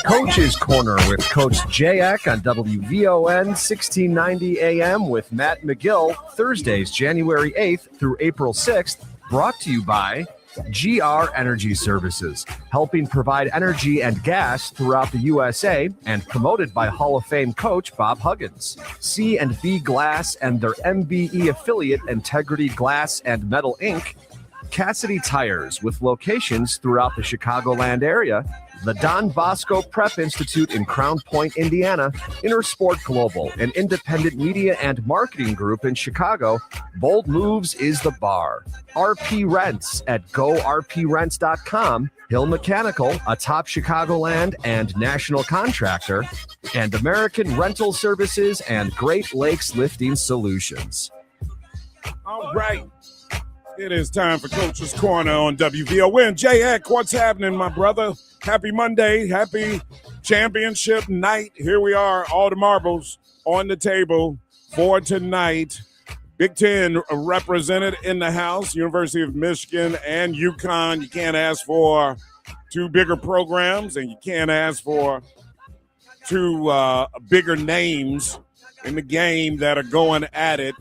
Coach's Corner with Coach Jayak on WVON 1690 AM with Matt McGill, Thursdays, January 8th through April 6th, brought to you by GR Energy Services, helping provide energy and gas throughout the USA, and promoted by Hall of Fame coach Bob Huggins. C&B Glass and their MBE affiliate Integrity Glass and Metal Inc., Cassidy Tires with locations throughout the Chicagoland area, the Don Bosco Prep Institute in Crown Point, Indiana, Intersport Global, an independent media and marketing group in Chicago. Bold Moves is the bar. RP Rents at GoRPRents.com, Hill Mechanical, a top Chicagoland and national contractor, and American Rental Services and Great Lakes Lifting Solutions. All right. It is time for Coach's Corner on WVON. J.Eck, what's happening, my brother? Happy Monday. Happy championship night. Here we are, all the marbles on the table for tonight. Big Ten represented in the house, University of Michigan and UConn. You can't ask for two bigger programs, and you can't ask for two bigger names in the game that are going at it.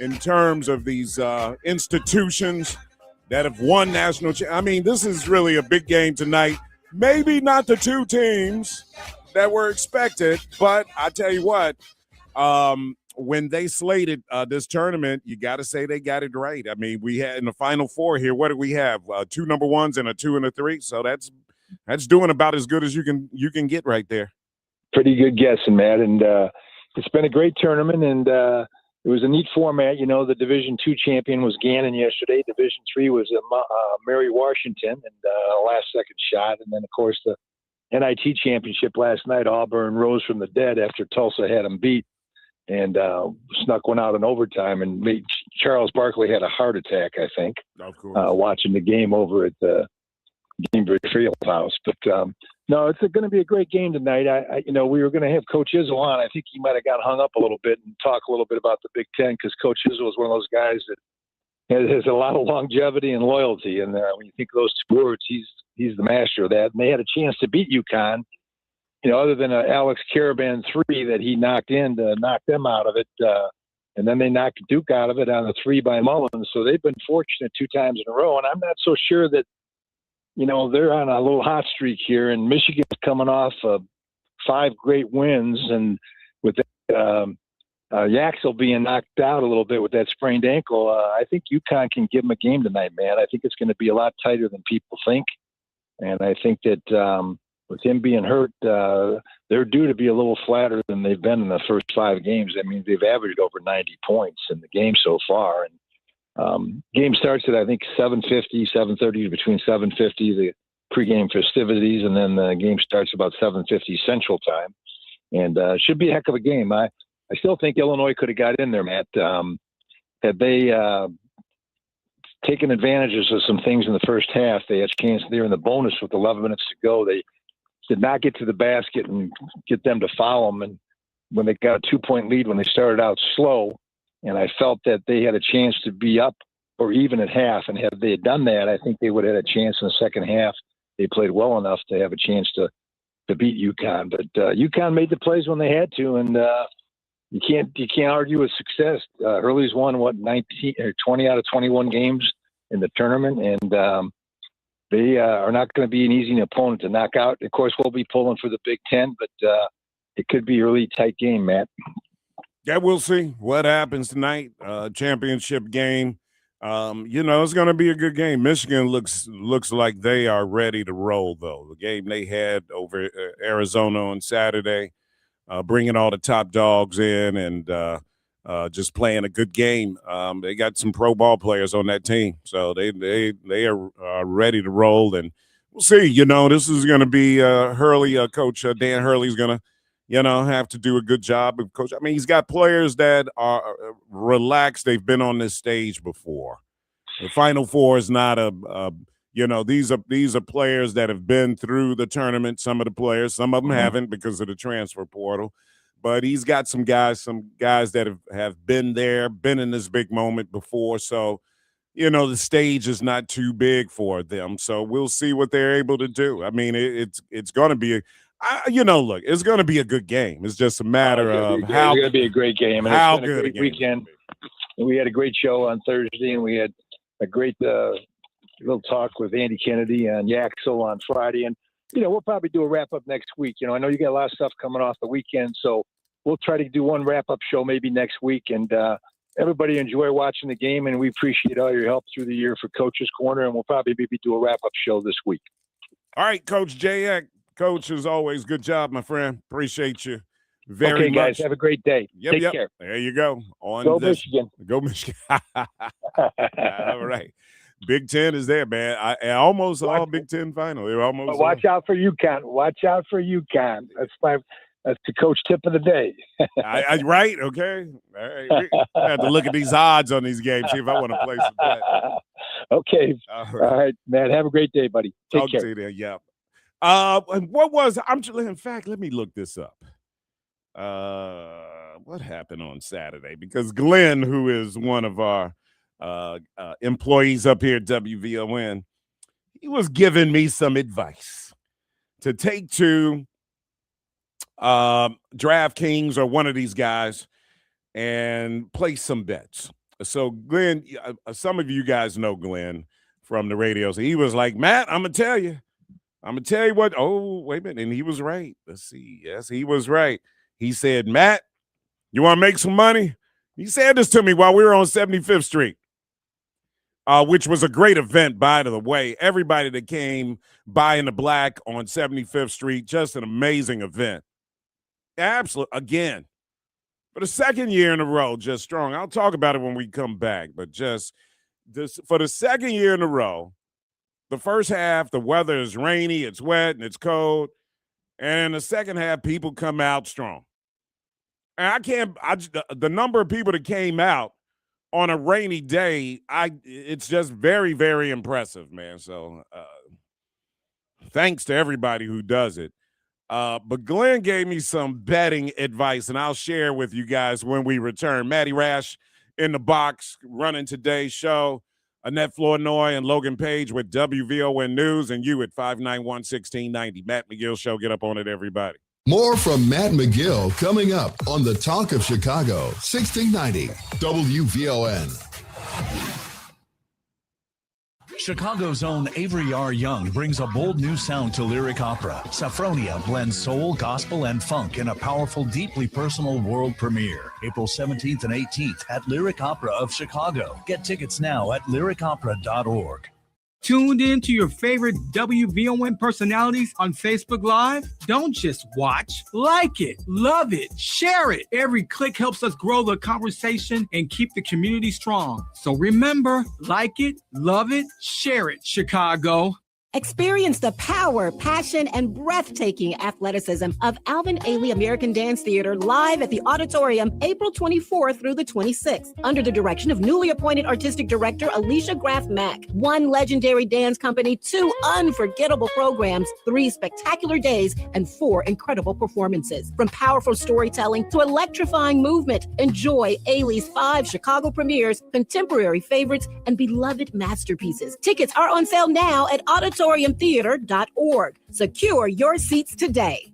In terms of these institutions that have won national I mean, this is really a big game tonight. Maybe not the two teams that were expected, but I tell you what, when they slated this tournament, you got to say they got it right. I mean, we had in the Final Four here, what do we have? Two number ones and a 2 and a 3. So that's doing about as good as you can get right there. Pretty good guessing, Matt. And it's been a great tournament, and it was a neat format. You know, the Division II champion was Gannon yesterday. Division III was Mary Washington, and last-second shot. And then, of course, the NIT championship last night, Auburn rose from the dead after Tulsa had them beat and snuck one out in overtime. And Charles Barkley had a heart attack, I think, watching the game over at the Gainbridge Fieldhouse. But no, it's going to be a great game tonight. We were going to have Coach Izzo on. I think he might have got hung up a little bit and talk a little bit about the Big Ten, because Coach Izzo is one of those guys that has a lot of longevity and loyalty. And when you think of those two words, he's the master of that. And they had a chance to beat UConn, other than Alex Caravan 3 that he knocked in to knock them out of it. And then they knocked Duke out of it on a 3 by Mullins. So they've been fortunate 2 times in a row. And I'm not so sure that, they're on a little hot streak here, and Michigan's coming off 5 great wins, and with Yaxel being knocked out a little bit with that sprained ankle, I think UConn can give them a game tonight, man. I think it's going to be a lot tighter than people think, and I think that with him being hurt, they're due to be a little flatter than they've been in the first 5 games. I mean, they've averaged over 90 points in the game so far, and game starts at, I think, 7:50, 7:30, between 7:50, the pregame festivities, and then the game starts about 7:50 Central Time. And should be a heck of a game. I still think Illinois could have got in there, Matt. Had they taken advantages of some things in the first half, they had a chance there in the bonus with 11 minutes to go. They did not get to the basket and get them to foul them. And when they got a 2-point lead, when they started out slow, and I felt that they had a chance to be up or even at half. And had they done that, I think they would have had a chance in the second half. They played well enough to have a chance to beat UConn. But UConn made the plays when they had to, and you can't argue with success. Hurley's won 19 or 20 out of 21 games in the tournament, and they are not going to be an easy opponent to knock out. Of course, we'll be pulling for the Big Ten, but it could be a really tight game, Matt. Yeah, we'll see what happens tonight. Championship game. It's going to be a good game. Michigan looks like they are ready to roll, though. The game they had over Arizona on Saturday, bringing all the top dogs in and just playing a good game. They got some pro ball players on that team, so they are ready to roll. And we'll see. This is going to be Hurley. Coach Dan Hurley's going to have to do a good job of coach. I mean, he's got players that are relaxed. They've been on this stage before. The Final Four is not these are players that have been through the tournament. Some of the players, some of them haven't because of the transfer portal. But he's got some guys that have been there, been in this big moment before. So, the stage is not too big for them. So we'll see what they're able to do. I mean, it's going to be Look, it's going to be a good game. It's just a matter of how. It's going to be a great game. And how it's been a good great weekend. And we had a great show on Thursday, and we had a great little talk with Andy Kennedy and Yaxel on Friday. And, we'll probably do a wrap-up next week. I know you got a lot of stuff coming off the weekend, so we'll try to do one wrap-up show maybe next week. And everybody enjoy watching the game, and we appreciate all your help through the year for Coach's Corner, and we'll probably maybe do a wrap-up show this week. All right, Coach J.A. Coach, as always, good job, my friend. Appreciate you very much. Okay, guys, have a a great day. Take care. There you go. Michigan. Go Michigan. All right. Big Ten is there, man. Almost all Big Ten final. They're almost. Watch out for UConn. Watch out for UConn. That's the coach tip of the day. Right? Okay. All right. I have to look at these odds on these games, see if I want to play some bet. Okay. All right, man. Have a great day, buddy. Take care. To you there. Yeah. What was? In fact, let me look this up. What happened on Saturday? Because Glenn, who is one of our employees up here at WVON, he was giving me some advice to take to DraftKings or one of these guys and place some bets. So Glenn, some of you guys know Glenn from the radio. So he was like, Matt, I'm gonna tell you what. Oh, wait a minute. And he was right. Let's see. Yes, he was right. He said, Matt, you want to make some money? He said this to me while we were on 75th Street. Which was a great event, by the way. Everybody that came by in the black on 75th Street, just an amazing event. Absolutely. Again, for the second year in a row, just strong. I'll talk about it when we come back, but just this for the second year in a row, the first half, the weather is rainy, it's wet, and it's cold. And in the second half, people come out strong. And the number of people that came out on a rainy day, it's just very, very impressive, man. So thanks to everybody who does it. But Glenn gave me some betting advice, and I'll share with you guys when we return. Matty Rash in the box running today's show. Annette Flournoy and Logan Page with WVON News, and you at 591-1690. Matt McGill Show. Get up on it, everybody. More from Matt McGill coming up on the Talk of Chicago, 1690 WVON. Chicago's own Avery R. Young brings a bold new sound to lyric opera. Saffronia blends soul, gospel, and funk in a powerful, deeply personal world premiere. April 17th and 18th at Lyric Opera of Chicago. Get tickets now at lyricopera.org. Tuned in to your favorite WVON personalities on Facebook Live? Don't just watch, like it, love it, share it. Every click helps us grow the conversation and keep the community strong. So remember, like it, love it, share it, Chicago. Experience the power, passion, and breathtaking athleticism of Alvin Ailey American Dance Theater live at the Auditorium April 24th through the 26th under the direction of newly appointed artistic director Alicia Graff Mack. 1 legendary dance company, 2 unforgettable programs, 3 spectacular days, and 4 incredible performances. From powerful storytelling to electrifying movement, enjoy Ailey's 5 Chicago premieres, contemporary favorites, and beloved masterpieces. Tickets are on sale now at auditoriumtheater.org. Secure your seats today.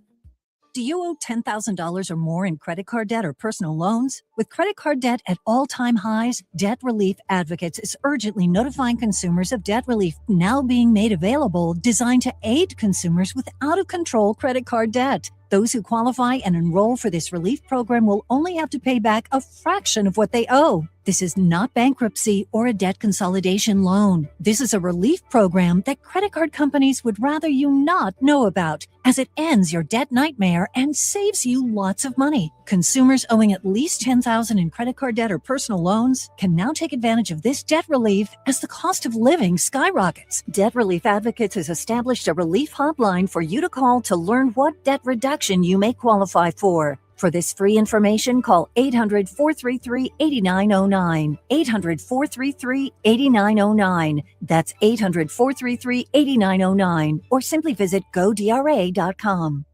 Do you owe $10,000 or more in credit card debt or personal loans? With credit card debt at all-time highs, Debt Relief Advocates is urgently notifying consumers of debt relief now being made available, designed to aid consumers with out-of-control credit card debt. Those who qualify and enroll for this relief program will only have to pay back a fraction of what they owe. This is not bankruptcy or a debt consolidation loan. This is a relief program that credit card companies would rather you not know about, as it ends your debt nightmare and saves you lots of money. Consumers owing at least $10,000 in credit card debt or personal loans can now take advantage of this debt relief as the cost of living skyrockets. Debt Relief Advocates has established a relief hotline for you to call to learn what debt reduction you may qualify for. For this free information, call 800-433-8909. 800-433-8909. That's 800-433-8909. Or simply visit godra.com.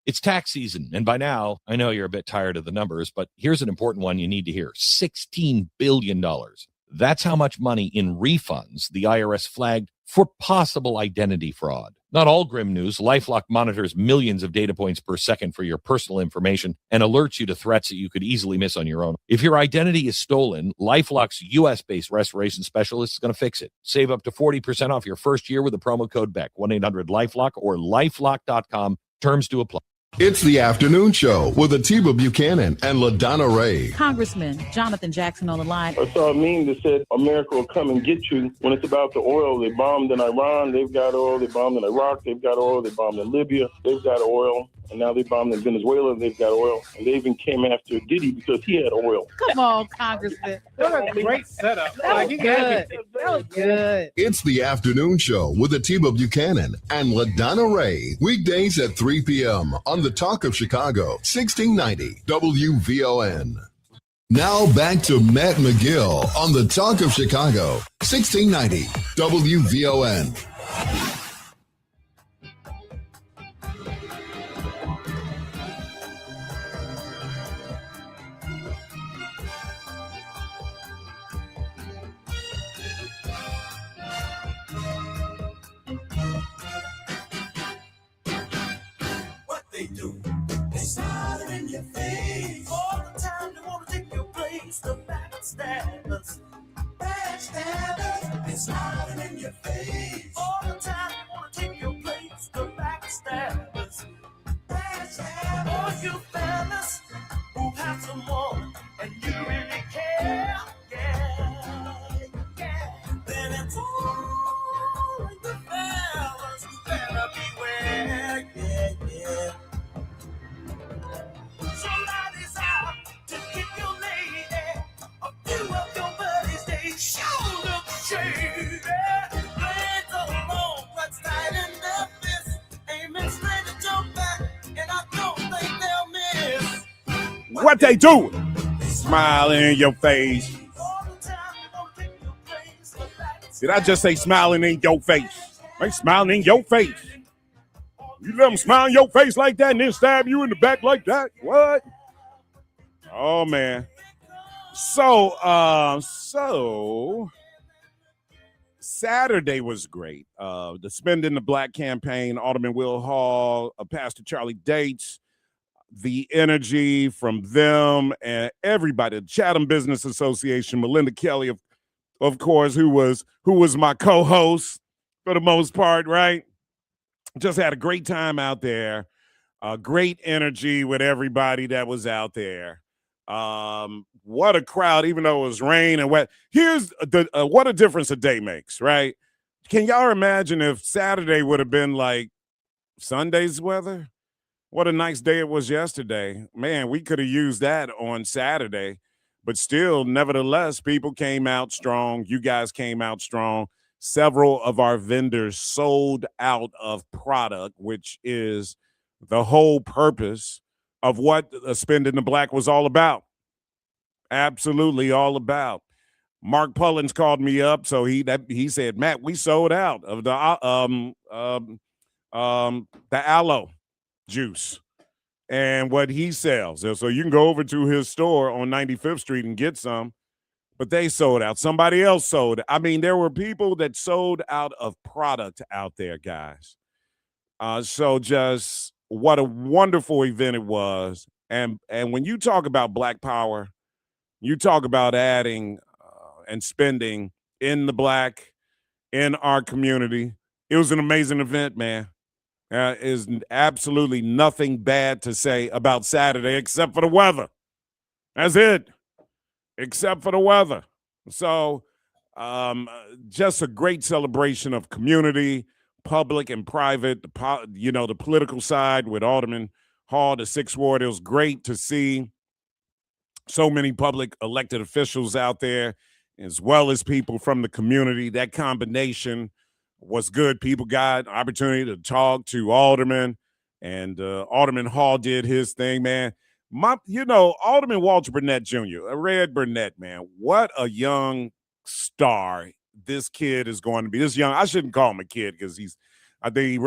It's tax season, and by now, I know you're a bit tired of the numbers, but here's an important one you need to hear. $16 billion. That's how much money in refunds the IRS flagged for possible identity fraud. Not all grim news. LifeLock monitors millions of data points per second for your personal information and alerts you to threats that you could easily miss on your own. If your identity is stolen, LifeLock's U.S.-based restoration specialist is going to fix it. Save up to 40% off your first year with the promo code BECK, 1-800-LifeLock or lifelock.com. Terms to apply. It's the afternoon show with Atiba Buchanan and LaDonna Ray. Congressman Jonathan Jackson on the line. I saw a meme that said America will come and get you. When it's about the oil, they bombed in Iran, they've got oil. They bombed in Iraq, they've got oil. They bombed in Libya, they've got oil. And now they bombed in Venezuela, they've got oil. And they even came after Diddy because he had oil. Come on, Congressman. What a great setup. That was good. That was good. It's the afternoon show with Atiba Buchanan and LaDonna Ray. Weekdays at 3 p.m. on the Talk of Chicago, 1690 WVON. Now back to Matt McGill on the Talk of Chicago, 1690 WVON. They do. They smile in your face all the time. They want to take your place. The backstabbers, backstabbers. They smiling in your face all the time. They want to take your place. The backstabbers, backstabbers. All you fellas who have some more and you really care, yeah. Then it's all the fellas who better beware, yeah. Somebody's out to get your lady. A few of your buddies, they sure look shady. Blades are long, but styling their fists, aiming straight at your back, and I don't think they'll miss. What they do? Smile in your face. Did I just say smiling in your face? They smiling in your face. You let them smile in your face like that and then stab you in the back like that? What? Oh, man. So Saturday was great. The Spend in the Black campaign, Alderman Will Hall, Pastor Charlie Dates, the energy from them and everybody, the Chatham Business Association, Melinda Kelly, of course, who was my co-host for the most part, right? Just had a great time out there. Great energy with everybody that was out there. What a crowd, even though it was rain and wet. Here's what a difference a day makes, right? Can y'all imagine if Saturday would have been like Sunday's weather? What a nice day it was yesterday. Man, we could have used that on Saturday. But still, nevertheless, people came out strong. You guys came out strong. Several of our vendors sold out of product, which is the whole purpose of what Spend in the Black was all about. Absolutely all about. Mark Pullins called me up, so he said, Matt, we sold out of the aloe juice and what he sells. So you can go over to his store on 95th Street and get some. But they sold out. Somebody else sold. I mean, there were people that sold out of product out there, guys. So just what a wonderful event it was. And when you talk about Black Power, you talk about adding and spending in the Black, in our community. It was an amazing event, man. Is absolutely nothing bad to say about Saturday except for the weather. That's it. Except for the weather. So just a great celebration of community, public and private, the political side with Alderman Hall, the 6th Ward. It was great to see so many public elected officials out there, as well as people from the community. That combination was good. People got an opportunity to talk to Alderman, and Alderman Hall did his thing, man. Alderman Walter Burnett Jr., Red Burnett, man, what a young star this kid is going to be. This young, I shouldn't call him a kid because I think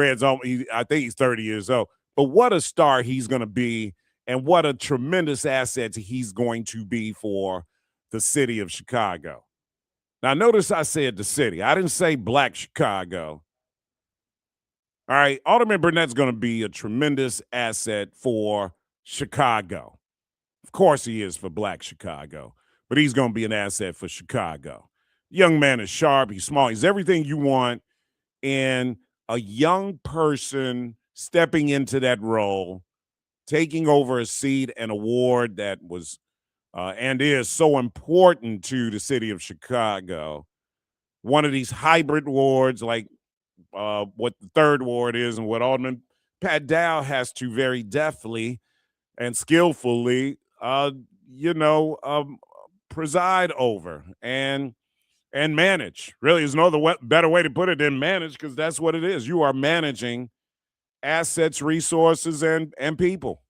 he's 30 years old. But what a star he's going to be, and what a tremendous asset he's going to be for the city of Chicago. Now, notice I said the city. I didn't say Black Chicago. All right, Alderman Burnett's going to be a tremendous asset for Chicago. Of course he is for Black Chicago, but he's going to be an asset for Chicago. Young man is sharp. He's smart. He's everything you want in a young person stepping into that role, taking over a seat and a ward that was and is so important to the city of Chicago. One of these hybrid wards like what the third ward is and what Alderman Pat Dow has to very deftly and skillfully, preside over and manage. Really, there's no better way to put it than manage, because that's what it is. You are managing assets, resources, and people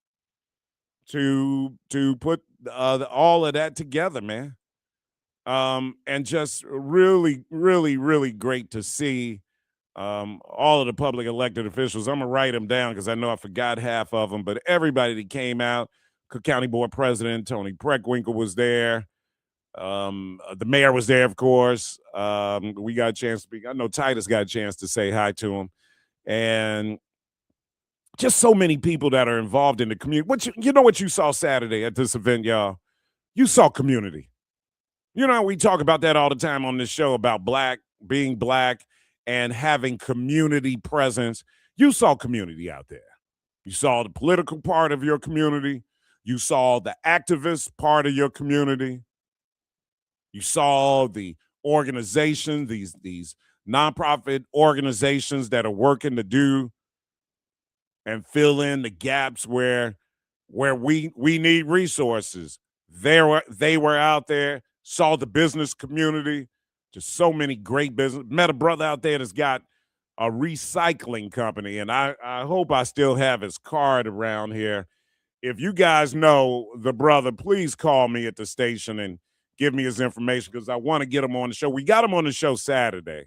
to put all of that together, man. And just really, really, really great to see all of the public elected officials. I'm going to write them down because I know I forgot half of them, but everybody that came out. Cook County Board President Tony Preckwinkle was there. The mayor was there, of course. We got a chance to speak. I know Titus got a chance to say hi to him. And just so many people that are involved in the community. What you saw Saturday at this event, y'all? You saw community. You know, we talk about that all the time on this show about being black and having community presence. You saw community out there. You saw the political part of your community. You saw the activist part of your community. You saw the organization, these nonprofit organizations that are working to do and fill in the gaps where we need resources. They were out there, saw the business community, just so many great business. Met a brother out there that's got a recycling company, and I hope I still have his card around here. If you guys know the brother, please call me at the station and give me his information, because I want to get him on the show. We got him on the show Saturday,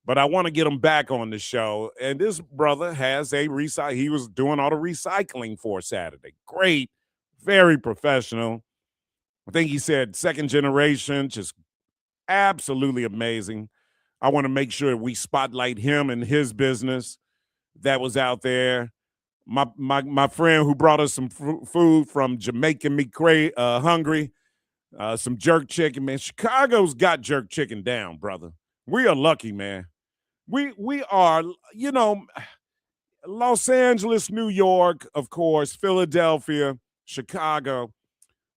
but I want to get him back on the show. And this brother has he was doing all the recycling for Saturday. Great, very professional. I think he said second generation, just absolutely amazing. I want to make sure we spotlight him and his business that was out there. My friend who brought us some food from Jamaican Me Hungry, some jerk chicken, man. Chicago's got jerk chicken down, brother. We are lucky, man. We are, Los Angeles, New York, of course, Philadelphia, Chicago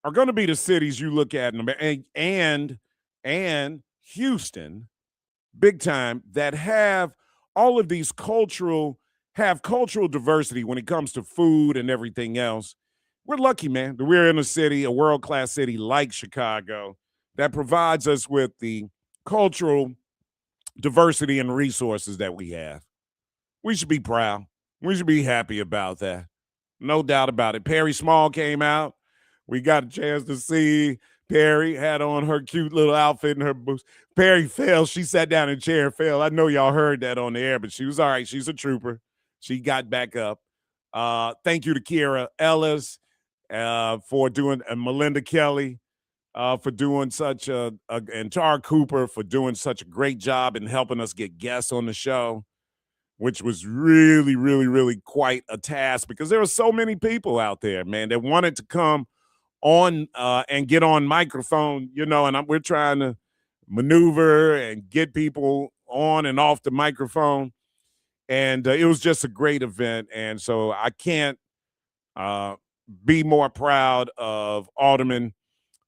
are going to be the cities you look at, and Houston, big time, that have all of these cultural diversity when it comes to food and everything else. We're lucky, man, that we're in a city, a world-class city like Chicago, that provides us with the cultural diversity and resources that we have. We should be proud. We should be happy about that. No doubt about it. Perry Small came out. We got a chance to see Perry, had on her cute little outfit and her boots. Perry fell. She sat down in a chair and fell. I know y'all heard that on the air, but she was all right. She's a trooper. She got back up. Thank you to Kiera Ellis for doing, and Melinda Kelly for doing and Tara Cooper for doing such a great job in helping us get guests on the show, which was really, really, really quite a task, because there were so many people out there, man, that wanted to come on and get on microphone, and we're trying to maneuver and get people on and off the microphone. And it was just a great event. And so I can't be more proud of Alderman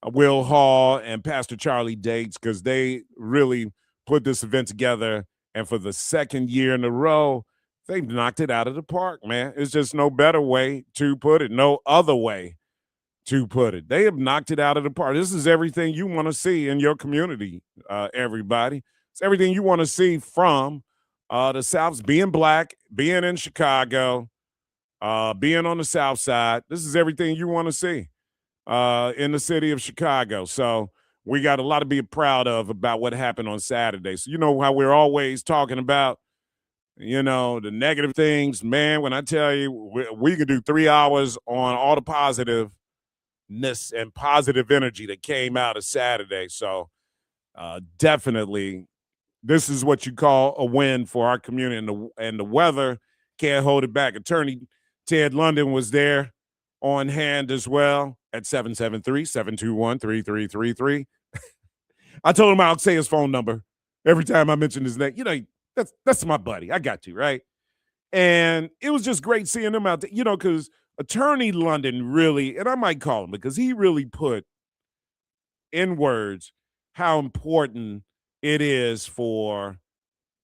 Will Hall and Pastor Charlie Dates, because they really put this event together. And for the second year in a row, they've knocked it out of the park, man. It's just no better way to put it, no other way to put it. They have knocked it out of the park. This is everything you want to see in your community, everybody. It's everything you want to see from the South, being black, being in Chicago, being on the South Side. This is everything you want to see in the city of Chicago. So we got a lot to be proud of about what happened on Saturday. So you know how we're always talking about, the negative things. Man, when I tell you, we could do 3 hours on all the positiveness and positive energy that came out of Saturday. So definitely This is what you call a win for our community, and the weather can't hold it back. Attorney Ted London was there on hand as well at 773-721-3333. I told him I'll say his phone number every time I mention his name. You know, that's my buddy. I got to, right? And it was just great seeing him out there, you know, because Attorney London really, and I might call him because he really put in words how important it is for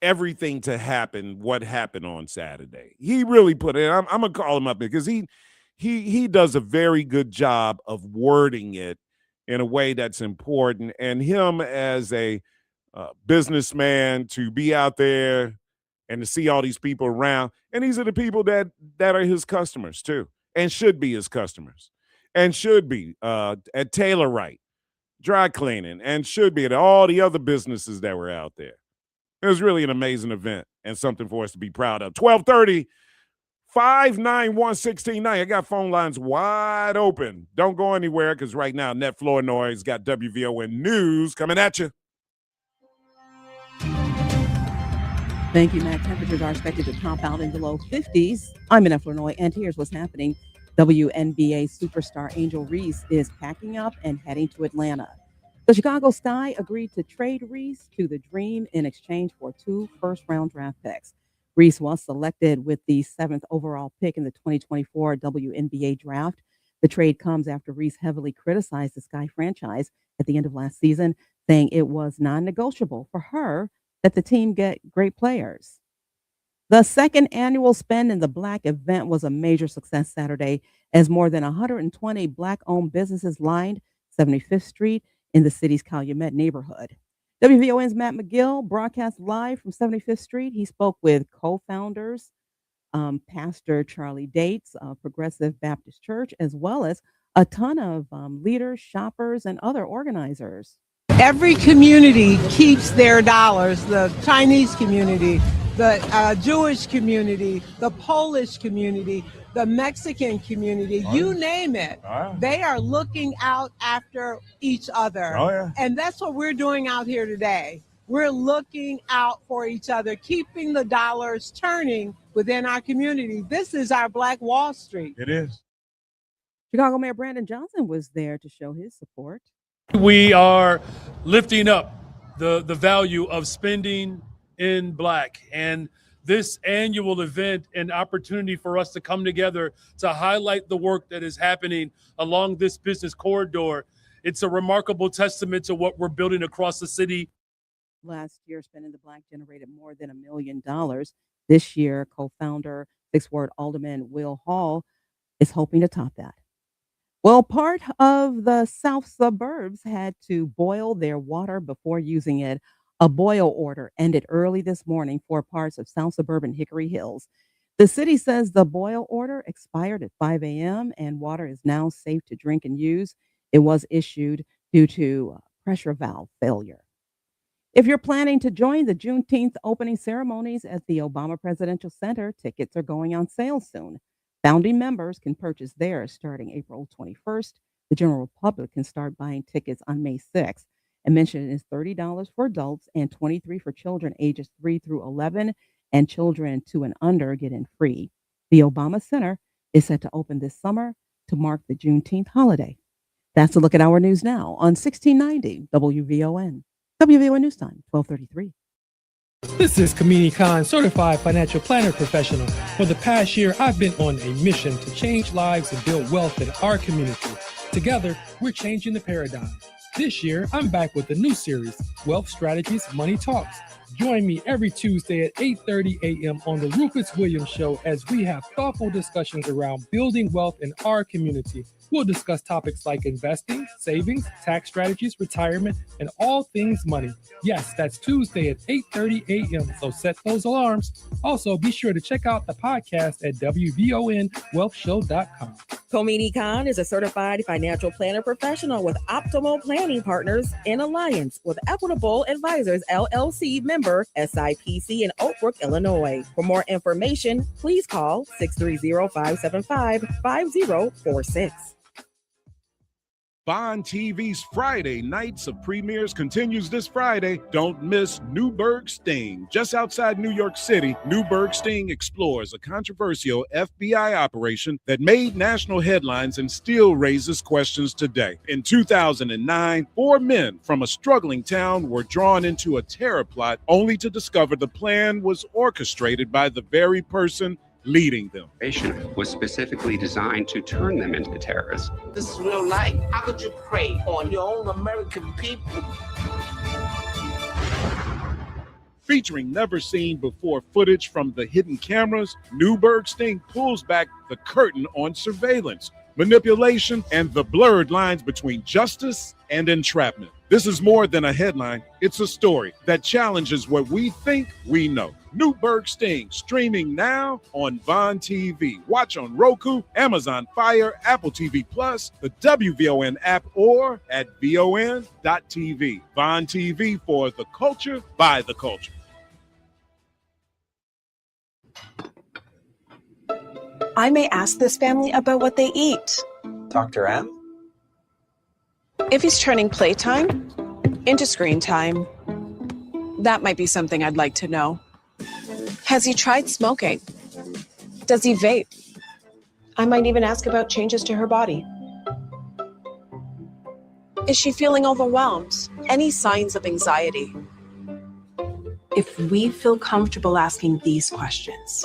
everything to happen, what happened on Saturday. He really put it, I'm going to call him up because he does a very good job of wording it in a way that's important. And him as a businessman to be out there and to see all these people around, and these are the people that are his customers too, and should be his customers, and should be at Taylor Wright Dry Cleaning, and should be at all the other businesses that were out there. It was really an amazing event and something for us to be proud of. 1230, 591-1690. I got phone lines wide open. Don't go anywhere because right now, Net Floor Noise got WVON News coming at you. Thank you, Matt. Temperatures are expected to top out in the low 50s. I'm in Illinois, and here's what's happening. WNBA superstar Angel Reese is packing up and heading to Atlanta. The Chicago Sky agreed to trade Reese to the Dream in exchange for 2 first-round draft picks. Reese was selected with the 7th overall pick in the 2024 WNBA draft. The trade comes after Reese heavily criticized the Sky franchise at the end of last season, saying it was non-negotiable for her that the team get great players. The second annual Spend in the Black event was a major success Saturday as more than 120 Black-owned businesses lined 75th Street in the city's Calumet neighborhood. WVON's Matt McGill broadcast live from 75th Street. He spoke with co-founders, Pastor Charlie Dates of Progressive Baptist Church, as well as a ton of leaders, shoppers, and other organizers. Every community keeps their dollars. The Chinese community, the Jewish community, the Polish community, the Mexican community, you name it. They are looking out after each other. And that's what we're doing out here today. We're looking out for each other, keeping the dollars turning within our community. This is our Black Wall Street. It is. Chicago Mayor Brandon Johnson was there to show his support. We are lifting up the value of spending in Black, and this annual event, an opportunity for us to come together to highlight the work that is happening along this business corridor. It's a remarkable testament to what we're building across the city. Last year, Spend in the Black generated more than $1 million. This year, co-founder, 6th Ward Alderman Will Hall is hoping to top that. Well, part of the South suburbs had to boil their water before using it. A boil order ended early this morning for parts of South suburban Hickory Hills. The city says the boil order expired at 5 a.m. and water is now safe to drink and use. It was issued due to pressure valve failure. If you're planning to join the Juneteenth opening ceremonies at the Obama Presidential Center, tickets are going on sale soon. Founding members can purchase theirs starting April 21st. The general public can start buying tickets on May 6th. Admission is $30 for adults and $23 for children ages 3 through 11, and children 2 and under get in free. The Obama Center is set to open this summer to mark the Juneteenth holiday. That's a look at our news now on 1690 WVON. WVON News Time, 1233. This is Kamini Khan, certified financial planner professional. For the past year, I've been on a mission to change lives and build wealth in our community. Together, we're changing the paradigm. This year, I'm back with a new series, Wealth Strategies, Money Talks. Join me every Tuesday at 8:30 a.m. on the Rufus Williams Show as we have thoughtful discussions around building wealth in our community. We'll discuss topics like investing, savings, tax strategies, retirement, and all things money. Yes, that's Tuesday at 8:30 a.m., so set those alarms. Also, be sure to check out the podcast at WVONWealthShow.com. Komini Khan is a certified financial planner professional with Optimal Planning Partners in alliance with Equitable Advisors, LLC member SIPC in Oak Brook, Illinois. For more information, please call 630-575-5046. Bond TV's Friday Nights of Premieres continues this Friday. Don't miss Newburgh Sting. Just outside New York City, Newburgh Sting explores a controversial FBI operation that made national headlines and still raises questions today. In 2009, 4 men from a struggling town were drawn into a terror plot only to discover the plan was orchestrated by the very person leading them. Was specifically designed to turn them into terrorists. This is real life. How could you prey on your own American people? Featuring never-seen-before footage from the hidden cameras, Newburgh Sting pulls back the curtain on surveillance, manipulation, and the blurred lines between justice and entrapment. This is more than a headline. It's a story that challenges what we think we know. Newburgh Sting, streaming now on Vaughn TV. Watch on Roku, Amazon Fire, Apple TV Plus, the WVON app, or at VON.TV. Vaughn TV, for the culture, by the culture. I may ask this family about what they eat. Dr. M? If he's turning playtime into screen time, that might be something I'd like to know. Has he tried smoking? Does he vape? I might even ask about changes to her body. Is she feeling overwhelmed? Any signs of anxiety? If we feel comfortable asking these questions,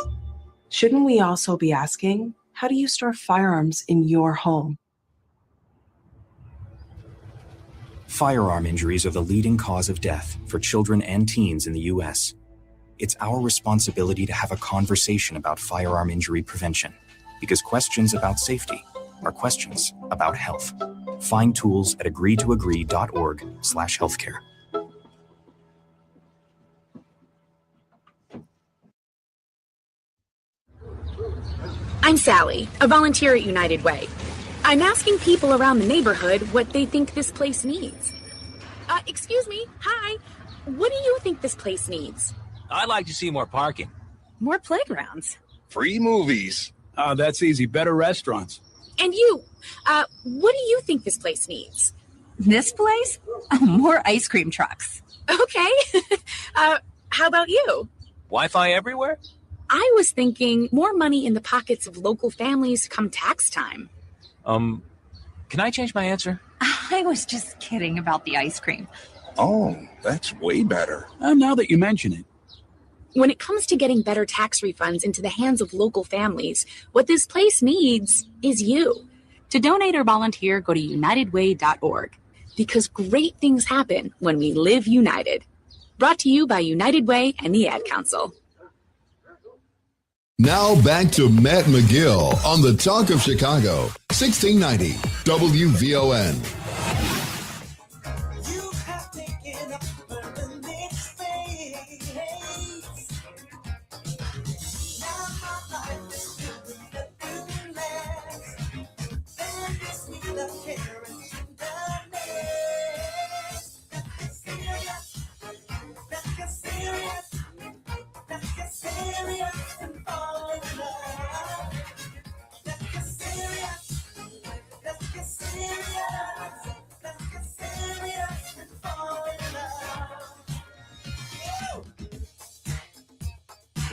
shouldn't we also be asking, how do you store firearms in your home? Firearm injuries are the leading cause of death for children and teens in the U.S. It's our responsibility to have a conversation about firearm injury prevention, because questions about safety are questions about health. Find tools at agreetoagree.org/healthcare. I'm Sally, a volunteer at United Way. I'm asking people around the neighborhood what they think this place needs. Excuse me, hi. What do you think this place needs? I'd like to see more parking. More playgrounds. Free movies. That's easy. Better restaurants. And you, what do you think this place needs? This place? More ice cream trucks. Okay. How about you? Wi-Fi everywhere? I was thinking more money in the pockets of local families come tax time. Can I change my answer? I was just kidding about the ice cream. Oh, that's way better. Now that you mention it. When it comes to getting better tax refunds into the hands of local families, what this place needs is you. To donate or volunteer, go to unitedway.org. Because great things happen when we live united. Brought to you by United Way and the Ad Council. Now back to Matt McGill on the Talk of Chicago, 1690 WVON.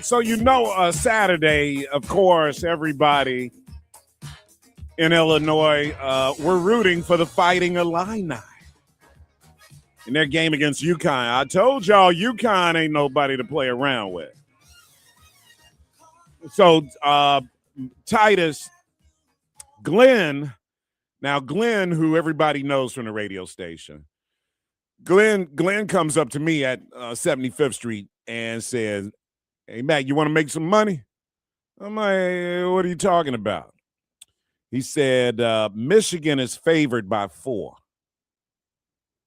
So, Saturday, of course, everybody in Illinois, we're rooting for the Fighting Illini in their game against UConn. I told y'all UConn ain't nobody to play around with. So, Titus, Glenn, who everybody knows from the radio station, Glenn comes up to me at 75th Street and says, "Hey, Matt, you want to make some money?" I'm like, "What are you talking about?" He said, Michigan is favored by 4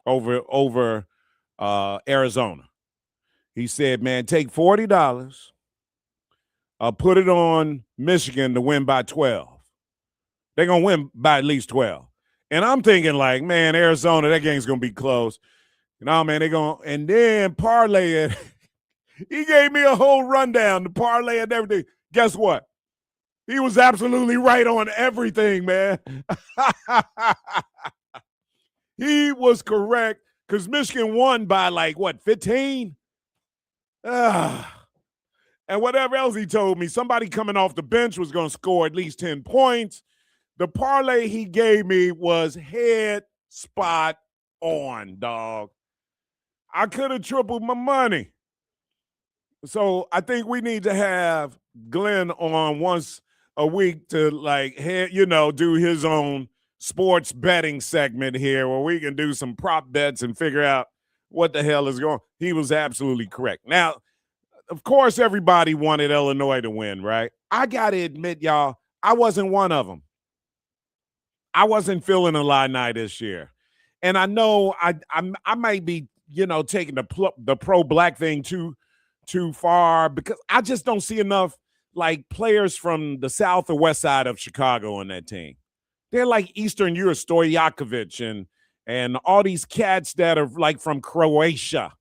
over Arizona. He said, man, take $40, put it on Michigan to win by 12. They're going to win by at least 12. And I'm thinking like, man, Arizona, that game's going to be close. Man, they're going to – and then parlay it. He gave me a whole rundown, the parlay and everything. Guess what? He was absolutely right on everything, man. He was correct because Michigan won by 15? And whatever else he told me, somebody coming off the bench was going to score at least 10 points. The parlay he gave me was head spot on, dog. I could have tripled my money. So I think we need to have Glenn on once a week to do his own sports betting segment here where we can do some prop bets and figure out what the hell is going on. He was absolutely correct. Now, of course, everybody wanted Illinois to win, right? I got to admit, y'all, I wasn't one of them. I wasn't feeling Illini this year. And I know I might be, taking the pro-black thing too far because I just don't see enough players from the south or west side of Chicago on that team. They're like Eastern Europe, Stojakovic and all these cats that are from Croatia.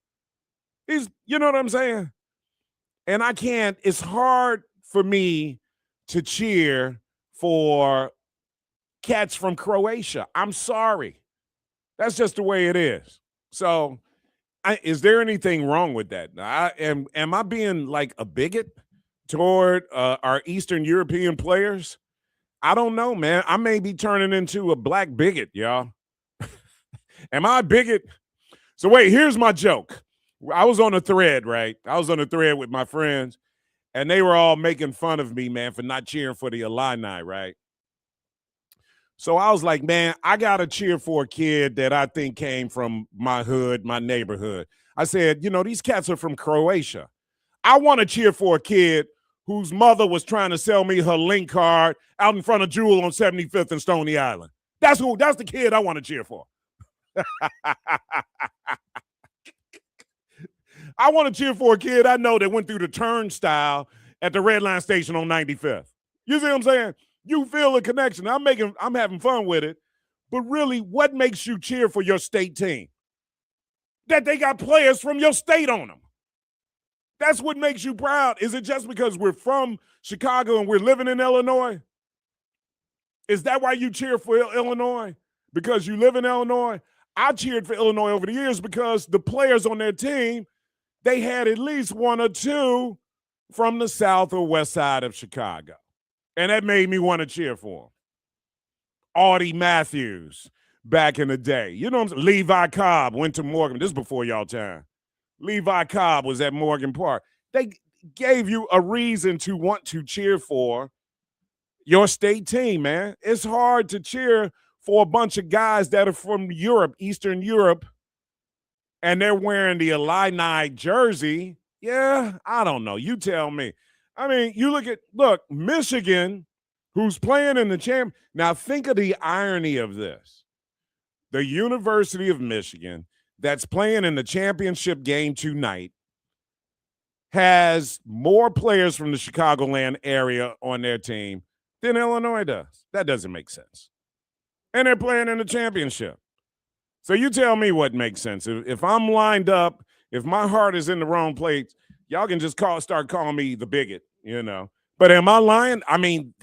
You know what I'm saying? And it's hard for me to cheer for cats from Croatia. I'm sorry. That's just the way it is. So is there anything wrong with that? Am I being a bigot toward our Eastern European players? I don't know, man. I may be turning into a black bigot, y'all. Am I a bigot? So wait, here's my joke. I was on a thread, right? I was on a thread with my friends, and they were all making fun of me, man, for not cheering for the Illini, right? So I was like, man, I got to cheer for a kid that I think came from my hood, my neighborhood. I said, these cats are from Croatia. I want to cheer for a kid whose mother was trying to sell me her link card out in front of Jewel on 75th and Stony Island. That's the kid I want to cheer for. I want to cheer for a kid I know that went through the turnstile at the Red Line Station on 95th. You see what I'm saying? You feel the connection. I'm having fun with it. But really, what makes you cheer for your state team? That they got players from your state on them. That's what makes you proud. Is it just because we're from Chicago and we're living in Illinois? Is that why you cheer for Illinois? Because you live in Illinois? I cheered for Illinois over the years because the players on their team, they had at least one or two from the south or west side of Chicago. And that made me want to cheer for them. Audie Matthews back in the day. You know what I'm saying? Levi Cobb went to Morgan. This is before y'all time. Levi Cobb was at Morgan Park. They gave you a reason to want to cheer for your state team, man. It's hard to cheer for a bunch of guys that are from Europe, Eastern Europe, and they're wearing the Illini jersey. Yeah, I don't know. You tell me. I mean, look, Michigan, who's playing in the champ. Now, think of the irony of this. The University of Michigan, that's playing in the championship game tonight, has more players from the Chicagoland area on their team than Illinois does. That doesn't make sense. And they're playing in the championship. So you tell me what makes sense. If I'm lined up, if my heart is in the wrong place, y'all can just start calling me the bigot, But am I lying? I mean,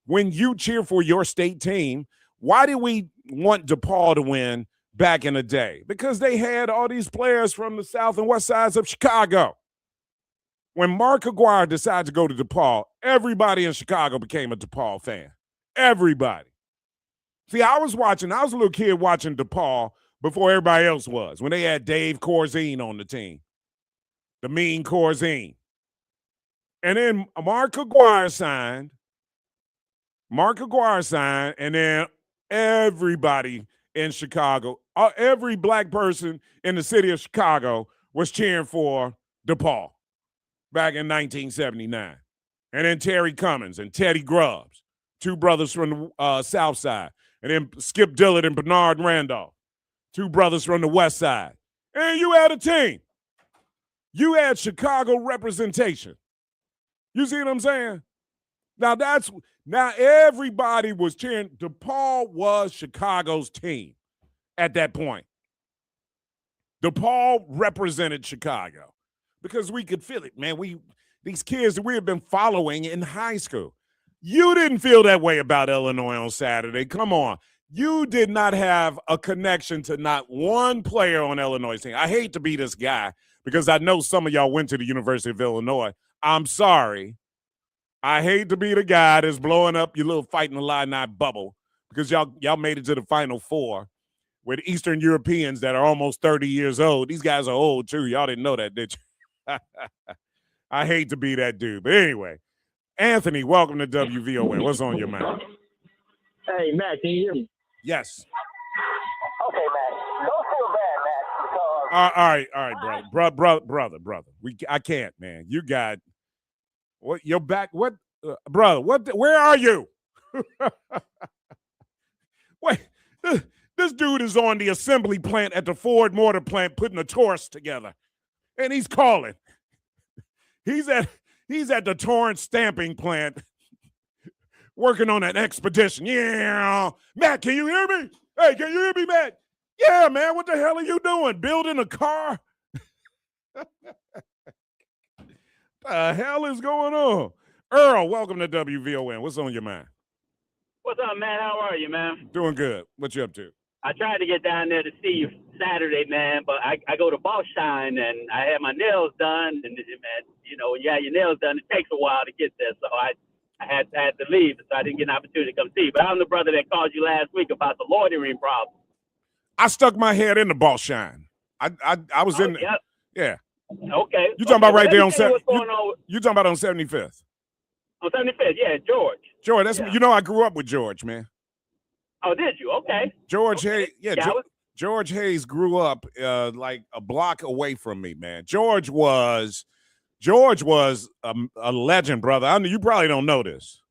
when you cheer for your state team, why did we want DePaul to win back in the day? Because they had all these players from the south and west sides of Chicago. When Mark Aguirre decided to go to DePaul, everybody in Chicago became a DePaul fan. Everybody. See, I was a little kid watching DePaul before everybody else was, when they had Dave Corzine on the team. The mean Corzine. And then Mark Aguirre signed, and then everybody in Chicago, every black person in the city of Chicago was cheering for DePaul back in 1979. And then Terry Cummins and Teddy Grubbs, two brothers from the South Side. And then Skip Dillard and Bernard Randolph, two brothers from the West Side. And you had a team. You had Chicago representation. You see what I'm saying? Now everybody was cheering. DePaul was Chicago's team at that point. DePaul represented Chicago because we could feel it, man. These kids that we have been following in high school. You didn't feel that way about Illinois on Saturday. Come on. You did not have a connection to not one player on Illinois' team. I hate to be this guy because I know some of y'all went to the University of Illinois. I'm sorry. I hate to be the guy that's blowing up your little Fighting Illini bubble because y'all made it to the Final Four with Eastern Europeans that are almost 30 years old. These guys are old, too. Y'all didn't know that, did you? I hate to be that dude. But anyway, Anthony, welcome to WVON. What's on your mind? Hey, Matt, can you hear me? Yes. Okay, Matt. Don't feel bad, Matt, because All right, brother. I can't, man. You got what? You're back. What, brother? What? Where are you? Wait, this dude is on the assembly plant at the Ford Motor Plant putting a Taurus together, and he's calling. He's at the Torrance stamping plant working on an expedition. Yeah. Matt, can you hear me? Hey, can you hear me, Matt? Yeah, man. What the hell are you doing? Building a car? The hell is going on? Earl, welcome to WVON. What's on your mind? What's up, man? How are you, man? Doing good. What you up to? I tried to get down there to see you Saturday, man, but I go to Bauschine and I had my nails done, and man, you know, when you have your nails done, it takes a while to get there, so I had to leave, so I didn't get an opportunity to come see you. But I'm the brother that called you last week about the loitering problem. I stuck my head in the Bauschine. I was in. Yep. Yeah. Okay. You talking about right there on what's going on You talking about on 75th? on 75th? Yeah, George. George, that's you know I grew up with George, man. Oh, did you? Okay. George Hayes, Yeah, George Hayes grew up like a block away from me, man. George was a legend, brother. I mean, you probably don't know this,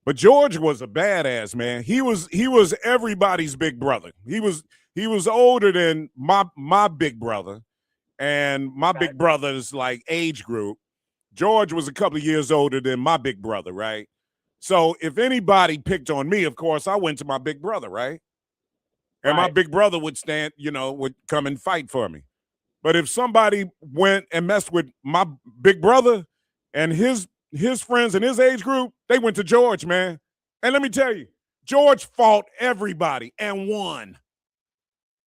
but George was a badass, man. He was everybody's big brother. He was older than my big brother, and my big brother's like age group. George was a couple of years older than my big brother, right? So if anybody picked on me, of course, I went to my big brother, right? And my big brother would would come and fight for me. But if somebody went and messed with my big brother and his friends in his age group, they went to George, man. And let me tell you, George fought everybody and won.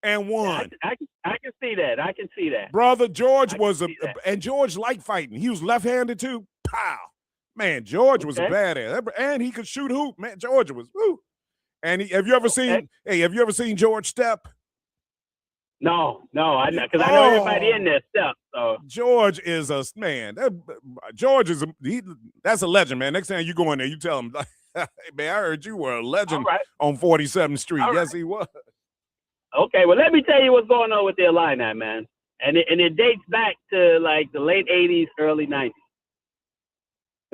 And won. I can see that. I can see that. Brother, George and George liked fighting. He was left-handed too. Pow. Man, George was a badass. And he could shoot hoop. Man, George was woo. And have you ever seen George step? No, because I know everybody in there step. So George is a man. George is that's a legend, man. Next time you go in there, you tell him, hey, man, I heard you were a legend on 47th Street. Yes, he was. Okay, well, let me tell you what's going on with the Illini, man. And it dates back to like the late 80s, early 90s.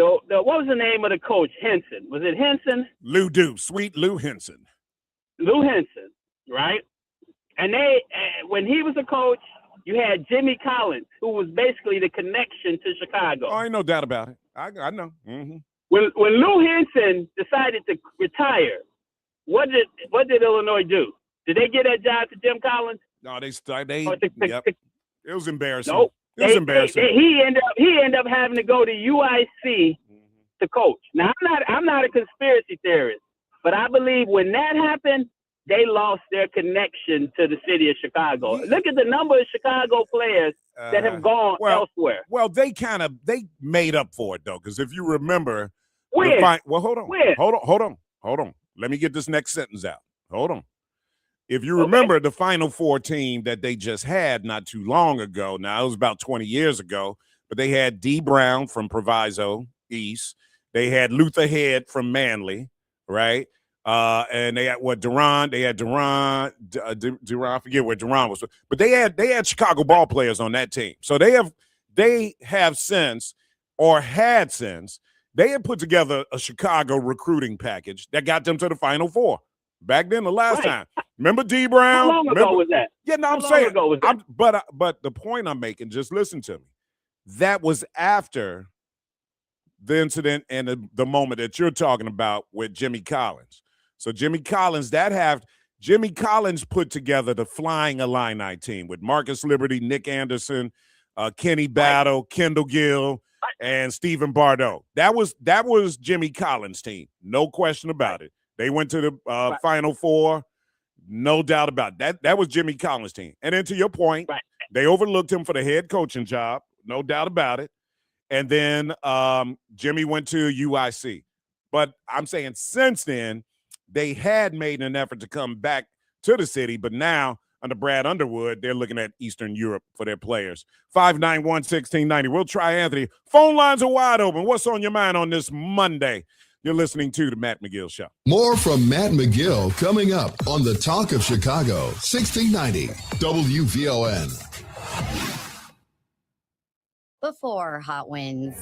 So what was the name of the coach? Henson. Was it Henson? Sweet Lou Henson. Lou Henson, right? And when he was a coach, you had Jimmy Collins, who was basically the connection to Chicago. Oh, ain't no doubt about it. I know. Mm-hmm. When Lou Henson decided to retire, what did Illinois do? Did they get that job to Jim Collins? No, yep. It was embarrassing. Nope. It was embarrassing. He ended up having to go to UIC to coach. Now I'm not a conspiracy theorist, but I believe when that happened, they lost their connection to the city of Chicago. Look at the number of Chicago players that have gone elsewhere. Well, they made up for it though, because if you remember, hold on. Let me get this next sentence out. Hold on. If you remember the Final Four team that they just had not too long ago, now it was about 20 years ago, but they had D. Brown from Proviso East. They had Luther Head from Manly, right? And they had Duran. They had Duran. I forget where Duran was, but they had Chicago ball players on that team. So they have since they had put together a Chicago recruiting package that got them to the Final Four. Back then, the last time. Remember D. Brown? How long ago was that? Yeah, no, I'm saying. But the point I'm making, just listen to me. That was after the incident and the moment that you're talking about with Jimmy Collins. So Jimmy Collins put together the Flying Illini team with Marcus Liberty, Nick Anderson, Kenny Battle, Kendall Gill, and Stephen Bardot. That was Jimmy Collins' team. No question about it. They went to the Final Four. No doubt about that. That was Jimmy Collins' team. And then to your point, they overlooked him for the head coaching job. No doubt about it. And then Jimmy went to UIC. But I'm saying since then, they had made an effort to come back to the city. But now, under Brad Underwood, they're looking at Eastern Europe for their players. 591-1690. We'll try Anthony. Phone lines are wide open. What's on your mind on this Monday? You're listening to the Matt McGill Show. More from Matt McGill coming up on the Talk of Chicago, 1690 WVON. Before Hot Winds.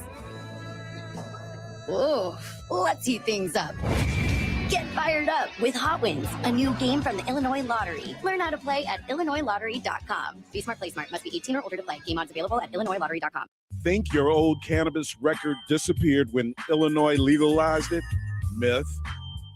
Ooh, let's heat things up. Get fired up with Hot Winds, a new game from the Illinois Lottery. Learn how to play at IllinoisLottery.com. Be smart, play smart. Must be 18 or older to play. Game odds available at IllinoisLottery.com. Think your old cannabis record disappeared when Illinois legalized it? Myth.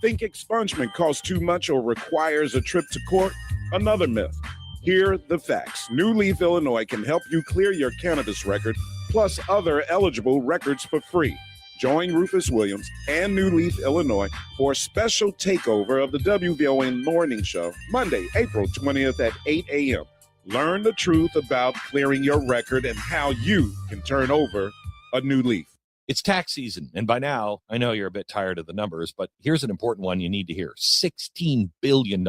Think expungement costs too much or requires a trip to court? Another myth. Here the facts. New Leaf Illinois can help you clear your cannabis record plus other eligible records for free. Join Rufus Williams and New Leaf Illinois for a special takeover of the WVON Morning Show Monday, April 20th at 8 a.m. Learn the truth about clearing your record and how you can turn over a new leaf. It's tax season, and by now, I know you're a bit tired of the numbers, but here's an important one you need to hear. $16 billion.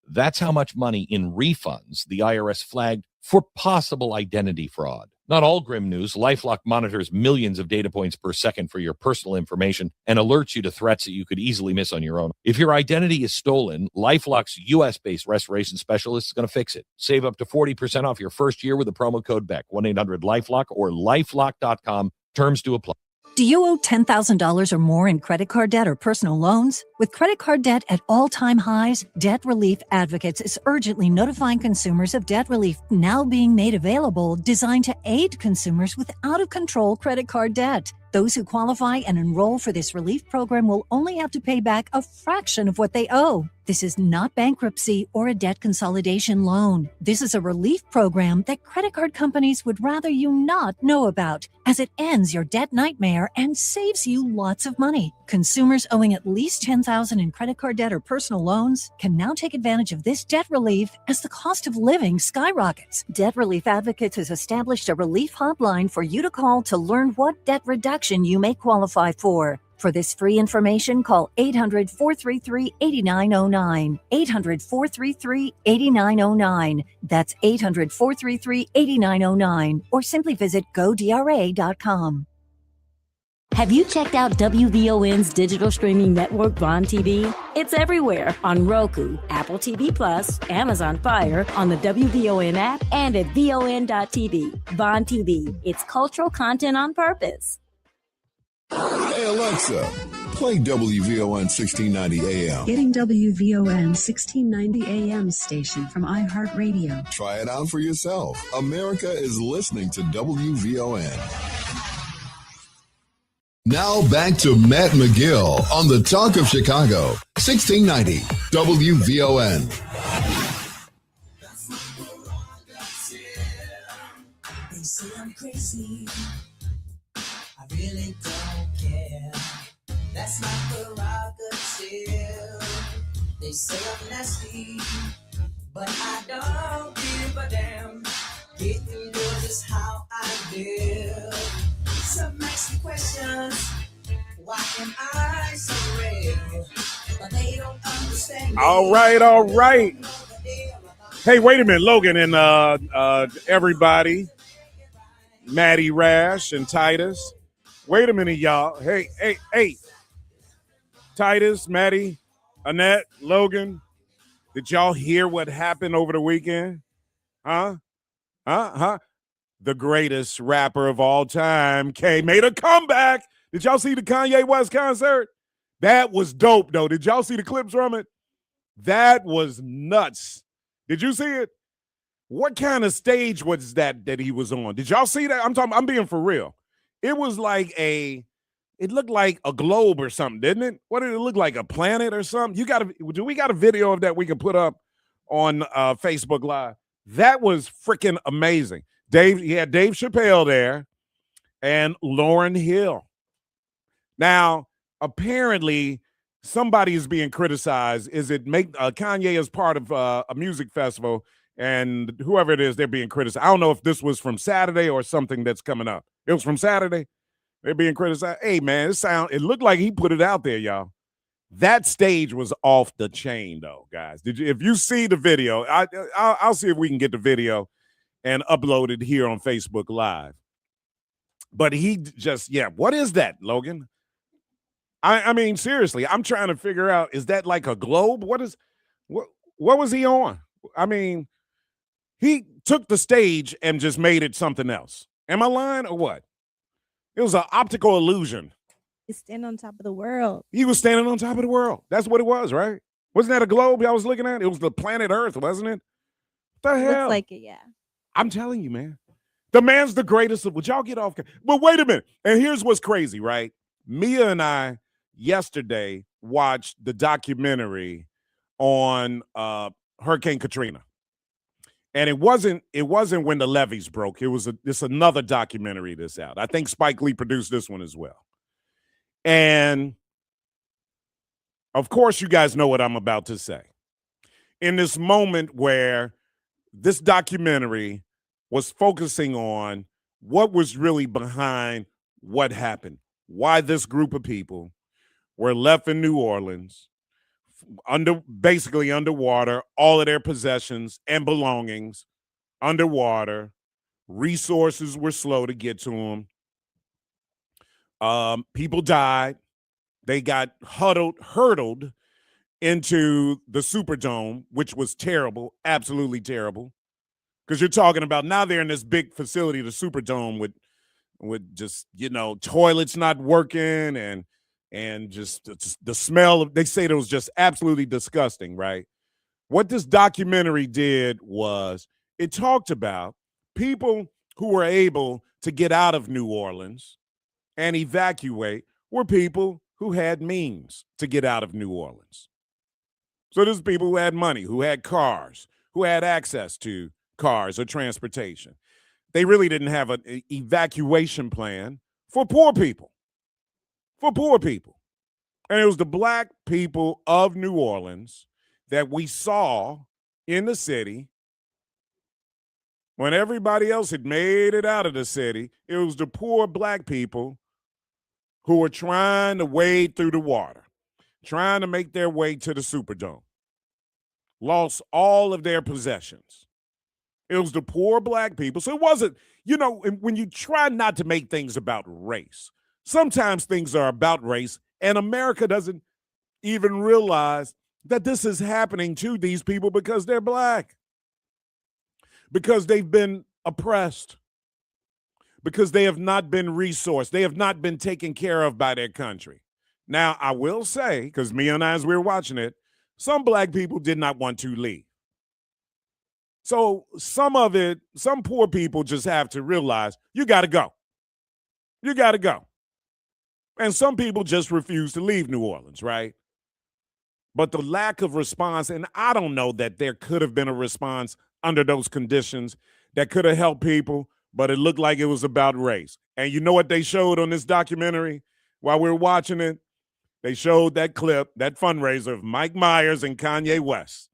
That's how much money in refunds the IRS flagged for possible identity fraud. Not all grim news. LifeLock monitors millions of data points per second for your personal information and alerts you to threats that you could easily miss on your own. If your identity is stolen, LifeLock's U.S.-based restoration specialist is going to fix it. Save up to 40% off your first year with the promo code BECK, 1-800-LifeLock or lifelock.com. Terms to apply. Do you owe $10,000 or more in credit card debt or personal loans? With credit card debt at all-time highs, Debt Relief Advocates is urgently notifying consumers of debt relief now being made available, designed to aid consumers with out-of-control credit card debt. Those who qualify and enroll for this relief program will only have to pay back a fraction of what they owe. This is not bankruptcy or a debt consolidation loan. This is a relief program that credit card companies would rather you not know about, as it ends your debt nightmare and saves you lots of money. Consumers owing at least $10,000 in credit card debt or personal loans can now take advantage of this debt relief as the cost of living skyrockets. Debt Relief Advocates has established a relief hotline for you to call to learn what debt reduction you may qualify for. For this free information, call 800-433-8909. 800-433-8909. That's 800-433-8909. Or simply visit godra.com. Have you checked out WVON's digital streaming network, Vaughn TV? It's everywhere on Roku, Apple TV Plus, Amazon Fire, on the WVON app, and at VON.TV. Vaughn TV. It's cultural content on purpose. Hey, Alexa, play WVON 1690 AM. Getting WVON 1690 AM station from iHeartRadio. Try it out for yourself. America is listening to WVON. Now back to Matt McGill on the Talk of Chicago, 1690 WVON. They say I'm crazy. I really don't care. That's my prerogative. They say I'm nasty, but I don't give a damn. Getting good is how I live. Some ask me questions. Why am I so red? But they don't understand. All right. Hey, wait a minute, Logan and everybody, Maddie Rash and Titus. Wait a minute, y'all. Hey. Titus, Maddie, Annette, Logan, did y'all hear what happened over the weekend? Huh? The greatest rapper of all time, K, made a comeback. Did y'all see the Kanye West concert? That was dope, though. Did y'all see the clips from it? That was nuts. Did you see it? What kind of stage was that he was on? Did y'all see that? I'm being for real. It was like it looked like a globe or something, didn't it? What did it look like, a planet or something? Do we got a video of that we can put up on Facebook Live? That was freaking amazing. He had Dave Chappelle there and Lauryn Hill. Now, apparently, somebody is being criticized. Is it Kanye is part of a music festival, and whoever it is, they're being criticized. I don't know if this was from Saturday or something that's coming up. It was from Saturday. They're being criticized. Hey, man, it looked like he put it out there, y'all. That stage was off the chain, though, guys. If you see the video, I'll see if we can get the video and upload it here on Facebook Live. But he just, what is that, Logan? I mean, seriously, I'm trying to figure out, is that like a globe? What was he on? I mean, he took the stage and just made it something else. Am I lying or what? It was an optical illusion. He's standing on top of the world. He was standing on top of the world. That's what it was, right? Wasn't that a globe I was looking at? It was the planet Earth, wasn't it? What the hell? Looks like it, yeah. I'm telling you, man. The man's the greatest. Would y'all get off? But wait a minute. And here's what's crazy, right? Mia and I yesterday watched the documentary on Hurricane Katrina. And it wasn't when the levees broke. It's another documentary that's out. I think Spike Lee produced this one as well. And of course, you guys know what I'm about to say. In this moment where this documentary was focusing on what was really behind what happened, why this group of people were left in New Orleans, basically underwater, all of their possessions and belongings underwater, resources were slow to get to them. People died. They got hurtled into the Superdome, which was terrible, absolutely terrible. Because you're talking about now they're in this big facility, the Superdome, with just, toilets not working and just the smell of, they say it was just absolutely disgusting, right? What this documentary did was it talked about people who were able to get out of New Orleans and evacuate were people who had means to get out of New Orleans. So there's people who had money, who had cars, who had access to cars or transportation. They really didn't have an evacuation plan for poor people. And it was the black people of New Orleans that we saw in the city when everybody else had made it out of the city. It was the poor black people who were trying to wade through the water, trying to make their way to the Superdome, lost all of their possessions. It was the poor black people. So it wasn't, when you try not to make things about race, sometimes things are about race, and America doesn't even realize that this is happening to these people because they're black, because they've been oppressed, because they have not been resourced. They have not been taken care of by their country. Now, I will say, because me and I, as we were watching it, some black people did not want to leave. So some poor people just have to realize you got to go. You got to go. And some people just refuse to leave New Orleans, right? But the lack of response, and I don't know that there could have been a response under those conditions that could have helped people, but it looked like it was about race. And you know what they showed on this documentary while we were watching it? They showed that clip, that fundraiser of Mike Myers and Kanye West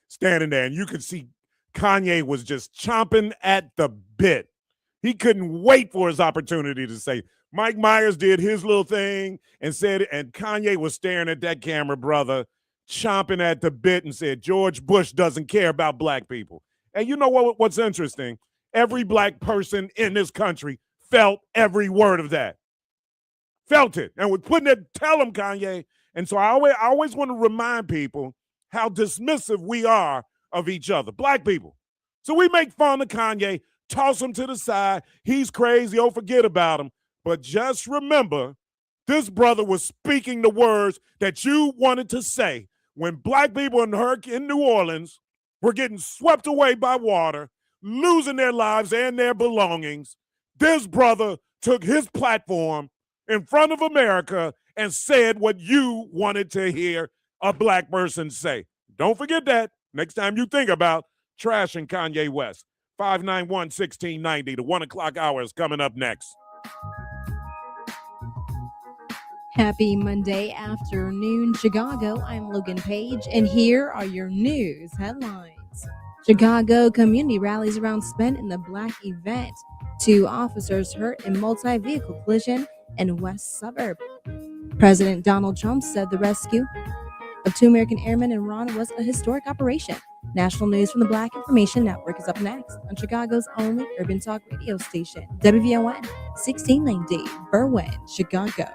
standing there, and you could see Kanye was just chomping at the bit. He couldn't wait for his opportunity to say, Mike Myers did his little thing and said, and Kanye was staring at that camera, brother, chomping at the bit and said, George Bush doesn't care about black people. And you know what's interesting? Every black person in this country felt every word of that. Felt it. And was putting it, tell him, Kanye. And so I always want to remind people how dismissive we are of each other, black people. So we make fun of Kanye, toss him to the side. He's crazy. Oh, forget about him. But just remember, this brother was speaking the words that you wanted to say when black people in New Orleans were getting swept away by water, losing their lives and their belongings. This brother took his platform in front of America and said what you wanted to hear a black person say. Don't forget that next time you think about trashing Kanye West. 591-1690. The 1 o'clock hour is coming up next. Happy Monday afternoon, Chicago. I'm Logan Page, and here are your news headlines. Chicago community rallies around spent in the black event. 2 officers hurt in multi-vehicle collision in West Suburb. President Donald Trump said the rescue of 2 American airmen in Iran was a historic operation. National news from the Black Information Network is up next on Chicago's only urban talk radio station, WVON 1690, Berwyn, Chicago.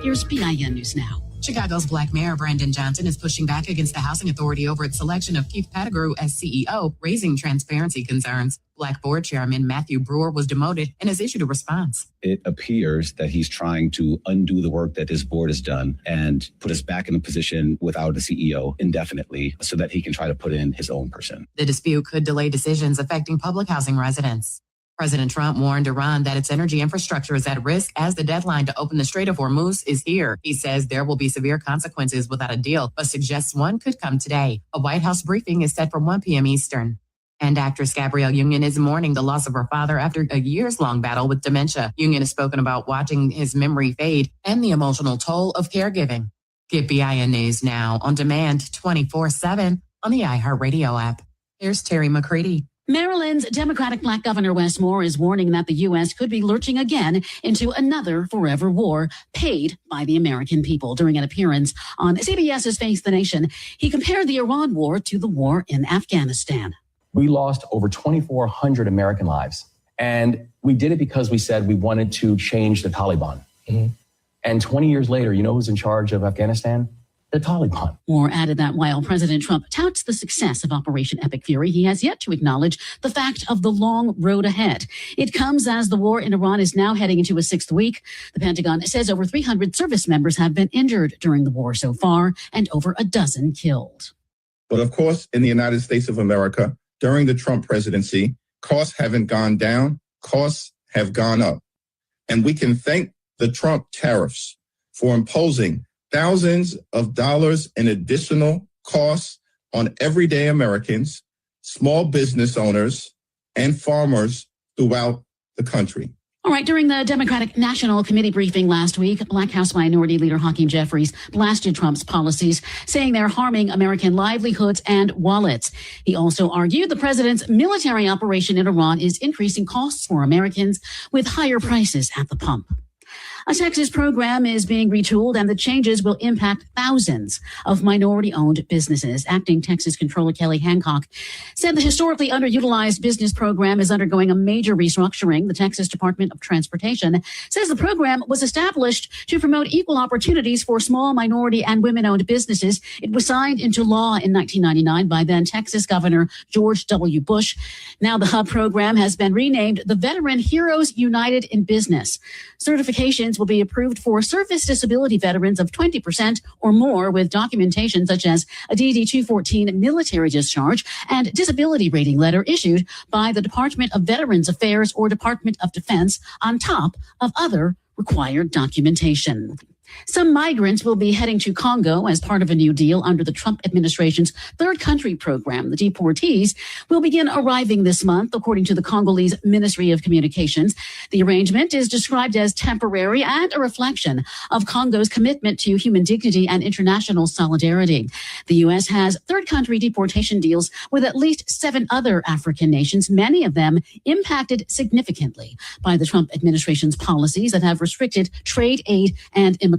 Here's PIN News Now. Chicago's Black Mayor Brandon Johnson is pushing back against the Housing Authority over its selection of Keith Pettigrew as CEO, raising transparency concerns. Black Board Chairman Matthew Brewer was demoted and has issued a response. It appears that he's trying to undo the work that this board has done and put us back in a position without a CEO indefinitely so that he can try to put in his own person. The dispute could delay decisions affecting public housing residents. President Trump warned Iran that its energy infrastructure is at risk as the deadline to open the Strait of Hormuz is here. He says there will be severe consequences without a deal, but suggests one could come today. A White House briefing is set for 1 p.m. Eastern. And actress Gabrielle Union is mourning the loss of her father after a years-long battle with dementia. Union has spoken about watching his memory fade and the emotional toll of caregiving. Get BIN News Now on demand 24/7 on the iHeartRadio app. Here's Terry McCready. Maryland's Democratic Black Governor Wes Moore is warning that the U.S. could be lurching again into another forever war paid by the American people. During an appearance on CBS's Face the Nation, he compared the Iran war to the war in Afghanistan. We lost over 2,400 American lives, and we did it because we said we wanted to change the Taliban. Mm-hmm. And 20 years later, you know who's in charge of Afghanistan? The Taliban. Moore added that while President Trump touts the success of Operation Epic Fury, he has yet to acknowledge the fact of the long road ahead. It comes as the war in Iran is now heading into a 6th week. The Pentagon says over 300 service members have been injured during the war so far and over a dozen killed. But of course, in the United States of America, during the Trump presidency, costs haven't gone down, costs have gone up. And we can thank the Trump tariffs for imposing thousands of dollars in additional costs on everyday Americans, small business owners, and farmers throughout the country. All right, during the Democratic National Committee briefing last week, Black House Minority Leader Hakeem Jeffries blasted Trump's policies, saying they're harming American livelihoods and wallets. He also argued the president's military operation in Iran is increasing costs for Americans with higher prices at the pump. A Texas program is being retooled, and the changes will impact thousands of minority-owned businesses. Acting Texas Controller Kelly Hancock said the historically underutilized business program is undergoing a major restructuring. The Texas Department of Transportation says the program was established to promote equal opportunities for small minority and women-owned businesses. It was signed into law in 1999 by then Texas Governor George W. Bush. Now the HUB program has been renamed the Veteran Heroes United in Business. Certifications will be approved for service disability veterans of 20% or more with documentation such as a DD-214 military discharge and disability rating letter issued by the Department of Veterans Affairs or Department of Defense on top of other required documentation. Some migrants will be heading to Congo as part of a new deal under the Trump administration's third country program. The deportees will begin arriving this month, according to the Congolese Ministry of Communications. The arrangement is described as temporary and a reflection of Congo's commitment to human dignity and international solidarity. The U.S. has third country deportation deals with at least 7 other African nations, many of them impacted significantly by the Trump administration's policies that have restricted trade, aid, and immigration.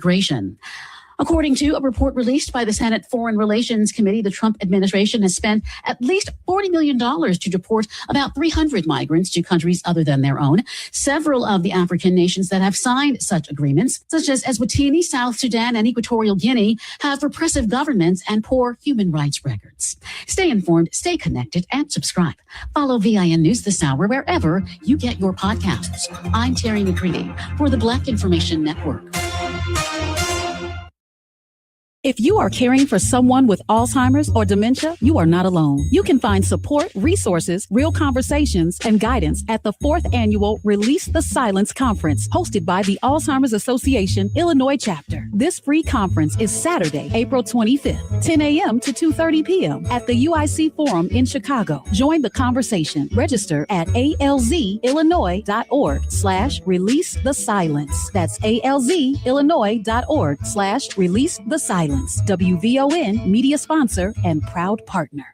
According to a report released by the Senate Foreign Relations Committee, the Trump administration has spent at least $40 million to deport about 300 migrants to countries other than their own. Several of the African nations that have signed such agreements, such as Eswatini, South Sudan, and Equatorial Guinea, have repressive governments and poor human rights records. Stay informed, stay connected, and subscribe. Follow VIN News this hour wherever you get your podcasts. I'm Terry McCready for the Black Information Network. If you are caring for someone with Alzheimer's or dementia, you are not alone. You can find support, resources, real conversations, and guidance at the 4th Annual Release the Silence Conference, hosted by the Alzheimer's Association Illinois Chapter. This free conference is Saturday, April 25th, 10 a.m. to 2:30 p.m. at the UIC Forum in Chicago. Join the conversation. Register at alzillinois.org/release the silence. That's alzillinois.org/release the silence. WVON, media sponsor and proud partner.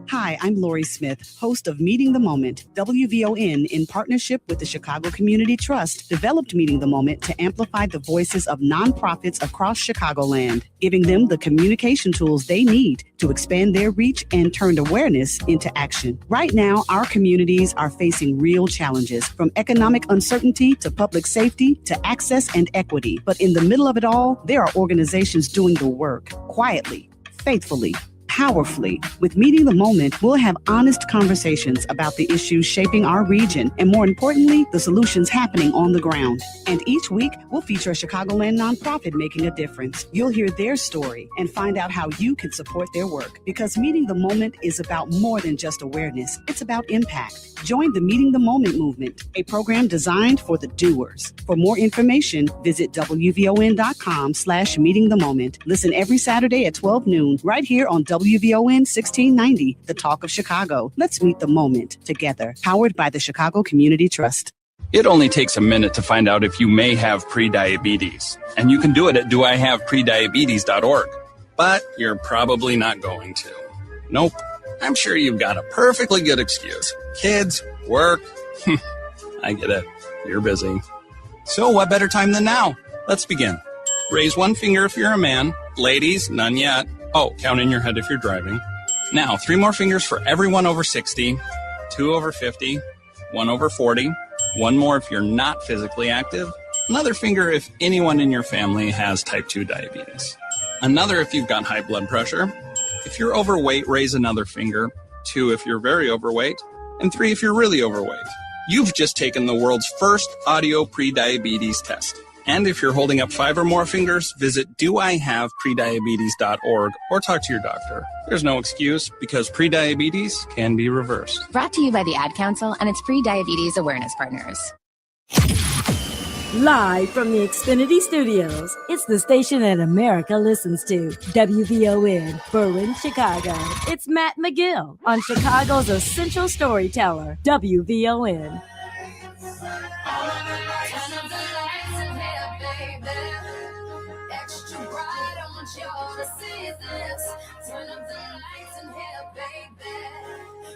Hi, I'm Lori Smith, host of Meeting the Moment. WVON, in partnership with the Chicago Community Trust, developed Meeting the Moment to amplify the voices of nonprofits across Chicagoland, giving them the communication tools they need to expand their reach and turn awareness into action. Right now, our communities are facing real challenges, from economic uncertainty to public safety to access and equity. But in the middle of it all, there are organizations doing the work quietly, faithfully, powerfully. With Meeting the Moment, we'll have honest conversations about the issues shaping our region and, more importantly, the solutions happening on the ground. And each week, we'll feature a Chicagoland nonprofit making a difference. You'll hear their story and find out how you can support their work. Because Meeting the Moment is about more than just awareness. It's about impact. Join the Meeting the Moment movement, a program designed for the doers. For more information, visit WVON.com/Meeting the Moment. Listen every Saturday at 12 noon, right here on WVON 1690, the talk of Chicago. Let's meet the moment together. Powered by the Chicago Community Trust. It only takes a minute to find out if you may have prediabetes. And you can do it at doihaveprediabetes.org. But you're probably not going to. Nope. I'm sure you've got a perfectly good excuse. Kids, work. I get it. You're busy. So what better time than now? Let's begin. Raise one finger if you're a man. Ladies, none yet. Oh, count in your head if you're driving. Now, 3 more fingers for everyone over 60, 2 over 50, 1 over 40, 1 more if you're not physically active, another finger if anyone in your family has type 2 diabetes, another if you've got high blood pressure. If you're overweight, raise another finger, 2 if you're very overweight, and 3 if you're really overweight. You've just taken the world's first audio prediabetes test. And if you're holding up 5 or more fingers, visit doihaveprediabetes.org or talk to your doctor. There's no excuse because prediabetes can be reversed. Brought to you by the Ad Council and its pre-diabetes awareness partners. Live from the Xfinity Studios, it's the station that America listens to. WVON, Berlin, Chicago. It's Matt McGill on Chicago's essential storyteller, WVON. Turn up the lights in here, baby.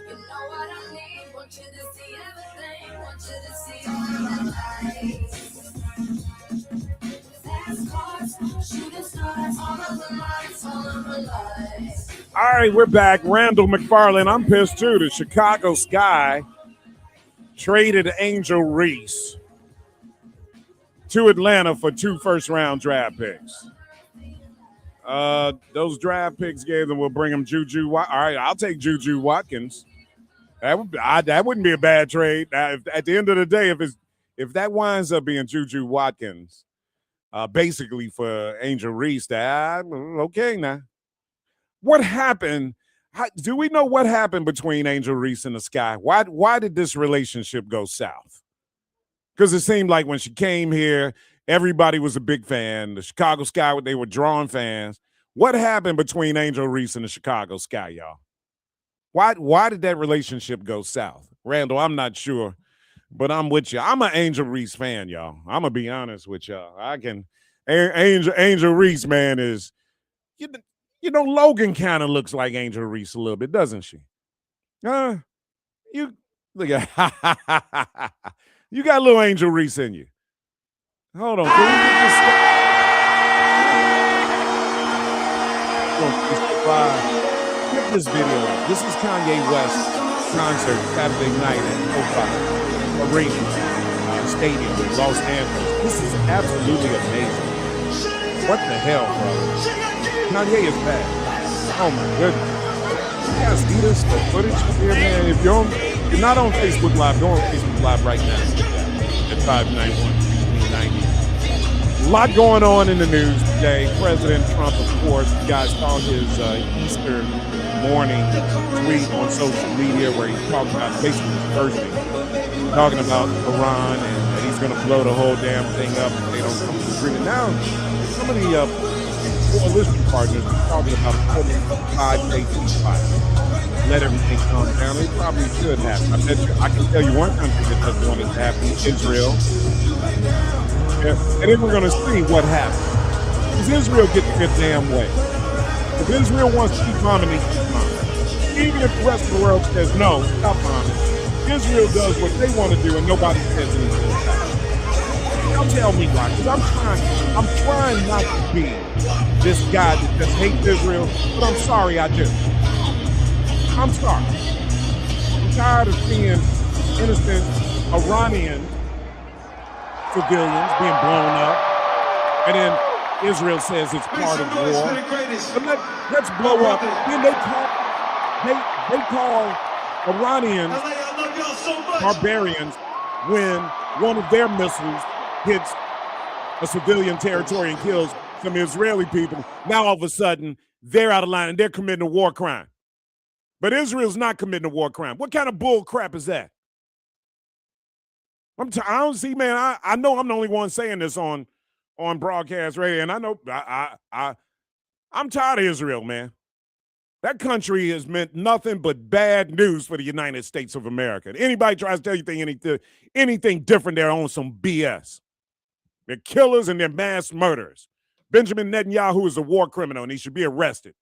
You know what I need. Want you to see everything. Want you to see all the lights. Fast cars, shooting stars, all of the lights, all of the lights. All right, we're back. Randall McFarland. I'm pissed too. The Chicago Sky traded Angel Reese to Atlanta for 2 first-round draft picks. Those draft picks gave them will bring them Juju. All right, I'll take Juju Watkins. That wouldn't be a bad trade. At the end of the day, if that winds up being Juju Watkins, basically for Angel Reese, okay now. What happened? Do we know what happened between Angel Reese and the Sky? Why did this relationship go south? Because it seemed like when she came here, everybody was a big fan. The Chicago Sky, they were drawing fans. What happened between Angel Reese and the Chicago Sky, y'all? Why did that relationship go south? Randall, I'm not sure, but I'm with you. I'm an Angel Reese fan, y'all. I'm going to be honest with y'all. Angel Reese, man, is, Logan kind of looks like Angel Reese a little bit, doesn't she? You look at you got a little Angel Reese in you. Hold on. Can we get this Get this video out. This is Kanye West's concert Saturday night at SoFi Arena Stadium in Los Angeles. This is absolutely amazing. What the hell, bro? Kanye is bad. Oh my goodness. You guys see this? The footage here, man. If you're not on Facebook Live, go on Facebook Live right now at 591-1690. A lot going on in the news today. President Trump, of course, you guys saw his Easter morning tweet on social media where he talked about basically his versioning, talking about Iran and that he's going to blow the whole damn thing up if they don't come to an agreement. Now, some of the coalition partners are talking about a 45-day ceasefire. Let everything calm down. It probably should happen. I can tell you one country that doesn't want it to happen, Israel. Yeah. And then we're going to see what happens. Does Israel get their damn way? If Israel wants to keep bombing, they keep bombing. Even if the rest of the world says, no, stop bombing, Israel does what they want to do and nobody says anything about it. Don't tell me why, because I'm trying not to be this guy that just hates Israel, but I'm sorry I do. I'm sorry. I'm tired of seeing innocent Iranian civilians being blown up, and then Israel says it's part of war. But let's blow up. Then they call Iranians barbarians when one of their missiles hits a civilian territory and kills some Israeli people. Now all of a sudden they're out of line and they're committing a war crime. But Israel's not committing a war crime. What kind of bull crap is that? I don't see, man. I know I'm the only one saying this on broadcast radio, and I know I'm tired of Israel, man. That country has meant nothing but bad news for the United States of America. Anybody tries to tell you anything different, they're on some BS. They're killers and they're mass murderers. Benjamin Netanyahu is a war criminal, and he should be arrested.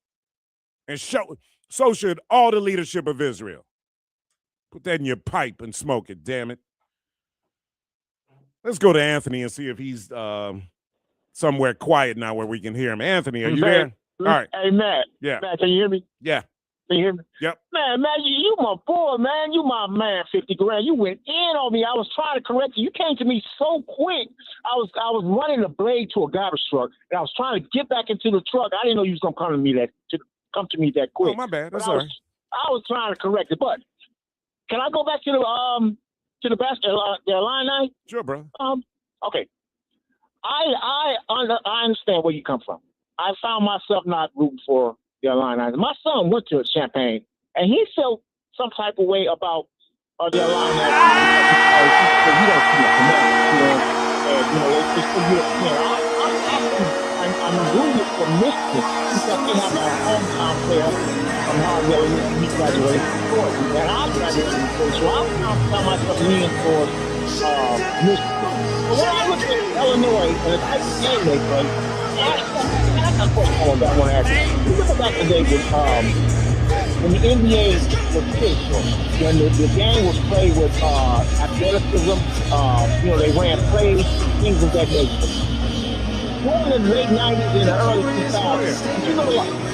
And so should all the leadership of Israel. Put that in your pipe and smoke it, damn it. Let's go to Anthony and see if he's somewhere quiet now where we can hear him. Anthony, are you there? All right. Hey, Matt. Yeah. Matt, can you hear me? Yeah. Can you hear me? Yep. Man, you my boy, man. You my man, 50 grand. You went in on me. I was trying to correct you. You came to me so quick. I was running a blade to a garbage truck, and I was trying to get back into the truck. I didn't know you was going to come to me that quick. Oh, my bad. That's all right. I was trying to correct it, but can I go back to the basketball, the Illini? Sure, bro. Okay. I understand where you come from. I found myself not rooting for the Illini. My son went to Champaign, and he felt some type of way about the Illini. He don't see a I'm rooting for Michigan because they have a hometown player from Harvard, and he graduated from Florida. And I graduated from Florida, so I found myself leaning towards Michigan. But when I look at Illinois and the type of game they play, that's a question I want to ask you. You look back today when the NBA was physical, when the game was played with athleticism, they ran plays, things of that nature. During the late 90s and the early 2000s,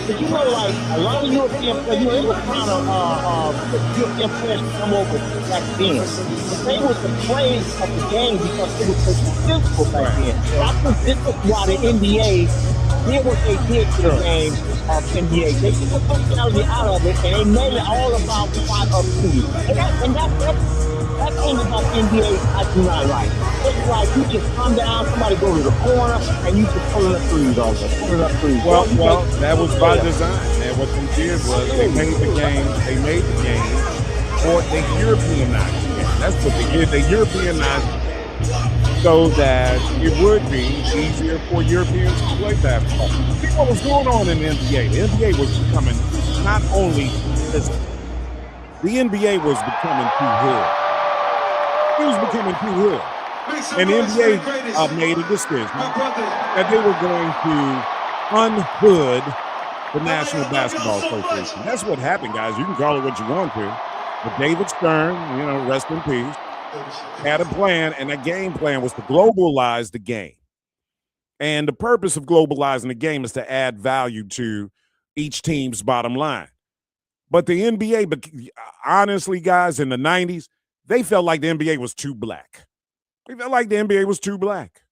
did you know, like, a lot of European players, it was kind of European players to come over back then. But they was afraid of the game because it was so physical back then. I think this is why the NBA did what they did to the game of NBA. They took the functionality out of it, and they made it all about spot up two. And that thing about the NBA, I do not like. It's like you just come down, somebody go to the corner, and you just pulling up threes all day. Well, that was by design. And what they did was they made the game or they Europeanized it. That's what they did. They Europeanized it so that it would be easier for Europeans to play basketball. See what was going on in the NBA. The NBA was becoming not only physical. The NBA was becoming too hood. It was becoming too hood. And the NBA made a decision that they were going to unhood the National Basketball Association. That's what happened, guys. You can call it what you want to. But David Stern, rest in peace, had a plan, and that game plan was to globalize the game. And the purpose of globalizing the game is to add value to each team's bottom line. But the NBA, honestly, guys, in the 90s, they felt like the NBA was too black. They felt like the NBA was too black.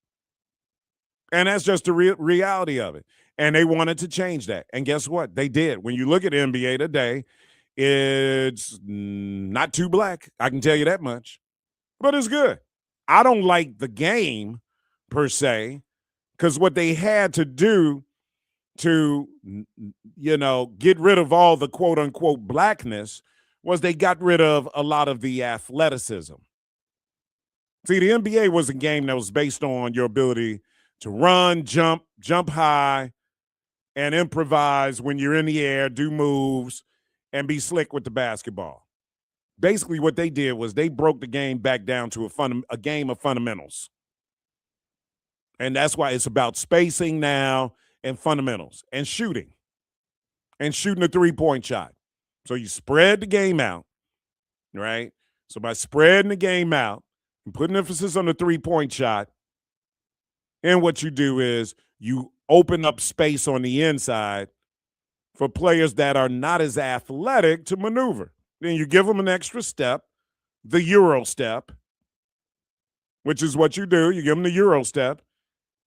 And that's just the reality of it. And they wanted to change that. And guess what? They did. When you look at the NBA today, it's not too black. I can tell you that much. But it's good. I don't like the game per se, because what they had to do to, get rid of all the quote unquote blackness was they got rid of a lot of the athleticism. See, the NBA was a game that was based on your ability to run, jump high, and improvise when you're in the air, do moves, and be slick with the basketball. Basically, what they did was they broke the game back down to a game of fundamentals. And that's why it's about spacing now and fundamentals and shooting a three-point shot. So you spread the game out, right? So by spreading the game out and putting emphasis on the three-point shot, and what you do is you open up space on the inside for players that are not as athletic to maneuver. Then you give them an extra step, the Euro step, which is what you do. You give them the Euro step,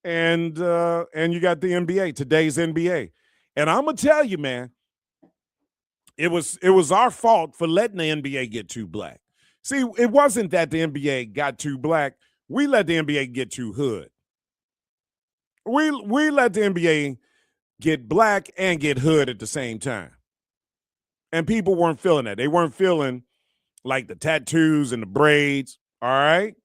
and you got the NBA, today's NBA. And I'm going to tell you, man, it was our fault for letting the NBA get too black. See, it wasn't that the NBA got too black. We let the NBA get too hood. We let the NBA get black and get hood at the same time. And people weren't feeling that. They weren't feeling like the tattoos and the braids, all right?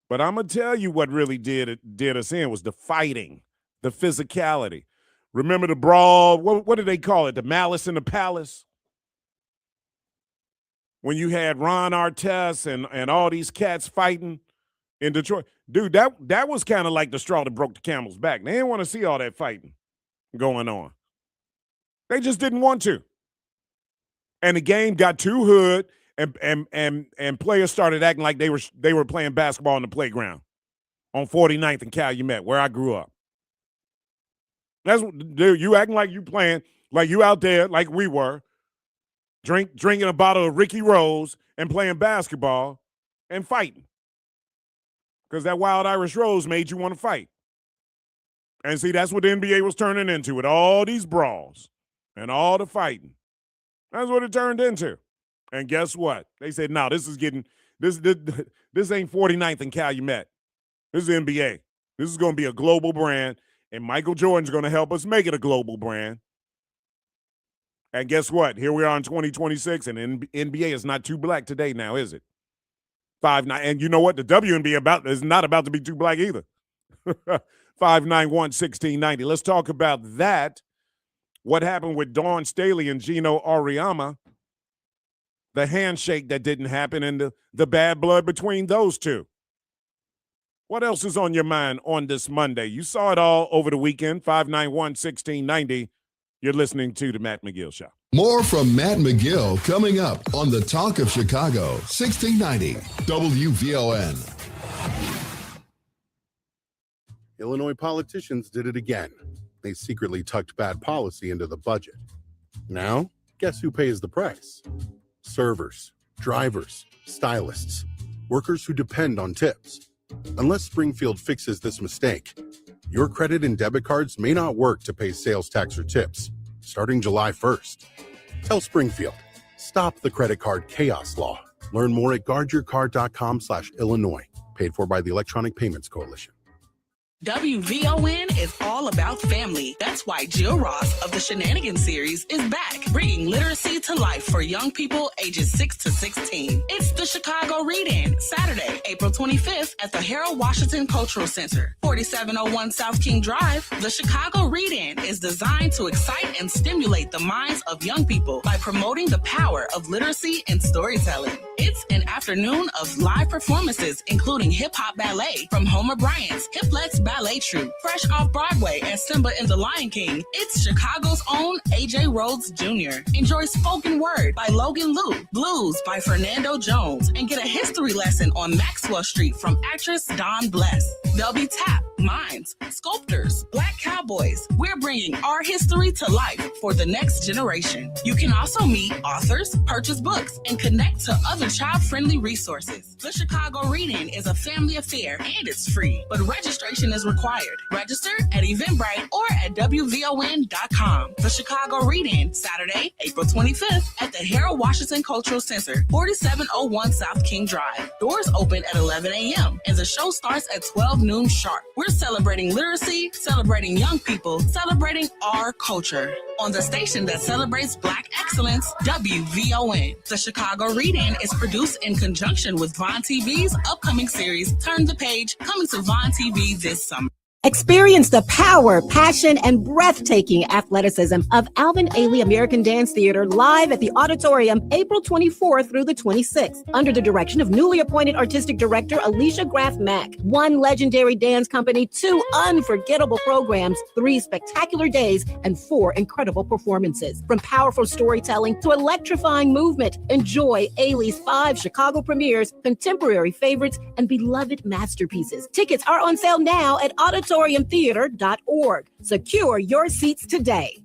But I'm going to tell you what really did us in was the fighting, the physicality. Remember the brawl? What did they call it? The Malice in the Palace? When you had Ron Artest and all these cats fighting in Detroit. Dude, that was kind of like the straw that broke the camel's back. They didn't want to see all that fighting going on. They just didn't want to. And the game got too hood, and players started acting like they were playing basketball on the playground on 49th and Calumet, where I grew up. Dude, you acting like you playing, like you out there, like we were, drinking a bottle of Ricky Rose and playing basketball and fighting. Because that Wild Irish Rose made you want to fight. And see, that's what the NBA was turning into with all these brawls and all the fighting. That's what it turned into. And guess what? They said, no, this ain't 49th and Calumet. This is NBA. This is going to be a global brand, and Michael Jordan's going to help us make it a global brand. And guess what? Here we are in 2026, and NBA is not too black today now, is it? 5'9", and you know what? The WNBA is not about to be too black either. 591-1690. Let's talk about that. What happened with Dawn Staley and Gino Auriemma, the handshake that didn't happen, and the bad blood between those two. What else is on your mind on this Monday? You saw it all over the weekend. 591-1690. You're listening to the Matt McGill Show. More from Matt McGill coming up on the Talk of Chicago, 1690 WVON. Illinois politicians did it again. They secretly tucked bad policy into the budget. Now, guess who pays the price? Servers, drivers, stylists, workers who depend on tips. Unless Springfield fixes this mistake, your credit and debit cards may not work to pay sales tax or tips starting July 1st. Tell Springfield, stop the credit card chaos law. Learn more at guardyourcard.com/Illinois. Paid for by the Electronic Payments Coalition. WVON is all about family. That's why Jill Ross of the Shenanigans series is back, bringing literacy to life for young people ages 6 to 16. It's the Chicago Read-In, Saturday, April 25th at the Harold Washington Cultural Center, 4701 South King Drive. The Chicago Read-In is designed to excite and stimulate the minds of young people by promoting the power of literacy and storytelling. It's an afternoon of live performances, including hip-hop ballet from Homer Bryant's Hiplex Ballet Troupe, fresh off Broadway as Simba in The Lion King. It's Chicago's own A.J. Rhodes Jr. Enjoy spoken word by Logan Liu, blues by Fernando Jones, and get a history lesson on Maxwell Street from actress Dawn Bless. There'll be tap, minds, sculptors, Black cowboys. We're bringing our history to life for the next generation. You can also meet authors, purchase books, and connect to other child-friendly resources. The Chicago Read-In is a family affair and it's free, but registration is required. Register at Eventbrite or at WVON.com. The Chicago Read-In, Saturday, April 25th at the Harold Washington Cultural Center, 4701 South King Drive. Doors open at 11 a.m. and the show starts at 12 noon sharp. We're celebrating literacy, celebrating young people, celebrating our culture. On the station that celebrates Black excellence, WVON. The Chicago Read-In is produced in conjunction with Vaughn TV's upcoming series, Turn the Page, coming to Vaughn TV this summer. Experience the power, passion, and breathtaking athleticism of Alvin Ailey American Dance Theater live at the Auditorium April 24th through the 26th under the direction of newly appointed artistic director Alicia Graff Mack. One legendary dance company, 2 unforgettable programs, 3 spectacular days, and 4 incredible performances. From powerful storytelling to electrifying movement, enjoy Ailey's 5 Chicago premieres, contemporary favorites, and beloved masterpieces. Tickets are on sale now at auditoriumtheater.org. Secure your seats today.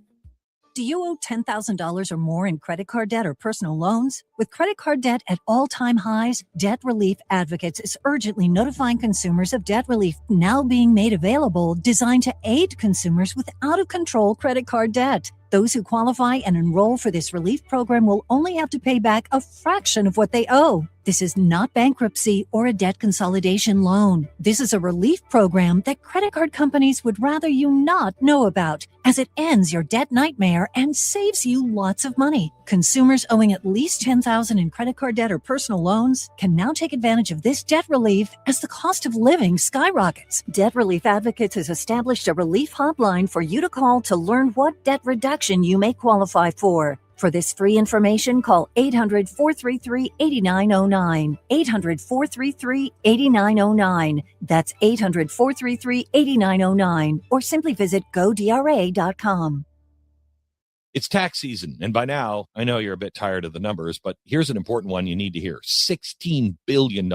Do you owe $10,000 or more in credit card debt or personal loans? With credit card debt at all-time highs, Debt Relief Advocates is urgently notifying consumers of debt relief now being made available, designed to aid consumers with out-of-control credit card debt. Those who qualify and enroll for this relief program will only have to pay back a fraction of what they owe. This is not bankruptcy or a debt consolidation loan. This is a relief program that credit card companies would rather you not know about, as it ends your debt nightmare and saves you lots of money. Consumers owing at least $10,000 in credit card debt or personal loans can now take advantage of this debt relief as the cost of living skyrockets. Debt Relief Advocates has established a relief hotline for you to call to learn what debt reduction you may qualify for. For this free information, call 800-433-8909. 800-433-8909. That's 800-433-8909. Or simply visit godra.com. It's tax season, and by now, I know you're a bit tired of the numbers, but here's an important one you need to hear. $16 billion.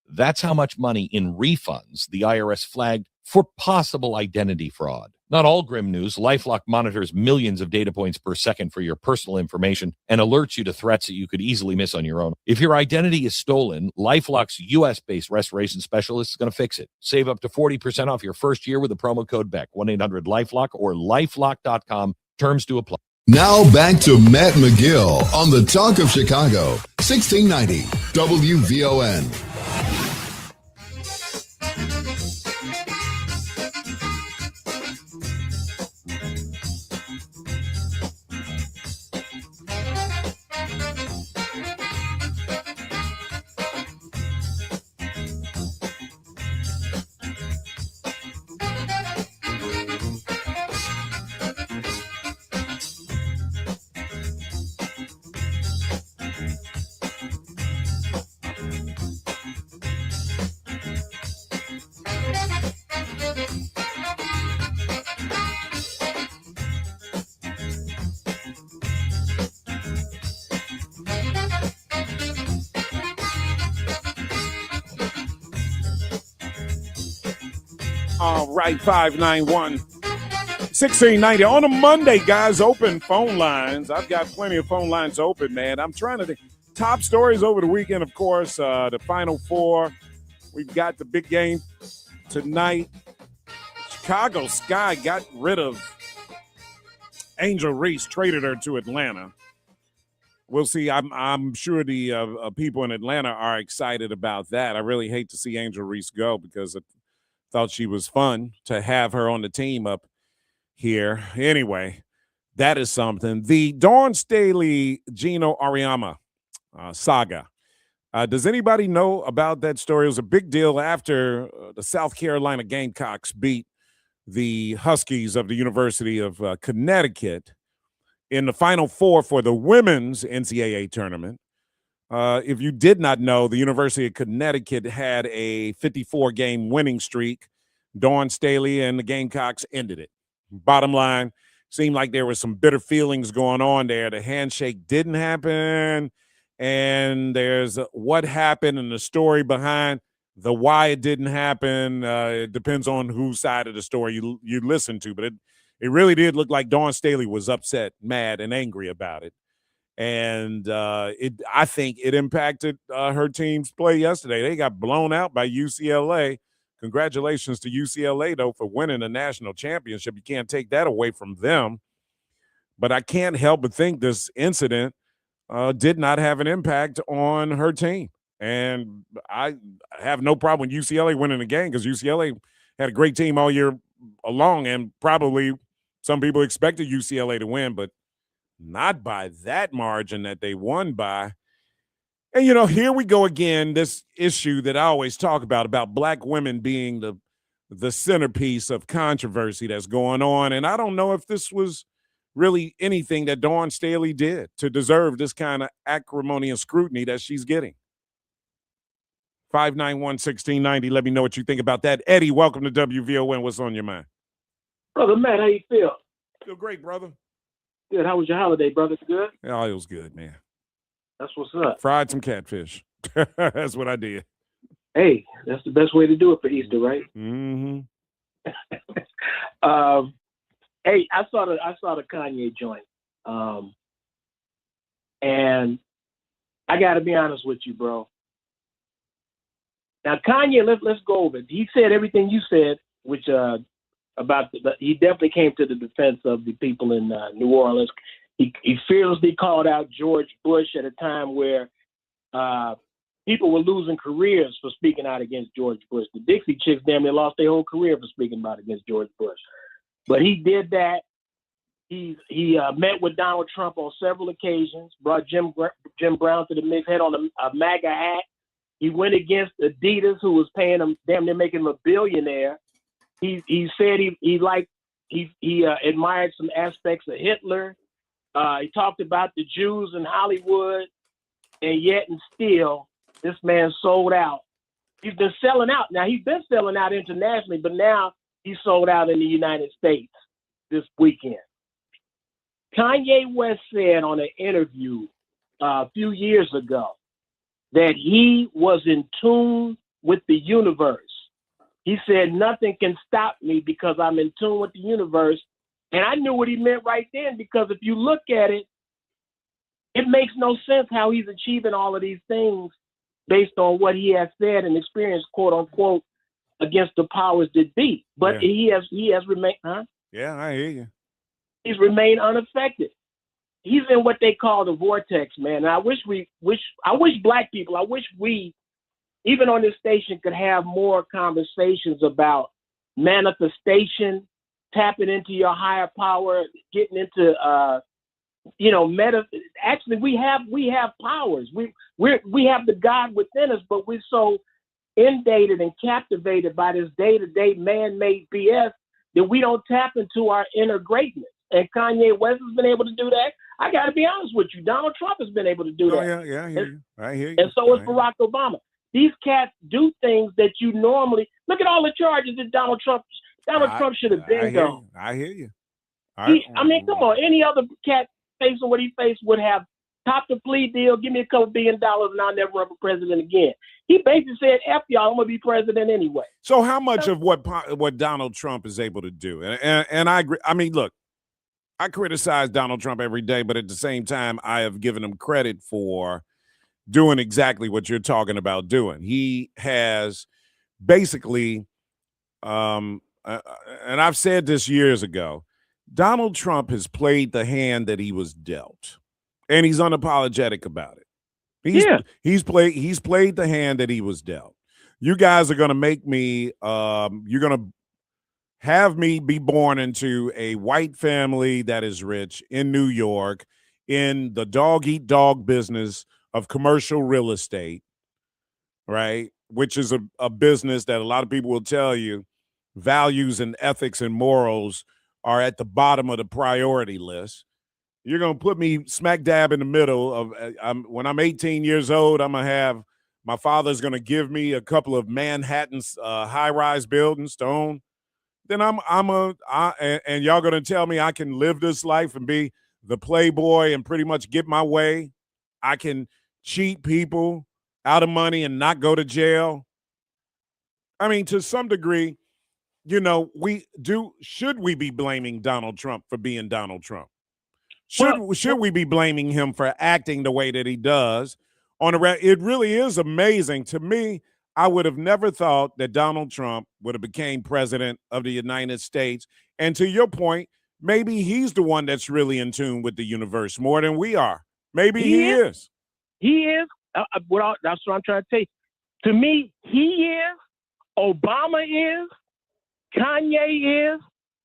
That's how much money in refunds the IRS flagged for possible identity fraud. Not all grim news. LifeLock monitors millions of data points per second for your personal information and alerts you to threats that you could easily miss on your own. If your identity is stolen, LifeLock's U.S.-based restoration specialist is going to fix it. Save up to 40% off your first year with the promo code BECK, 1-800-LifeLock or lifelock.com. Terms to apply. Now back to Matt McGill on the Talk of Chicago, 1690 WVON. All right, 591-1690. On a Monday, guys, open phone lines. I've got plenty of phone lines open, man. I'm trying to think. Top stories over the weekend, of course, the Final Four. We've got the big game tonight. Chicago Sky got rid of Angel Reese, traded her to Atlanta. We'll see. I'm sure the people in Atlanta are excited about that. I really hate to see Angel Reese go because I thought she was fun to have her on the team up here. Anyway, that is something. The Dawn Staley, Gino Auriemma saga. Does anybody know about that story? It was a big deal after the South Carolina Gamecocks beat the Huskies of the University of Connecticut in the Final Four for the women's NCAA tournament. If you did not know, the University of Connecticut had a 54-game winning streak. Dawn Staley and the Gamecocks ended it. Bottom line, seemed like there was some bitter feelings going on there. The handshake didn't happen, and there's what happened and the story behind The why it didn't happen, it depends on whose side of the story you listen to, but it really did look like Dawn Staley was upset, mad, and angry about it. And I think it impacted her team's play yesterday. They got blown out by UCLA. Congratulations to UCLA, though, for winning a national championship. You can't take that away from them. But I can't help but think this incident did not have an impact on her team. And I have no problem with UCLA winning the game because UCLA had a great team all year long, and probably some people expected UCLA to win, but not by that margin that they won by. And, here we go again, this issue that I always talk about black women being the centerpiece of controversy that's going on. And I don't know if this was really anything that Dawn Staley did to deserve this kind of acrimony and scrutiny that she's getting. 591-1690. Let me know what you think about that. Eddie, welcome to WVON. What's on your mind? Brother Matt, how you feel? Feel great, brother. Good. How was your holiday, brother? Good? Oh, it was good, man. That's what's up. Fried some catfish. That's what I did. Hey, that's the best way to do it for Easter, right? Mm-hmm. Hey, I saw the Kanye joint. And I got to be honest with you, bro. Now, Kanye, let's go over it. He said everything you said, which about he definitely came to the defense of the people in New Orleans. He fearlessly called out George Bush at a time where people were losing careers for speaking out against George Bush. The Dixie Chicks damn near lost their whole career for speaking out against George Bush. But he did that. He met with Donald Trump on several occasions, brought Jim Brown to the mix, had on a MAGA hat. He went against Adidas, who was paying him, damn near making him a billionaire. He said he admired some aspects of Hitler. He talked about the Jews in Hollywood, and yet and still, this man sold out. He's been selling out. Now, he's been selling out internationally, but now he sold out in the United States this weekend. Kanye West said on an interview a few years ago that he was in tune with the universe. He said, nothing can stop me because I'm in tune with the universe. And I knew what he meant right then, because if you look at it, it makes no sense how he's achieving all of these things based on what he has said and experienced, quote unquote, against the powers that be. But yeah. he has remained, Yeah, I hear you. He's remained unaffected. He's in what they call the vortex, man. And I wish black people, we, even on this station, could have more conversations about manifestation, tapping into your higher power, getting into actually we have powers. We have the God within us, but we're so inundated and captivated by this day-to-day man-made BS that we don't tap into our inner greatness. And Kanye West has been able to do that. I got to be honest with you. Donald Trump has been able to do that. Oh, yeah, I hear you. And so is Barack Obama. These cats do things that you normally look at all the charges that Donald Trump should have been gone. I hear you. I mean, come on. Any other cat facing what he faced would have topped the plea deal, give me a couple $1 billion, and I'll never run for president again. He basically said, F y'all, I'm going to be president anyway. So how much of what Donald Trump is able to do? And I agree. I mean, look, I criticize Donald Trump every day, but at the same time, I have given him credit for doing exactly what you're talking about doing. He has basically, and I've said this years ago, Donald Trump has played the hand that he was dealt, and he's unapologetic about it. He's played the hand that he was dealt. You guys are going to make me, you're going to have me be born into a white family that is rich in New York, in the dog-eat-dog business of commercial real estate, right? Which is a business that a lot of people will tell you values and ethics and morals are at the bottom of the priority list. You're going to put me smack dab in the middle of when I'm 18 years old, I'm going to have my father's going to give me a couple of Manhattan's high-rise buildings to own. Then and y'all going to tell me I can live this life and be the playboy and pretty much get my way. I can cheat people out of money and not go to jail. I mean, to some degree, should we be blaming Donald Trump for being Donald Trump? Should we be blaming him for acting the way that he does? It really is amazing to me. I would have never thought that Donald Trump would have became president of the United States. And to your point, maybe he's the one that's really in tune with the universe more than we are. Maybe he is. He is. That's what I'm trying to tell you. To me, he is. Obama is. Kanye is.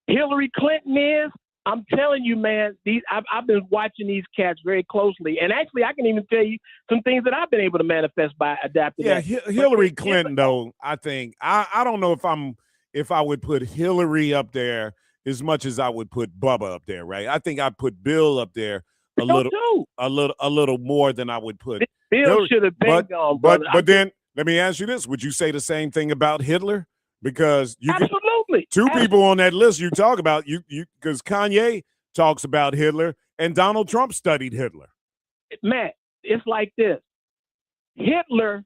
Hillary Clinton is. I'm telling you, man, I've been watching these cats very closely. And actually, I can even tell you some things that I've been able to manifest by adapting. Yeah, Hillary Clinton, though, I think. I don't know if I would put Hillary up there as much as I would put Bubba up there, right? I think I'd put Bill up there a little more than I would put Bill should have been gone, brother. But then let me ask you this. Would you say the same thing about Hitler? Because absolutely. Two people on that list you talk about, because Kanye talks about Hitler and Donald Trump studied Hitler. Matt, it's like this. Hitler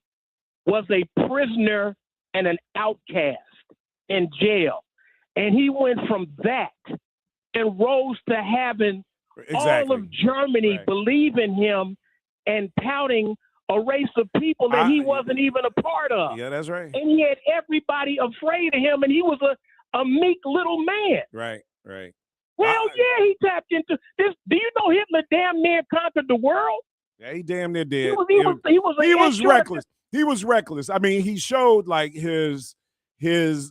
was a prisoner and an outcast in jail. And he went from that and rose to having all of Germany believe in him and touting a race of people that he wasn't even a part of. Yeah, that's right. And he had everybody afraid of him, and he was a meek little man. Right. Well, yeah, he tapped into this. Do you know Hitler damn near conquered the world? Yeah, he damn near did. He was reckless. He was reckless. I mean, he showed like his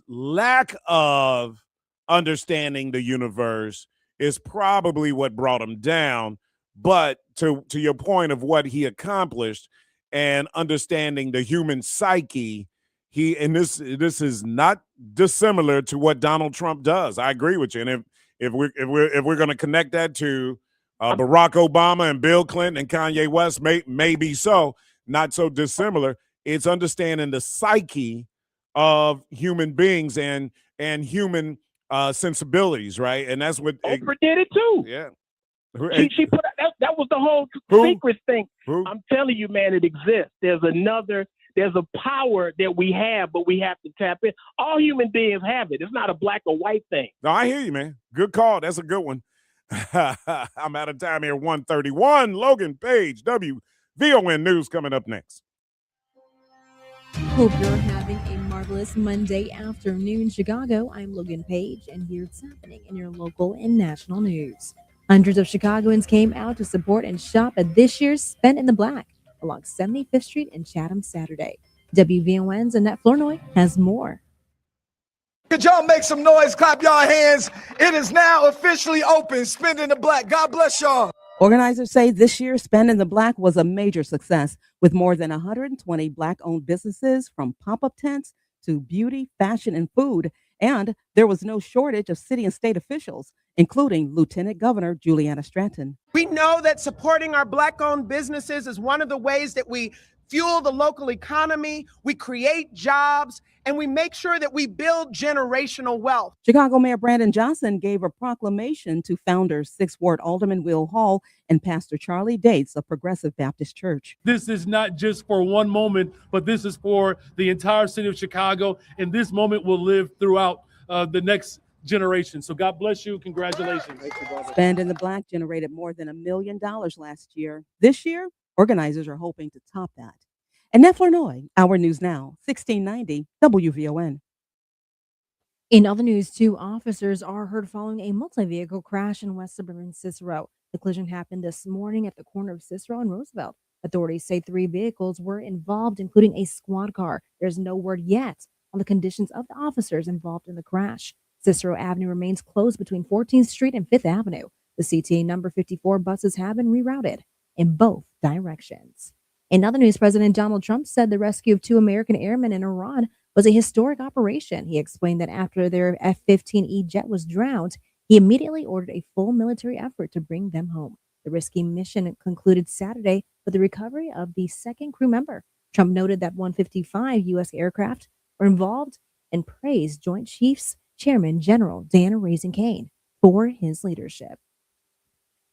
lack of understanding the universe is probably what brought him down. But to your point of what he accomplished and understanding the human psyche, this is not dissimilar to what Donald Trump does. I agree with you. And if we're going to connect that to Barack Obama and Bill Clinton and Kanye West, maybe so, not so dissimilar. It's understanding the psyche of human beings and human sensibilities, right? And that's what Oprah did it too. Yeah. She put that was the whole secret thing. I'm telling you, man, it exists. There's a power that we have, but we have to tap in. All human beings have it. It's not a black or white thing. No, I hear you, man. Good call. That's a good one. I'm out of time here. 1:31. Logan Page, WVON News coming up next. Hope you're having a marvelous Monday afternoon, Chicago. I'm Logan Page, and here's what's happening in your local and national news. Hundreds of Chicagoans came out to support and shop at this year's Spend in the Black along 75th Street in Chatham Saturday. WVON's Annette Flournoy has more. Could y'all make some noise? Clap y'all hands. It is now officially open. Spend in the Black. God bless y'all. Organizers say this year's Spend in the Black was a major success with more than 120 Black-owned businesses from pop-up tents to beauty, fashion, and food. And there was no shortage of city and state officials, including Lieutenant Governor Juliana Stratton. We know that supporting our Black-owned businesses is one of the ways that we fuel the local economy, we create jobs, and we make sure that we build generational wealth. Chicago Mayor Brandon Johnson gave a proclamation to founders 6th Ward Alderman Will Hall and Pastor Charlie Dates of Progressive Baptist Church. This is not just for one moment, but this is for the entire city of Chicago, and this moment will live throughout the next generation. So God bless you. Congratulations. Spend in the Black generated more than $1 million last year. This year, organizers are hoping to top that. Annette Flournoy, Our News Now, 1690 WVON. In other news, 2 officers are heard following a multi-vehicle crash in West Suburban Cicero. The collision happened this morning at the corner of Cicero and Roosevelt. Authorities say 3 vehicles were involved, including a squad car. There's no word yet on the conditions of the officers involved in the crash. Cicero Avenue remains closed between 14th Street and 5th Avenue. The CTA number 54 buses have been rerouted in both directions. In other news, President Donald Trump said the rescue of 2 American airmen in Iran was a historic operation. He explained that after their F-15E jet was drowned, he immediately ordered a full military effort to bring them home. The risky mission concluded Saturday with the recovery of the 2nd crew member. Trump noted that 155 U.S. aircraft were involved and praised Joint Chiefs Chairman General Dan Raising Cane for his leadership.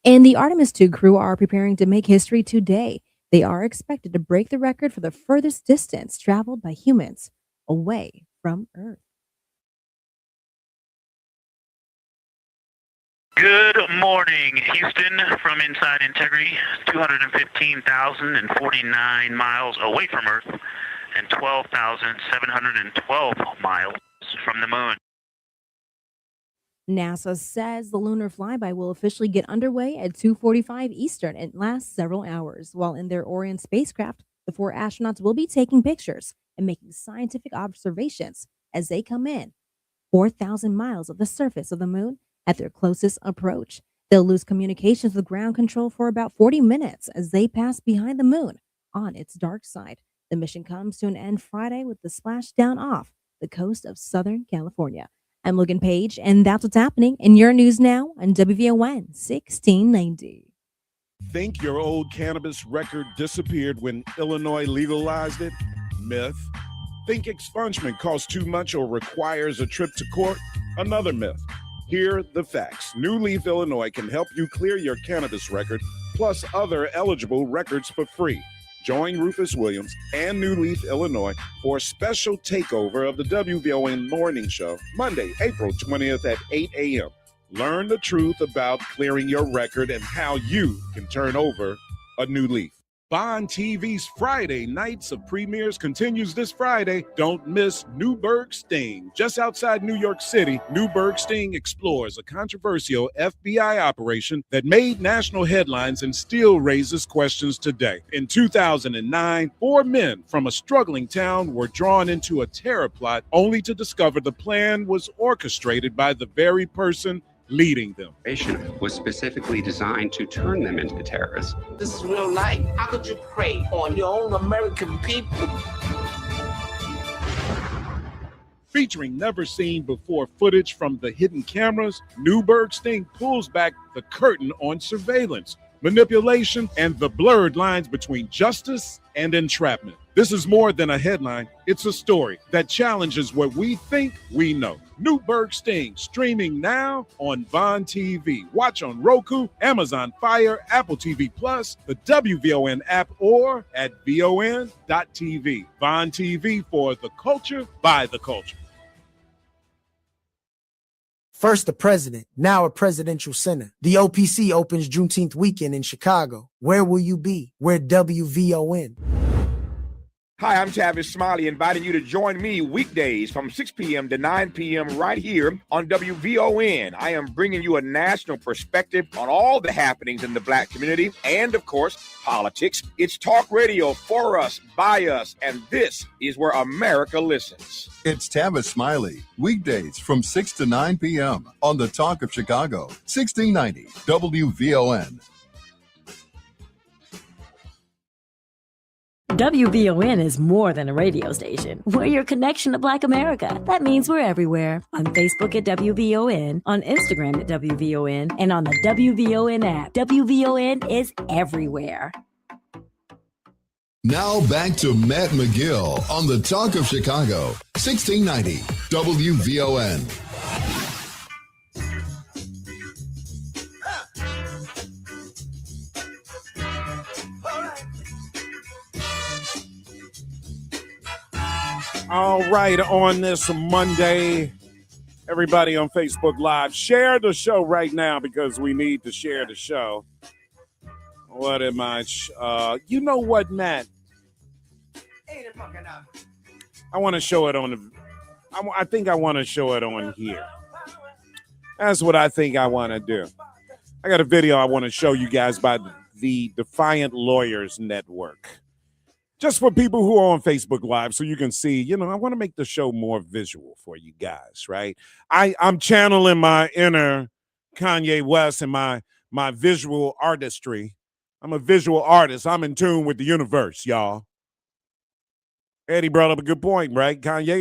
And the Artemis II crew are preparing to make history today. They are expected to break the record for the furthest distance traveled by humans away from Earth. Good morning, Houston, from Inside Integrity, 215,049 miles away from Earth and 12,712 miles from the moon. NASA says the lunar flyby will officially get underway at 2:45 Eastern and last several hours. While in their Orion spacecraft, the 4 astronauts will be taking pictures and making scientific observations as they come in 4,000 miles of the surface of the moon at their closest approach. They'll lose communications with ground control for about 40 minutes as they pass behind the moon on its dark side. The mission comes to an end Friday with the splashdown off the coast of Southern California. I'm Logan Page, and that's what's happening in your news now on WVON 1690. Think your old cannabis record disappeared when Illinois legalized it? Myth. Think expungement costs too much or requires a trip to court? Another myth. Here are the facts. New Leaf, Illinois can help you clear your cannabis record plus other eligible records for free. Join Rufus Williams and New Leaf, Illinois for a special takeover of the WVON Morning Show, Monday, April 20th at 8 a.m. Learn the truth about clearing your record and how you can turn over a new leaf. Bond TV's Friday Nights of Premieres continues this Friday. Don't miss Newburgh Sting. Just outside New York City, Newburgh Sting explores a controversial FBI operation that made national headlines and still raises questions today. In 2009, 4 men from a struggling town were drawn into a terror plot only to discover the plan was orchestrated by the very person leading them. Was specifically designed to turn them into terrorists. This is real life. How could you prey on your own American people? Featuring never-seen-before footage from the hidden cameras, Newburgh Sting pulls back the curtain on surveillance, manipulation, and the blurred lines between justice and entrapment. This is more than a headline. It's a story that challenges what we think we know. Newburgh Sting, streaming now on Bond TV. Watch on Roku, Amazon Fire, Apple TV Plus, the WVON app, or at VON.TV. Bond TV, for the culture, by the culture. First the president, now a presidential center. The OPC opens Juneteenth weekend in Chicago. Where will you be? We're WVON. Hi, I'm Tavis Smiley, inviting you to join me weekdays from 6 p.m. to 9 p.m. right here on WVON. I am bringing you a national perspective on all the happenings in the Black community and, of course, politics. It's talk radio for us, by us, and this is where America listens. It's Tavis Smiley, weekdays from 6 to 9 p.m. on the Talk of Chicago, 1690 WVON. WVON is more than a radio station. We're your connection to Black America. That means we're everywhere. On Facebook at WVON, on Instagram at WVON, and on the WVON app. WVON is everywhere. Now back to Matt McGill on the Talk of Chicago, 1690 WVON. All right, on this Monday, everybody on Facebook Live, share the show right now because we need to share the show. What am I? You know what, Matt? I want to show it on the. I think I want to show it on here. That's what I think I want to do. I got a video I want to show you guys by the Defiant Lawyers Network. Just for people who are on Facebook Live, so you can see, I want to make the show more visual for you guys, right? I'm channeling my inner Kanye West and my visual artistry. I'm a visual artist. I'm in tune with the universe, y'all. Eddie brought up a good point, right? Kanye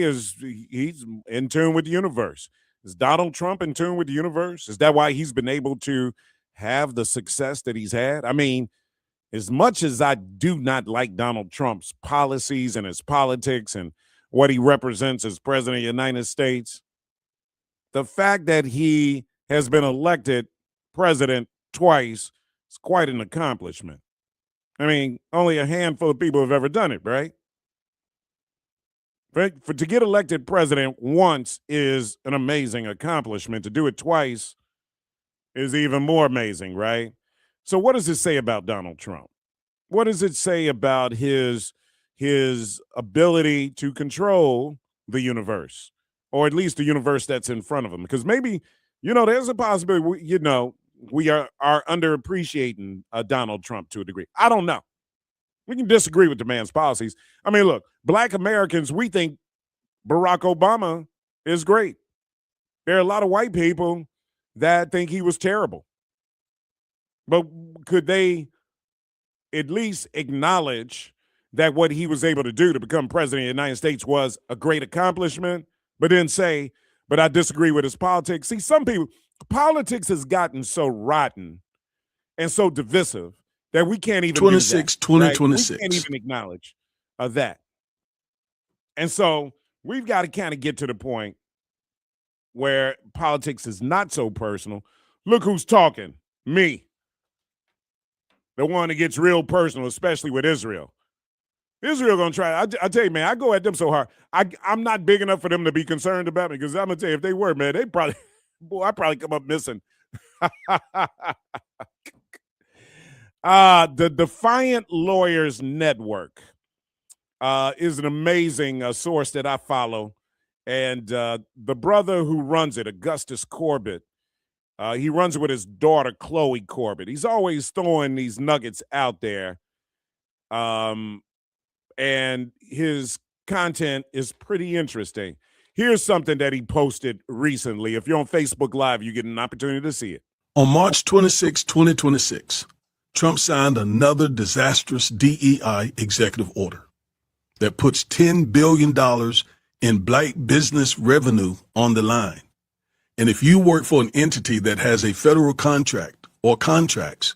he's in tune with the universe. Is Donald Trump in tune with the universe? Is that why he's been able to have the success that he's had? I mean, as much as I do not like Donald Trump's policies and his politics and what he represents as president of the United States, the fact that he has been elected president twice is quite an accomplishment. I mean, only a handful of people have ever done it, right? To get elected president once is an amazing accomplishment. To do it twice is even more amazing, right? So what does it say about Donald Trump? What does it say about his ability to control the universe, or at least the universe that's in front of him? Because maybe, there's a possibility, we are underappreciating Donald Trump to a degree. I don't know. We can disagree with the man's policies. I mean, look, Black Americans, we think Barack Obama is great. There are a lot of white people that think he was terrible. But could they at least acknowledge that what he was able to do to become president of the United States was a great accomplishment, but then say, but I disagree with his politics? See, some people, politics has gotten so rotten and so divisive that we can't even 2026. We can't even acknowledge that. And so we've got to kind of get to the point where politics is not so personal. Look who's talking. Me. The one that gets real personal, especially with Israel. Israel going to try. I tell you, man, I go at them so hard. I'm not big enough for them to be concerned about me, because I'm going to tell you, if they were, man, I'd probably come up missing. The Defiant Lawyers Network is an amazing source that I follow. And the brother who runs it, Augustus Corbett, he runs it with his daughter, Chloe Corbett. He's always throwing these nuggets out there. And his content is pretty interesting. Here's something that he posted recently. If you're on Facebook Live, you get an opportunity to see it. On March 26, 2026, Trump signed another disastrous DEI executive order that puts $10 billion in Black business revenue on the line. And if you work for an entity that has a federal contract or contracts,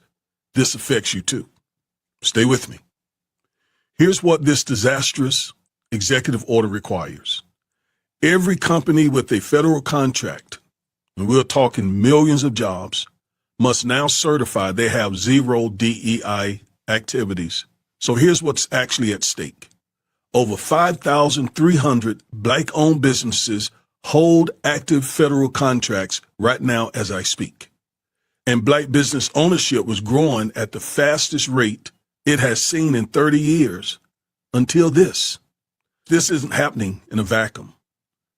this affects you too. Stay with me. Here's what this disastrous executive order requires. Every company with a federal contract, and we're talking millions of jobs, must now certify they have zero DEI activities. So here's what's actually at stake. Over 5,300 Black-owned businesses hold active federal contracts right now as I speak. And Black business ownership was growing at the fastest rate it has seen in 30 years until this. This isn't happening in a vacuum.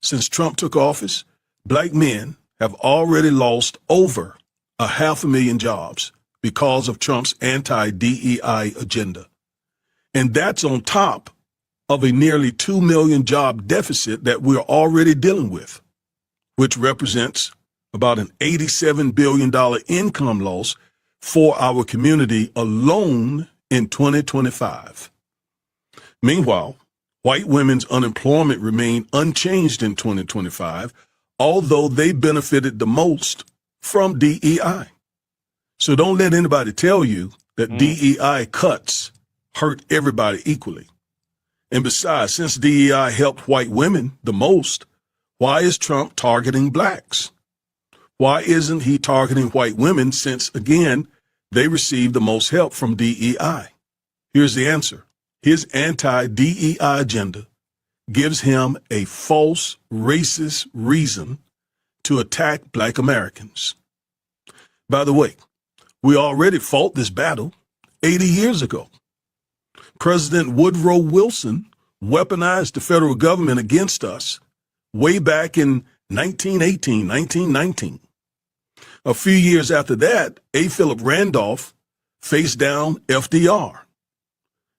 Since Trump took office, Black men have already lost over 500,000 jobs because of Trump's anti-DEI agenda. And that's on top of a nearly 2 million job deficit that we're already dealing with, which represents about an $87 billion income loss for our community alone in 2025. Meanwhile, white women's unemployment remained unchanged in 2025, although they benefited the most from DEI. So don't let anybody tell you that DEI cuts hurt everybody equally. And besides, since DEI helped white women the most, why is Trump targeting Blacks? Why isn't he targeting white women since, again, they receive the most help from DEI? Here's the answer. His anti-DEI agenda gives him a false racist reason to attack Black Americans. By the way, we already fought this battle 80 years ago. President Woodrow Wilson weaponized the federal government against us way back in 1918, 1919. A few years after that, A. Philip Randolph faced down FDR.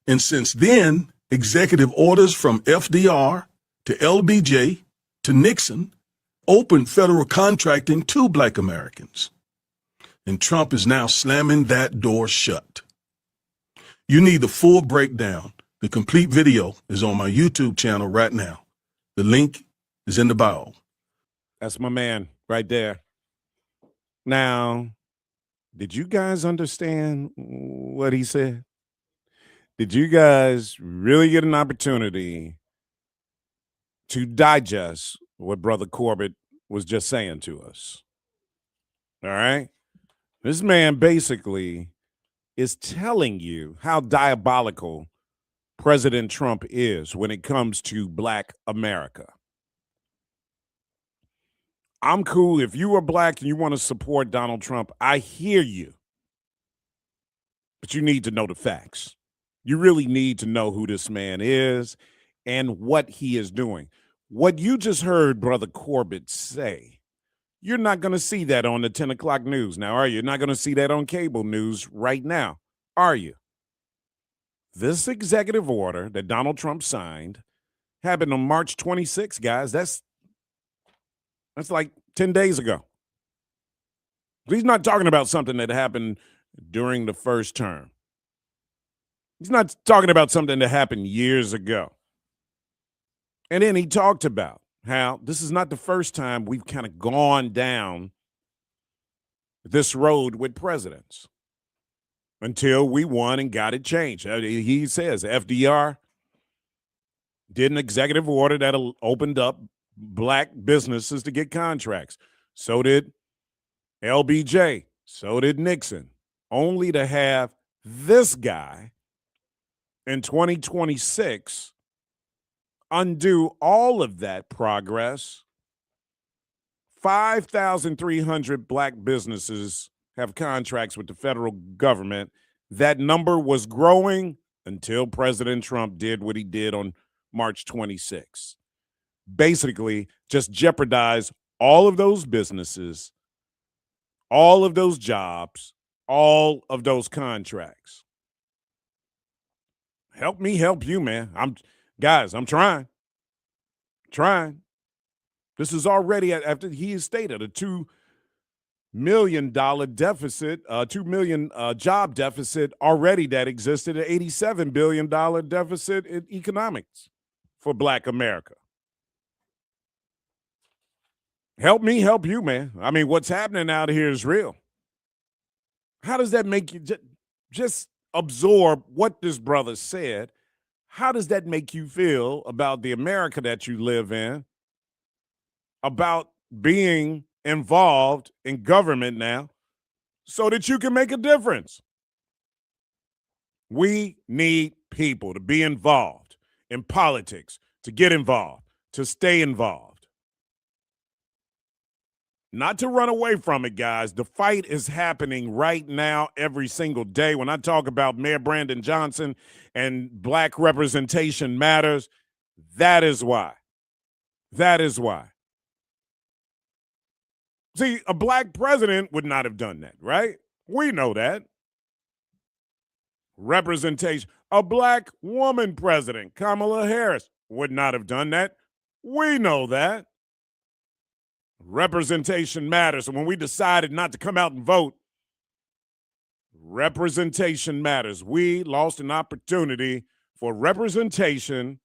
And since then, executive orders from FDR to LBJ to Nixon opened federal contracting to Black Americans. And Trump is now slamming that door shut. You need the full breakdown. The complete video is on my YouTube channel right now. The link is in the bio. That's my man right there. Now, did you guys understand what he said? Did you guys really get an opportunity to digest what Brother Corbett was just saying to us? All right? This man basically is telling you how diabolical President Trump is when it comes to Black America. I'm cool. If you are Black and you want to support Donald Trump, I hear you. But you need to know the facts. You really need to know who this man is and what he is doing. What you just heard Brother Corbett say, you're not going to see that on the 10 o'clock news now, are you? You're not going to see that on cable news right now, are you? This executive order that Donald Trump signed happened on March 26th, guys. That's like 10 days ago. He's not talking about something that happened during the first term. He's not talking about something that happened years ago. And then he talked about how this is not the first time we've kind of gone down this road with presidents until we won and got it changed. He says FDR did an executive order that opened up Black businesses to get contracts. So did LBJ. So did Nixon. Only to have this guy in 2026 undo all of that progress. 5,300 Black businesses have contracts with the federal government. That number was growing until President Trump did what he did on March 26th. Basically, just jeopardize all of those businesses, all of those jobs, all of those contracts. Help me help you, man. I'm trying. This is already, after he has stated, a $2 million deficit, $2 million job deficit already that existed, an $87 billion deficit in economics for Black America. Help me help you, man. I mean, what's happening out here is real. How does that make you just absorb what this brother said? How does that make you feel about the America that you live in, about being involved in government now so that you can make a difference? We need people to be involved in politics, to get involved, to stay involved. Not to run away from it, guys. The fight is happening right now every single day. When I talk about Mayor Brandon Johnson and Black representation matters, that is why. That is why. See, a Black president would not have done that, right? We know that. Representation. A Black woman president, Kamala Harris, would not have done that. We know that. Representation matters. And when we decided not to come out and vote, representation matters. We lost an opportunity for representation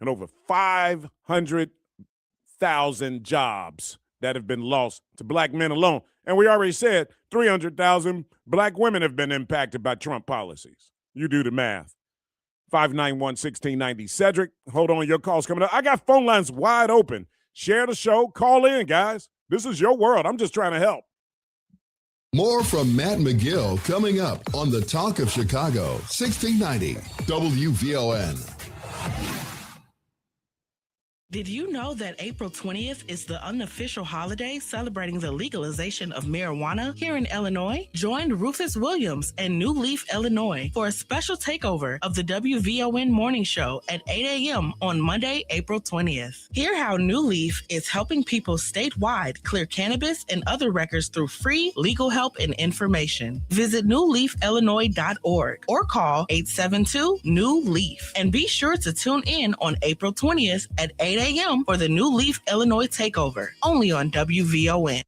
and over 500,000 jobs that have been lost to Black men alone. And we already said 300,000 Black women have been impacted by Trump policies. You do the math. 591-1690. Cedric, hold on. Your call's coming up. I got phone lines wide open. Share the show. Call in, guys. This is your world. I'm just trying to help. More from Matt McGill coming up on the Talk of Chicago, 1690 WVON. Did you know that April 20th is the unofficial holiday celebrating the legalization of marijuana here in Illinois? Join Rufus Williams and New Leaf, Illinois for a special takeover of the WVON Morning Show at 8 a.m. on Monday, April 20th. Hear how New Leaf is helping people statewide clear cannabis and other records through free legal help and information. Visit newleafillinois.org or call 872-NEW-LEAF. And be sure to tune in on April 20th at 8 a.m. for the New Leaf, Illinois Takeover, only on WVON.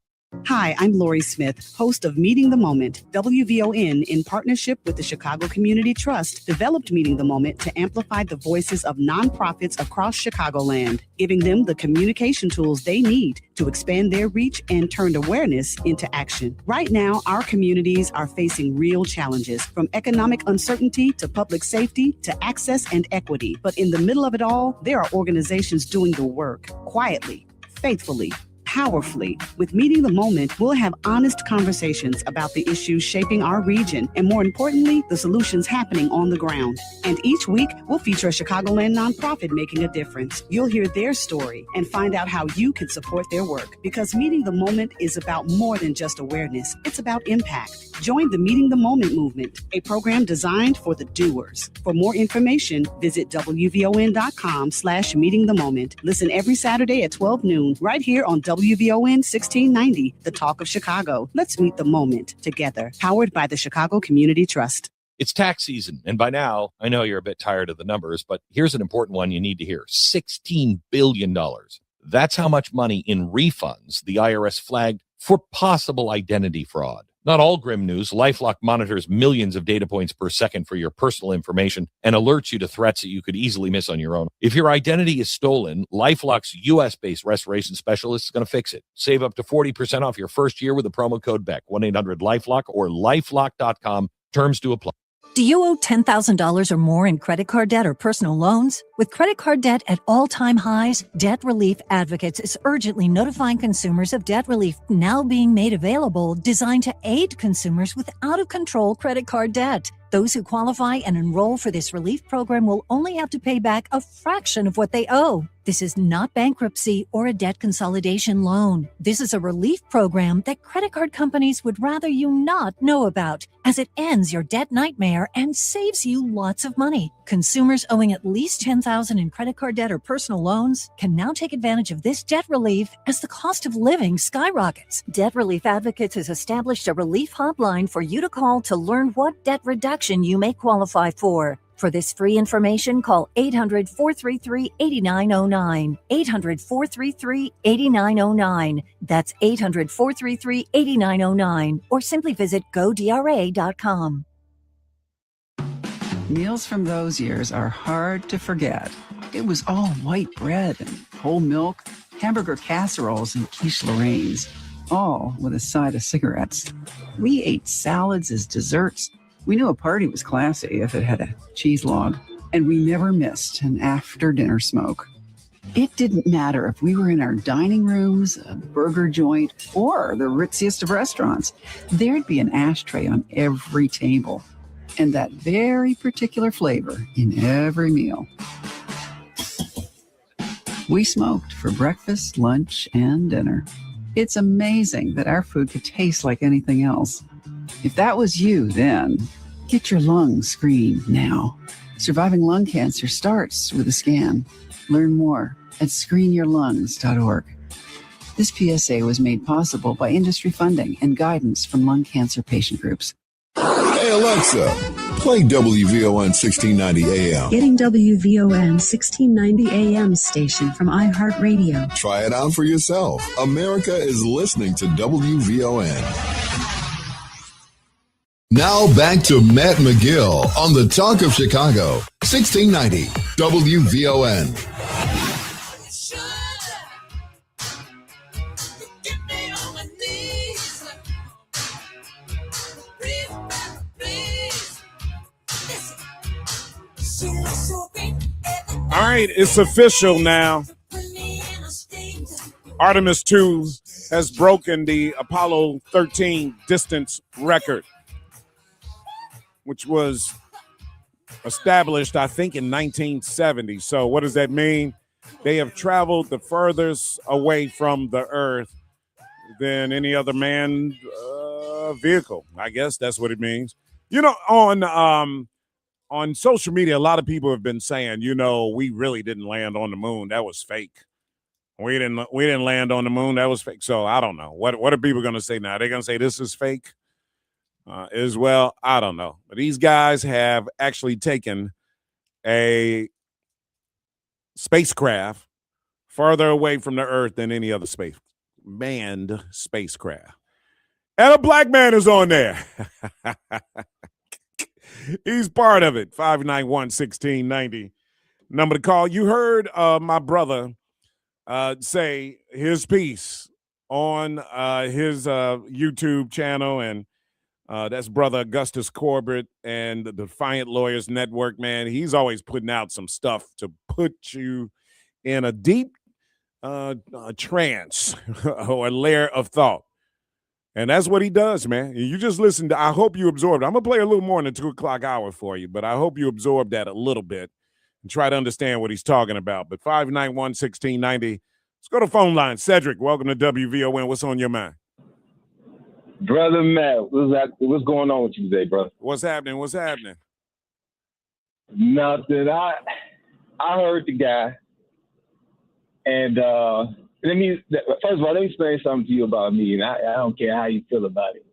Hi, I'm Lori Smith, host of Meeting the Moment. WVON, in partnership with the Chicago Community Trust, developed Meeting the Moment to amplify the voices of nonprofits across Chicagoland, giving them the communication tools they need to expand their reach and turn awareness into action. Right now, our communities are facing real challenges, from economic uncertainty to public safety to access and equity. But in the middle of it all, there are organizations doing the work quietly, faithfully, powerfully. With Meeting the Moment, we'll have honest conversations about the issues shaping our region and, more importantly, the solutions happening on the ground. And each week, we'll feature a Chicagoland nonprofit making a difference. You'll hear their story and find out how you can support their work, because Meeting the Moment is about more than just awareness. It's about impact. Join the Meeting the Moment movement, a program designed for the doers. For more information, visit WVON.com/Meeting the Moment. Listen every Saturday at 12 noon, right here on WVON 1690, the talk of Chicago. Let's meet the moment together. Powered by the Chicago Community Trust. It's tax season, and by now, I know you're a bit tired of the numbers, but here's an important one you need to hear. $16 billion. That's how much money in refunds the IRS flagged for possible identity fraud. Not all grim news. LifeLock monitors millions of data points per second for your personal information and alerts you to threats that you could easily miss on your own. If your identity is stolen, LifeLock's U.S.-based restoration specialist is going to fix it. Save up to 40% off your first year with the promo code BECK, 1-800-LifeLock or lifelock.com. Terms do apply. Do you owe $10,000 or more in credit card debt or personal loans? With credit card debt at all-time highs, Debt Relief Advocates is urgently notifying consumers of debt relief now being made available, designed to aid consumers with out-of-control credit card debt. Those who qualify and enroll for this relief program will only have to pay back a fraction of what they owe. This is not bankruptcy or a debt consolidation loan. This is a relief program that credit card companies would rather you not know about, as it ends your debt nightmare and saves you lots of money. Consumers owing at least $10,000 in credit card debt or personal loans can now take advantage of this debt relief as the cost of living skyrockets. Debt Relief Advocates has established a relief hotline for you to call to learn what debt reduction you may qualify for. For this free information, call 800-433-8909. 800-433-8909. That's 800-433-8909. Or simply visit godra.com. Meals from those years are hard to forget. It was all white bread and whole milk, hamburger casseroles and quiche Lorraines, all with a side of cigarettes. We ate salads as desserts. We knew a party was classy if it had a cheese log, and we never missed an after-dinner smoke. It didn't matter if we were in our dining rooms, a burger joint, or the ritziest of restaurants. There'd be an ashtray on every table, and that very particular flavor in every meal. We smoked for breakfast, lunch, and dinner. It's amazing that our food could taste like anything else. If that was you then, get your lungs screened now. Surviving lung cancer starts with a scan. Learn more at screenyourlungs.org. This PSA was made possible by industry funding and guidance from lung cancer patient groups. Hey Alexa, play WVON 1690 AM. Getting WVON 1690 AM station from iHeartRadio. Try it out for yourself. America is listening to WVON. Now back to Matt McGill on the Talk of Chicago, 1690 WVON. All right, it's official now. Artemis 2 has broken the Apollo 13 distance record, which was established, I think, in 1970. So what does that mean? They have traveled the furthest away from the Earth than any other manned vehicle. I guess that's what it means. You know, on social media, a lot of people have been saying, you know, we really didn't land on the moon. That was fake. We didn't land on the moon. That was fake. So I don't know. What are people going to say now? They're going to say this is fake as well. I don't know. But these guys have actually taken a spacecraft farther away from the Earth than any other manned spacecraft. And a black man is on there. He's part of it. 591-1690. Number to call. You heard my brother say his piece on his YouTube channel, and that's brother Augustus Corbett and the Defiant Lawyers Network, man. He's always putting out some stuff to put you in a deep trance or a layer of thought. And that's what he does, man. You just listen to, I hope you absorbed. I'm going to play a little more in the 2 o'clock hour for you, but I hope you absorb that a little bit and try to understand what he's talking about. But 591-1690, let's go to phone line. Cedric, welcome to WVON. What's on your mind? Brother Matt, what's going on with you today, brother? What's happening? What's happening? Nothing. I heard the guy, and first of all, let me explain something to you about me, and I don't care how you feel about it,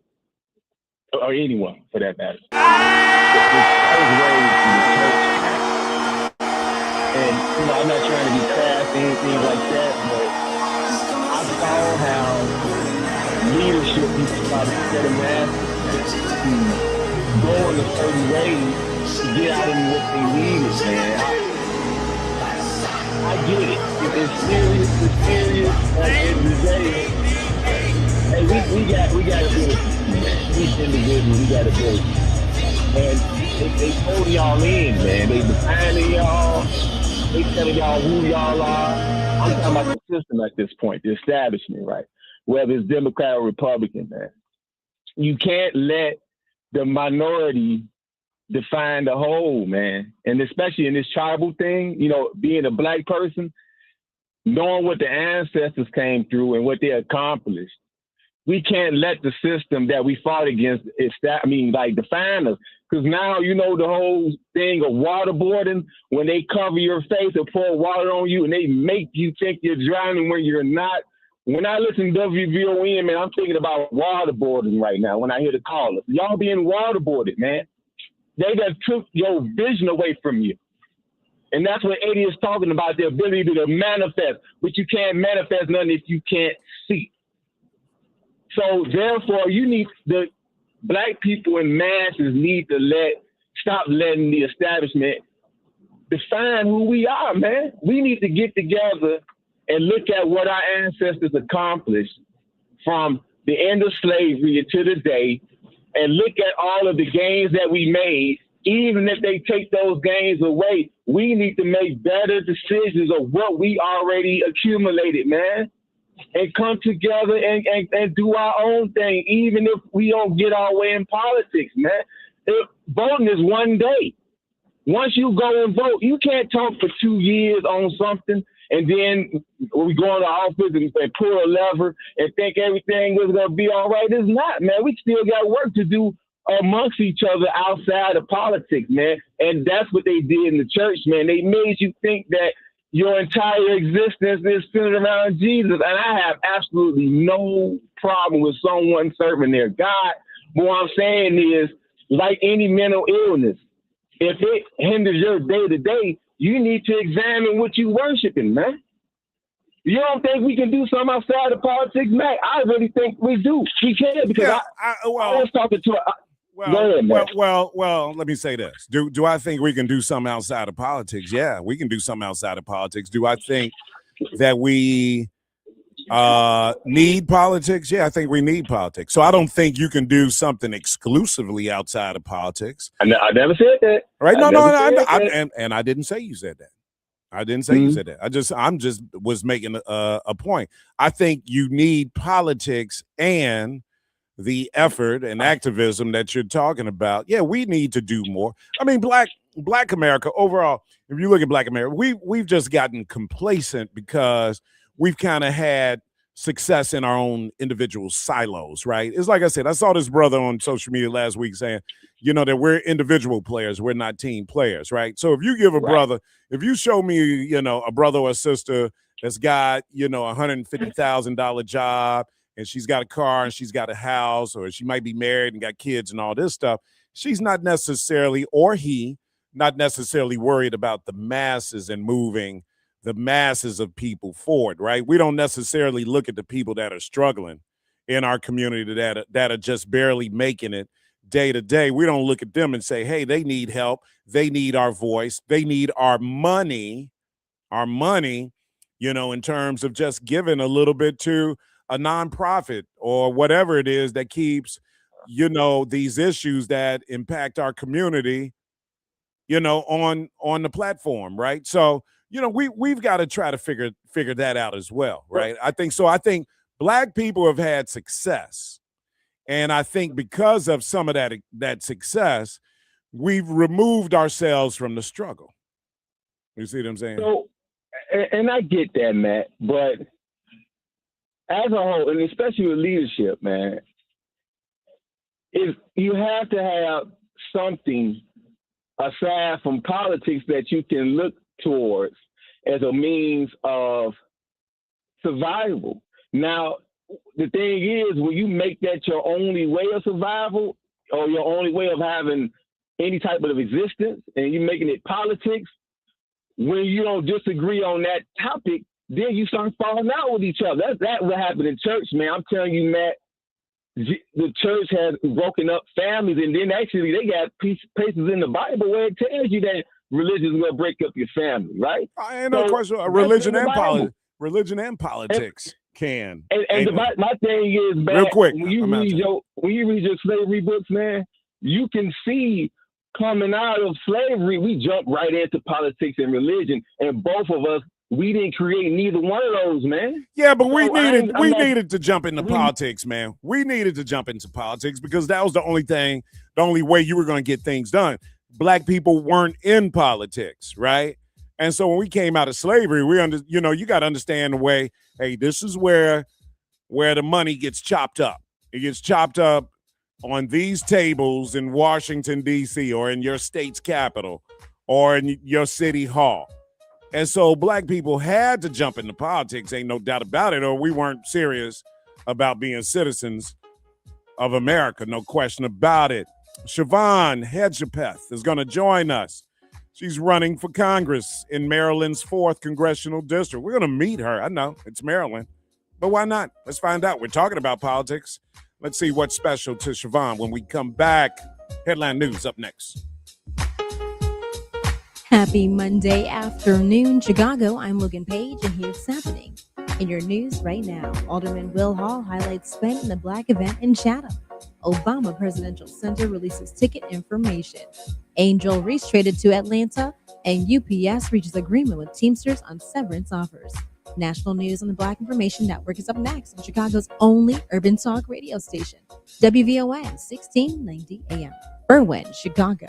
or anyone for that matter. I was raised in the church, and I'm not trying to be crass or anything like that, but I saw how leadership used to try to set a man to go in a certain way to get out of what they needed, man. I get it. It's serious. Every day. Hey, we got to do it. Each individual, we got to do it. And they hold y'all in, man. They defining y'all. They telling y'all who y'all are. I'm talking about the system at this point, the establishment, right? Whether it's Democrat or Republican, man. You can't let the minority define the whole, man. And especially in this tribal thing, being a black person, knowing what the ancestors came through and what they accomplished, we can't let the system that we fought against define us. Because now, the whole thing of waterboarding, when they cover your face or pour water on you and they make you think you're drowning when you're not. When I listen to WVON, man, I'm thinking about waterboarding right now when I hear the callers. Y'all being waterboarded, man. They just took your vision away from you. And that's what Eddie is talking about, the ability to manifest. But you can't manifest nothing if you can't see. So therefore, the black people in masses need to stop letting the establishment define who we are, man. We need to get together and look at what our ancestors accomplished from the end of slavery to today, and look at all of the gains that we made. Even if they take those gains away, we need to make better decisions of what we already accumulated, man, and come together and do our own thing, even if we don't get our way in politics, man. Voting is one day. Once you go and vote, you can't talk for 2 years on something and then we go into office and pull a lever and think everything is going to be all right. It's not, man. We still got work to do amongst each other outside of politics, man. And that's what they did in the church, man. They made you think that your entire existence is centered around Jesus. And I have absolutely no problem with someone serving their God. But what I'm saying is, like any mental illness, if it hinders your day-to-day, you need to examine what you worshiping, man. You don't think we can do something outside of politics, Mac? I really think we do. We can, because I was talking to go ahead, Mac. Well, let me say this. Do I think we can do something outside of politics? Yeah, we can do something outside of politics. Do I think that we need politics? Yeah, I think we need politics. So I don't think you can do something exclusively outside of politics. I never said that. Right? No, and I didn't say you said that. I didn't say you said that. I'm just was making a point. I think you need politics and the effort and activism that you're talking about. Yeah, we need to do more. I mean, Black America overall, if you look at Black America, we've just gotten complacent because we've kind of had success in our own individual silos, right? It's like I said, I saw this brother on social media last week saying, that we're individual players, we're not team players, right? So if you give a brother, if you show me, a brother or a sister that's got, $150,000 job and she's got a car and she's got a house, or she might be married and got kids and all this stuff, she's not necessarily, or he, not necessarily worried about the masses and moving the masses of people forward, right? We don't necessarily look at the people that are struggling in our community that are just barely making it day to day. We don't look at them and say, hey, they need help. They need our voice. They need our money, in terms of just giving a little bit to a nonprofit or whatever it is that keeps, these issues that impact our community, on the platform, right? So, we've got to try to figure that out as well, right? I think so. I think black people have had success, and I think because of some of that success, we've removed ourselves from the struggle. You see what I'm saying? So, and I get that, Matt, but as a whole, and especially with leadership, man, you have to have something aside from politics that you can look towards as a means of survival. Now, the thing is, will you make that your only way of survival or your only way of having any type of existence, and you're making it politics? When you don't disagree on that topic, then you start falling out with each other. That's what happened in church, man. I'm telling you, Matt, the church has broken up families, and then actually they got places in the Bible where it tells you that religion is going to break up your family, right? I ain't no question. Religion and politics can. And my thing is, man, real quick, when you read your slavery books, man, you can see coming out of slavery, we jumped right into politics and religion, and both of us, we didn't create neither one of those, man. Yeah, but we needed to jump into politics, man. We needed to jump into politics because that was the only way you were going to get things done. Black people weren't in politics, right? And so when we came out of slavery, you got to understand the way, hey, this is where the money gets chopped up. It gets chopped up on these tables in Washington, D.C., or in your state's capital, or in your city hall. And so black people had to jump into politics, ain't no doubt about it, or we weren't serious about being citizens of America, no question about it. Siobhan Hedgepeth is going to join us. She's running for Congress in Maryland's 4th Congressional District. We're going to meet her. I know, it's Maryland, but why not? Let's find out. We're talking about politics. Let's see what's special to Siobhan when we come back. Headline News up next. Happy Monday afternoon, Chicago. I'm Logan Page, and here's happening in your news right now. Alderman Will Hall highlights spent in the Black event in Chatham. Obama Presidential Center releases ticket information. Angel Reese traded to Atlanta, and UPS reaches agreement with Teamsters on severance offers. National news on the Black Information Network is up next on Chicago's only urban talk radio station, WVON 1690 AM. Berwyn, Chicago.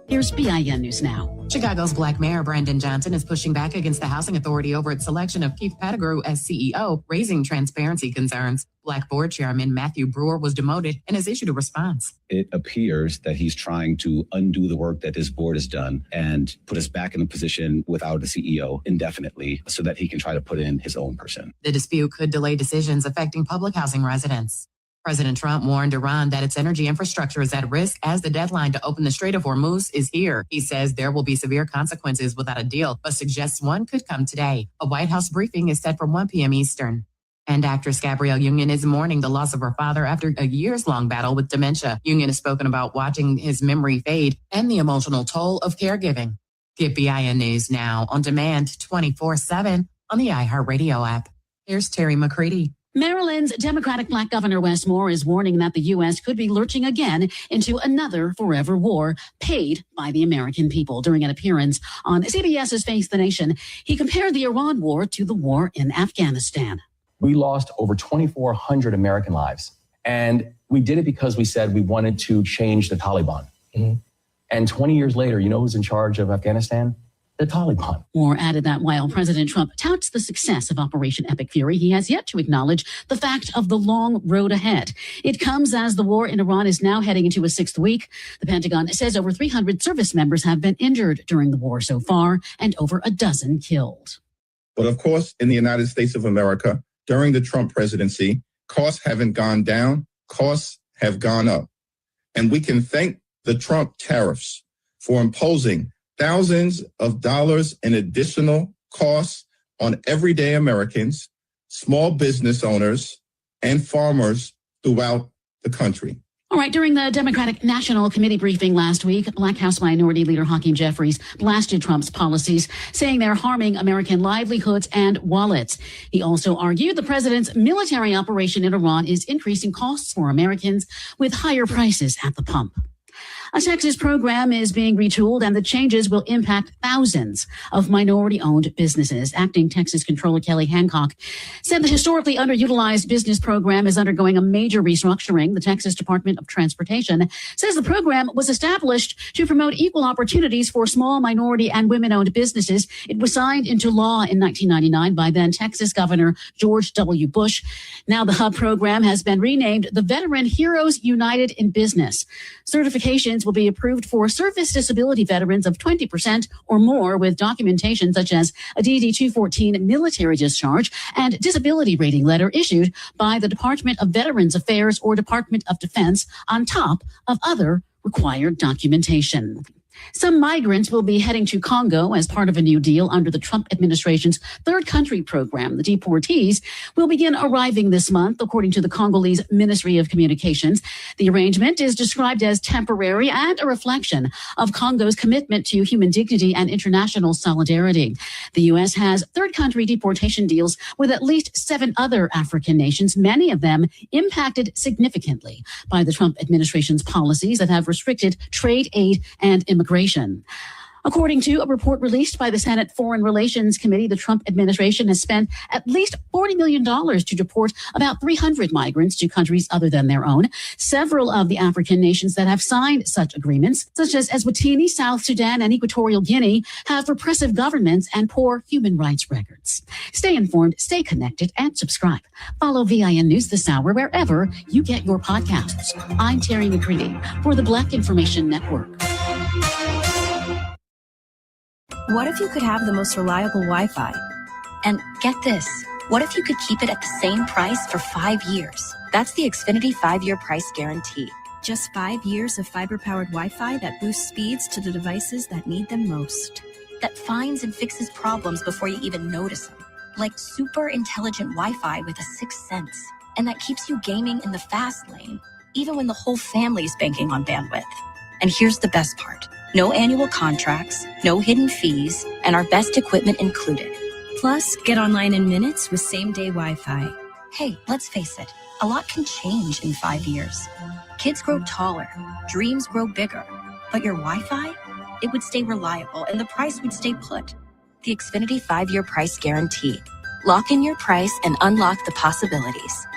Here's BIN News Now. Chicago's Black Mayor Brandon Johnson is pushing back against the Housing Authority over its selection of Keith Pettigrew as CEO, raising transparency concerns. Black Board Chairman Matthew Brewer was demoted and has issued a response. It appears that he's trying to undo the work that this board has done and put us back in a position without a CEO indefinitely so that he can try to put in his own person. The dispute could delay decisions affecting public housing residents. President Trump warned Iran that its energy infrastructure is at risk as the deadline to open the Strait of Hormuz is here. He says there will be severe consequences without a deal, but suggests one could come today. A White House briefing is set for 1 p.m. Eastern. And actress Gabrielle Union is mourning the loss of her father after a years-long battle with dementia. Union has spoken about watching his memory fade and the emotional toll of caregiving. Get BIN News Now on demand 24/7 on the iHeartRadio app. Here's Terry McCready. Maryland's Democratic Black Governor Wes Moore is warning that the U.S. could be lurching again into another forever war paid by the American people. During an appearance on CBS's Face the Nation, he compared the Iran war to the war in Afghanistan. We lost over 2,400 American lives, and we did it because we said we wanted to change the Taliban. Mm-hmm. And 20 years later, you know who's in charge of Afghanistan? The Taliban. Moore added that while President Trump touts the success of Operation Epic Fury, he has yet to acknowledge the fact of the long road ahead. It comes as the war in Iran is now heading into a 6th week. The Pentagon says over 300 service members have been injured during the war so far and over a dozen killed. But of course, in the United States of America, during the Trump presidency, costs haven't gone down, costs have gone up. And we can thank the Trump tariffs for imposing thousands of dollars in additional costs on everyday Americans, small business owners, and farmers throughout the country. All right, during the Democratic National Committee briefing last week, Black House Minority Leader Hakeem Jeffries blasted Trump's policies, saying they're harming American livelihoods and wallets. He also argued the president's military operation in Iran is increasing costs for Americans with higher prices at the pump. A Texas program is being retooled, and the changes will impact thousands of minority-owned businesses. Acting Texas Controller Kelly Hancock said the historically underutilized business program is undergoing a major restructuring. The Texas Department of Transportation says the program was established to promote equal opportunities for small minority and women-owned businesses. It was signed into law in 1999 by then Texas Governor George W. Bush. Now the HUB program has been renamed the Veteran Heroes United in Business. Certifications will be approved for service disability veterans of 20% or more with documentation such as a DD-214 military discharge and disability rating letter issued by the Department of Veterans Affairs or Department of Defense on top of other required documentation. Some migrants will be heading to Congo as part of a new deal under the Trump administration's third country program. The deportees will begin arriving this month, according to the Congolese Ministry of Communications. The arrangement is described as temporary and a reflection of Congo's commitment to human dignity and international solidarity. The U.S. has third country deportation deals with at least 7 other African nations, many of them impacted significantly by the Trump administration's policies that have restricted trade, aid, and immigration. According to a report released by the Senate Foreign Relations Committee, the Trump administration has spent at least $40 million to deport about 300 migrants to countries other than their own. Several of the African nations that have signed such agreements, such as Eswatini, South Sudan, and Equatorial Guinea, have repressive governments and poor human rights records. Stay informed, stay connected, and subscribe. Follow VIN News this hour wherever you get your podcasts. I'm Terry McCready for the Black Information Network. What if you could have the most reliable Wi-Fi? And get this, what if you could keep it at the same price for 5 years? That's the Xfinity 5-year price guarantee. Just 5 years of fiber-powered Wi-Fi that boosts speeds to the devices that need them most. That finds and fixes problems before you even notice them. Like super intelligent Wi-Fi with a sixth sense. And that keeps you gaming in the fast lane, even when the whole family's banking on bandwidth. And here's the best part. No annual contracts, no hidden fees, and our best equipment included. Plus, get online in minutes with same-day Wi-Fi. Hey, let's face it, a lot can change in 5 years. Kids grow taller, dreams grow bigger, but your Wi-Fi, it would stay reliable and the price would stay put. The Xfinity 5-year price guarantee. Lock in your price and unlock the possibilities.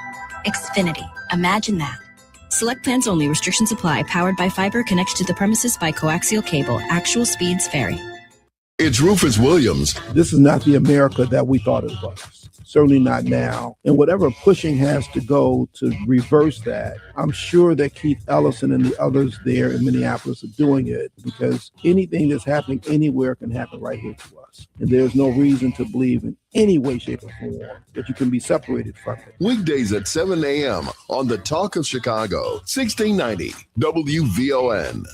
Xfinity, imagine that. Select plans only. Restrictions apply. Powered by fiber. Connected to the premises by coaxial cable. Actual speeds vary. It's Rufus Williams. This is not the America that we thought it was. Certainly not now. And whatever pushing has to go to reverse that, I'm sure that Keith Ellison and the others there in Minneapolis are doing it, because anything that's happening anywhere can happen right here to us. And there's no reason to believe in any way, shape, or form that you can be separated from it. Weekdays at 7 a.m. on the Talk of Chicago, 1690 WVON.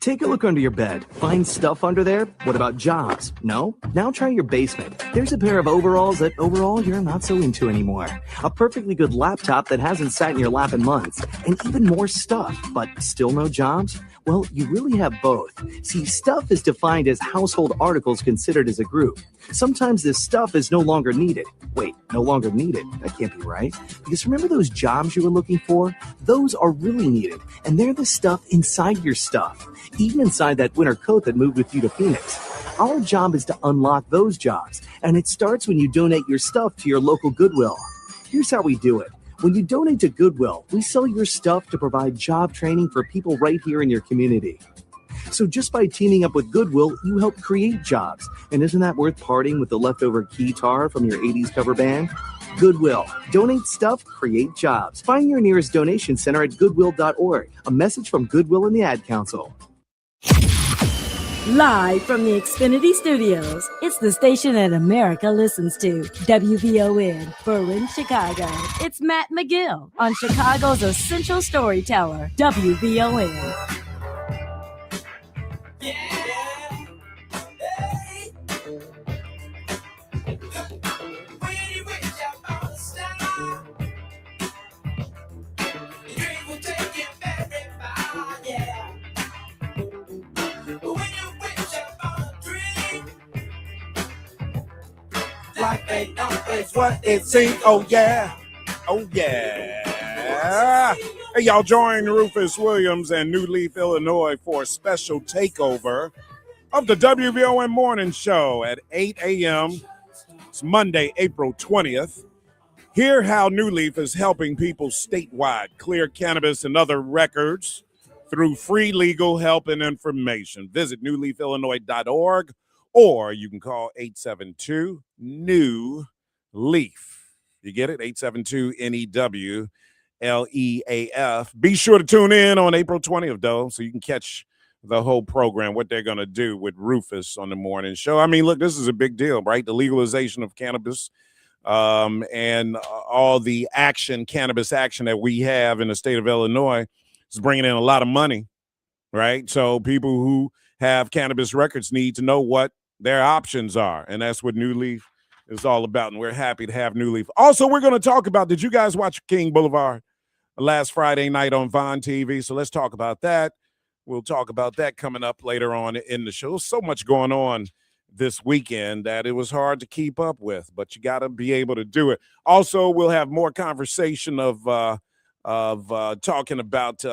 Take a look under your bed. Find stuff under there? What about jobs? No? Now try your basement. There's a pair of overalls that overall you're not so into anymore. A perfectly good laptop that hasn't sat in your lap in months. And even more stuff, but still no jobs? Well, you really have both. See, stuff is defined as household articles considered as a group. Sometimes this stuff is no longer needed. Wait, no longer needed? That can't be right. Because remember those jobs you were looking for? Those are really needed, and they're the stuff inside your stuff. Even inside that winter coat that moved with you to Phoenix. Our job is to unlock those jobs, and it starts when you donate your stuff to your local Goodwill. Here's how we do it. When you donate to Goodwill, we sell your stuff to provide job training for people right here in your community. So just by teaming up with Goodwill, you help create jobs. And isn't that worth parting with the leftover guitar from your 80s cover band? Goodwill. Donate stuff, create jobs. Find your nearest donation center at goodwill.org. A message from Goodwill and the Ad Council. Live from the Xfinity Studios, it's the station that America listens to. WVON, Berlin, Chicago. It's Matt McGill on Chicago's essential storyteller, WVON. Life ain't always what it seems. Oh yeah. Oh yeah. Hey, y'all, join Rufus Williams and New Leaf, Illinois for a special takeover of the WVON Morning Show at 8 a.m. It's Monday, April 20th. Hear how New Leaf is helping people statewide clear cannabis and other records through free legal help and information. Visit newleafillinois.org or you can call 872-NEW-LEAF. You get it? 872-NEW-LEAF. Be sure to tune in on April 20th, though, so you can catch the whole program, what they're going to do with Rufus on the morning show. I mean, look, this is a big deal, right? The legalization of cannabis and all the cannabis action that we have in the state of Illinois is bringing in a lot of money, right? So people who have cannabis records need to know what their options are, and that's what New Leaf is all about, and we're happy to have New Leaf. Also, we're going to talk about, did you guys watch King Boulevard last Friday night on Vaughn TV? So let's talk about that. We'll talk about that coming up later on in the show. So much going on this weekend that it was hard to keep up with, but you got to be able to do it. Also, we'll have more conversation of talking about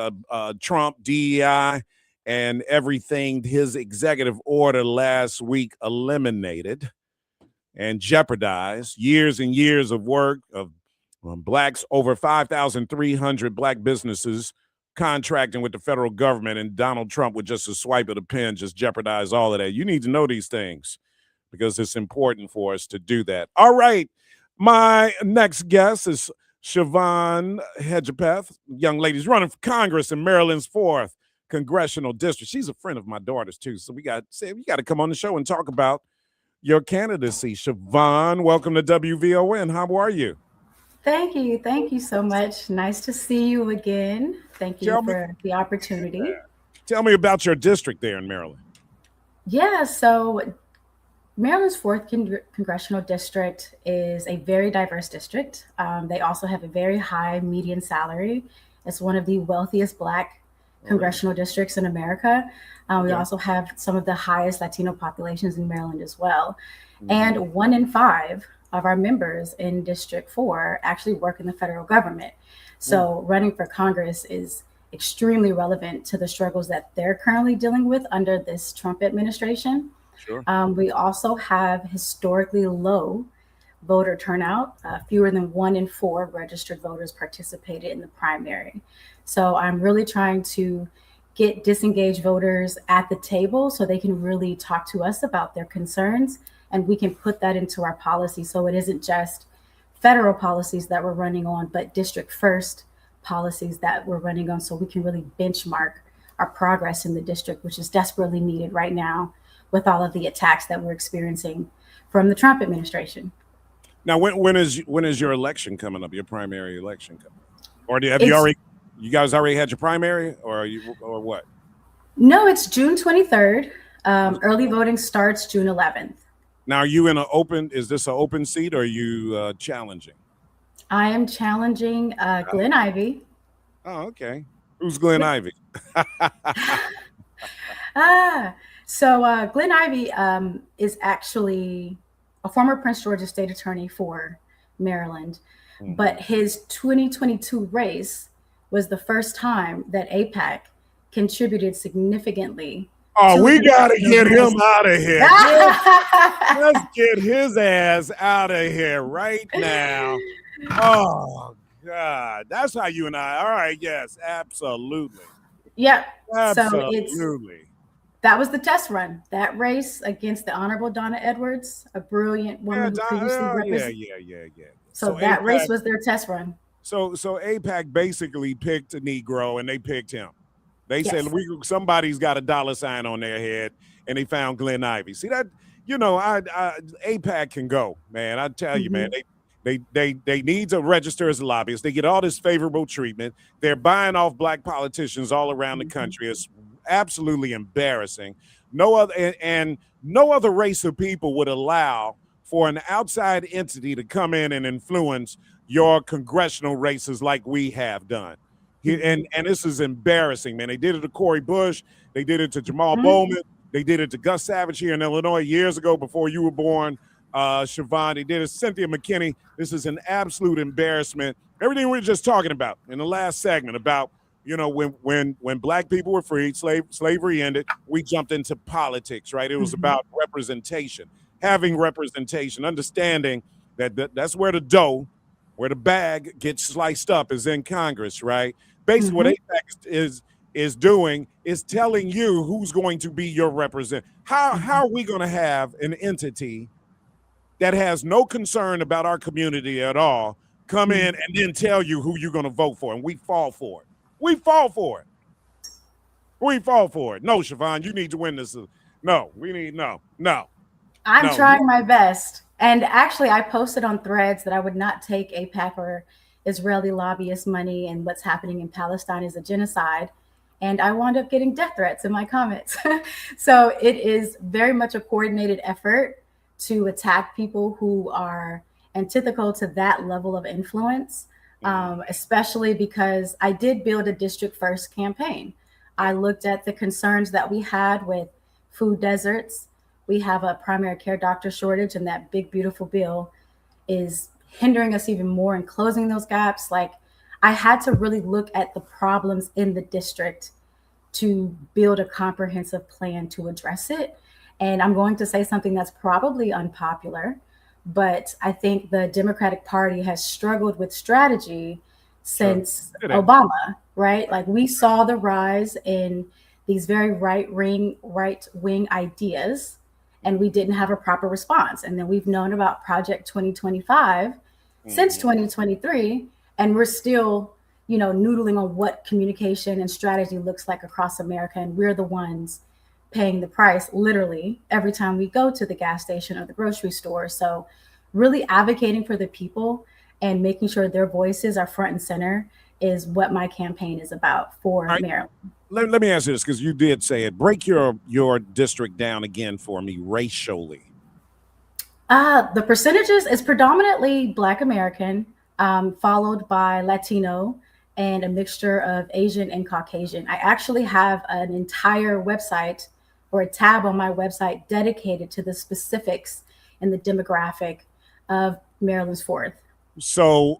Trump, DEI, and everything his executive order last week eliminated and jeopardized. Years and years of work of blacks, over 5,300 black businesses contracting with the federal government, and Donald Trump with just a swipe of the pen just jeopardize all of that. You need to know these things because it's important for us to do that. All right, my next guest is Siobhan Hedgepeth. Young lady's running for Congress in Maryland's 4th Congressional District. She's a friend of my daughter's too, so we got to come on the show and talk about your candidacy. Siobhan, welcome to WVON. How are you? Thank you. Thank you so much. Nice to see you again. Thank you for the opportunity. Tell me about your district there in Maryland. Yeah, so Maryland's 4th Congressional District is a very diverse district. They also have a very high median salary. It's one of the wealthiest Black congressional districts in America. We also have some of the highest Latino populations in Maryland as well. And 1 in 5 of our members in District 4 actually work in the federal government. So running for Congress is extremely relevant to the struggles that they're currently dealing with under this Trump administration. Sure. We also have historically low voter turnout. Fewer than 1 in 4 registered voters participated in the primary. So I'm really trying to get disengaged voters at the table so they can really talk to us about their concerns, and we can put that into our policy. So it isn't just federal policies that we're running on, but district first policies that we're running on, so we can really benchmark our progress in the district, which is desperately needed right now with all of the attacks that we're experiencing from the Trump administration. Now, when is your election coming up? Your primary election coming up? Or you guys already had your primary, or what? No, it's June 23rd. Early voting starts June 11th. Now, are you is this an open seat, or are you challenging? I am challenging Glenn Ivey. Oh, okay. Who's Glenn Ivey? So Glenn Ivey is actually a former Prince George's State Attorney for Maryland, but his 2022 race was the first time that AIPAC contributed significantly. Oh, we got to get him out of here. Let's get his ass out of here right now. Oh, God. That's how you and I. All right. Yes, absolutely. Yep. Absolutely. That was the test run. That race against the Honorable Donna Edwards, a brilliant woman who previously represented. Yeah. So that AIPAC, race was their test run. So AIPAC basically picked a Negro, and they picked him. They said somebody's got a dollar sign on their head, and they found Glenn Ivey. See that? AIPAC can go, man. I tell you, man. They need to register as lobbyists. They get all this favorable treatment. They're buying off Black politicians all around the country. It's absolutely embarrassing. No other race of people would allow for an outside entity to come in and influence your congressional races like we have done. And this is embarrassing, man. They did it to Cori Bush. They did it to Jamal Bowman. They did it to Gus Savage here in Illinois years ago before you were born, Siobhan. They did it to Cynthia McKinney. This is an absolute embarrassment. everything we were just talking about in the last segment about, when black people were freed, slavery ended, we jumped into politics, right? It was about representation, having representation, understanding that's where the bag gets sliced up is in Congress, right? Basically, what AIPAC is doing is telling you who's going to be your representative. How are we going to have an entity that has no concern about our community at all come in and then tell you who you're going to vote for? And we fall for it. We fall for it. We fall for it. No, Siobhan, you need to win this. No. I'm trying my best. And actually, I posted on Threads that I would not take AIPAC or Israeli lobbyist money, and what's happening in Palestine is a genocide. And I wound up getting death threats in my comments. So it is very much a coordinated effort to attack people who are antithetical to that level of influence, especially because I did build a district first campaign. I looked at the concerns that we had with food deserts. We have a primary care doctor shortage, and that big, beautiful bill is hindering us even more and closing those gaps. Like, I had to really look at the problems in the district to build a comprehensive plan to address it. And I'm going to say something that's probably unpopular, but I think the Democratic Party has struggled with strategy since Obama, right? Like, we saw the rise in these very right-wing ideas, and we didn't have a proper response. And then we've known about Project 2025 since 2023, and we're still, noodling on what communication and strategy looks like across America. And we're the ones paying the price, literally, every time we go to the gas station or the grocery store. So really advocating for the people and making sure their voices are front and center is what my campaign is about for Maryland. Let me ask you this, because you did say it. Break your district down again for me racially. The percentages is predominantly Black American, followed by Latino, and a mixture of Asian and Caucasian. I actually have an entire website or a tab on my website dedicated to the specifics and the demographic of Maryland's 4th. So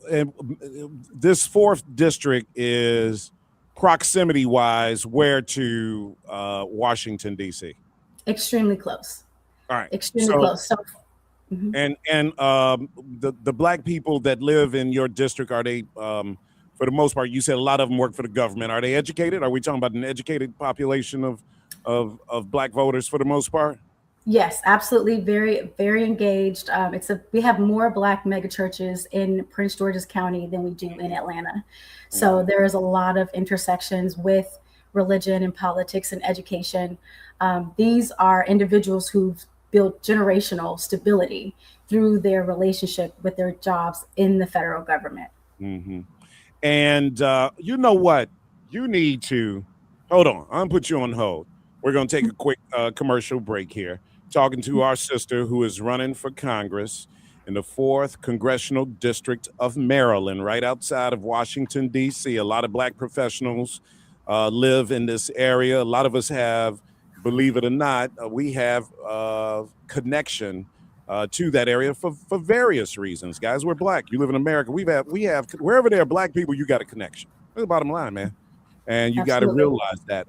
this 4th district is proximity-wise where to Washington, D.C.? Extremely close. All right. Extremely close. So, And the Black people that live in your district, are they, for the most part, you said a lot of them work for the government. Are they educated? Are we talking about an educated population of Black voters for the most part? Yes, absolutely. Very, very engaged. We have more Black megachurches in Prince George's County than we do in Atlanta. So there is a lot of intersections with religion and politics and education. These are individuals who've built generational stability through their relationship with their jobs in the federal government. And you know what? You need to, hold on, I'm gonna put you on hold. We're gonna take a quick commercial break here, talking to our sister who is running for Congress in the 4th Congressional District of Maryland, right outside of Washington, D.C. A lot of Black professionals live in this area. A lot of us have, believe it or not, we have connection to that area for various reasons. Guys, we're Black. You live in America. We have wherever there are Black people, you got a connection. That's the bottom line, man. And you got to realize that.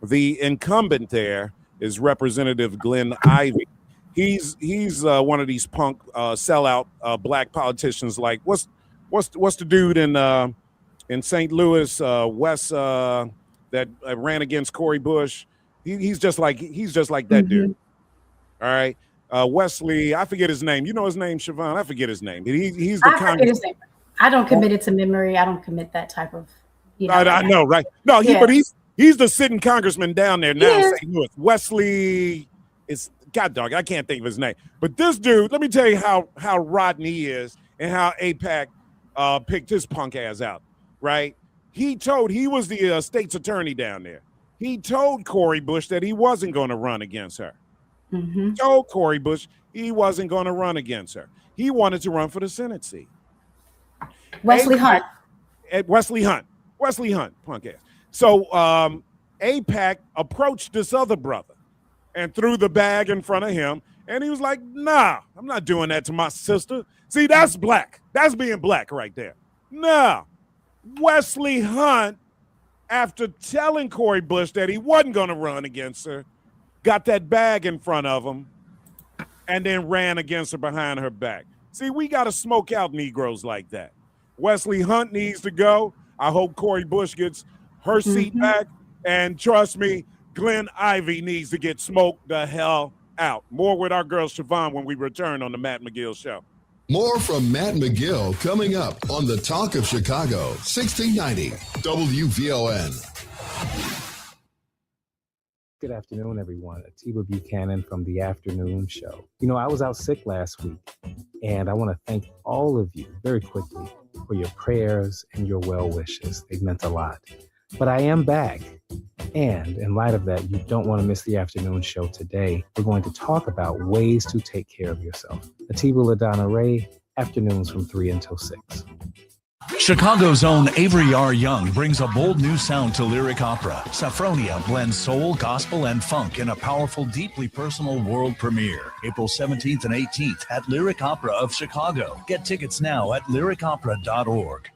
The incumbent there is Representative Glenn Ivey. He's one of these punk sellout Black politicians. Like what's the dude in St. Louis, West that ran against Cory Bush? He's just like that dude. All right. Wesley, I forget his name. You know his name, Siobhan? I forget his name. He's the forget his name. I don't commit it to memory. I don't commit that type of, I know, right? No, but he's the sitting congressman down there now in St. Louis. Wesley is, God dog, I can't think of his name. But this dude, let me tell you how rotten he is and how AIPAC picked his punk ass out, right? He was the state's attorney down there. He told Cory Bush that he wasn't going to run against her. Told Cory Bush he wasn't going to run against her. He wanted to run for the Senate seat. Wesley Hunt, punk ass. So AIPAC approached this other brother and threw the bag in front of him. And he was like, nah, I'm not doing that to my sister. See, that's Black. That's being Black right there. Now, Wesley Hunt, after telling Cori Bush that he wasn't going to run against her, got that bag in front of him and then ran against her behind her back. See, we got to smoke out Negroes like that. Wesley Hunt needs to go. I hope Cori Bush gets her seat back. And trust me, Glenn Ivey needs to get smoked the hell out. More with our girl Siobhan when we return on the Matt McGill Show. More from Matt McGill coming up on the Talk of Chicago, 1690 WVON. Good afternoon, everyone. Atiba Buchanan from the Afternoon Show. You know, I was out sick last week, and I want to thank all of you very quickly for your prayers and your well wishes. They meant a lot. But I am back. And in light of that, you don't want to miss the Afternoon Show today. We're going to talk about ways to take care of yourself. Atiba LaDonna Ray, afternoons from 3 until 6. Chicago's own Avery R. Young brings a bold new sound to lyric opera. Saffronia blends soul, gospel, and funk in a powerful, deeply personal world premiere. April 17th and 18th at Lyric Opera of Chicago. Get tickets now at lyricopera.org.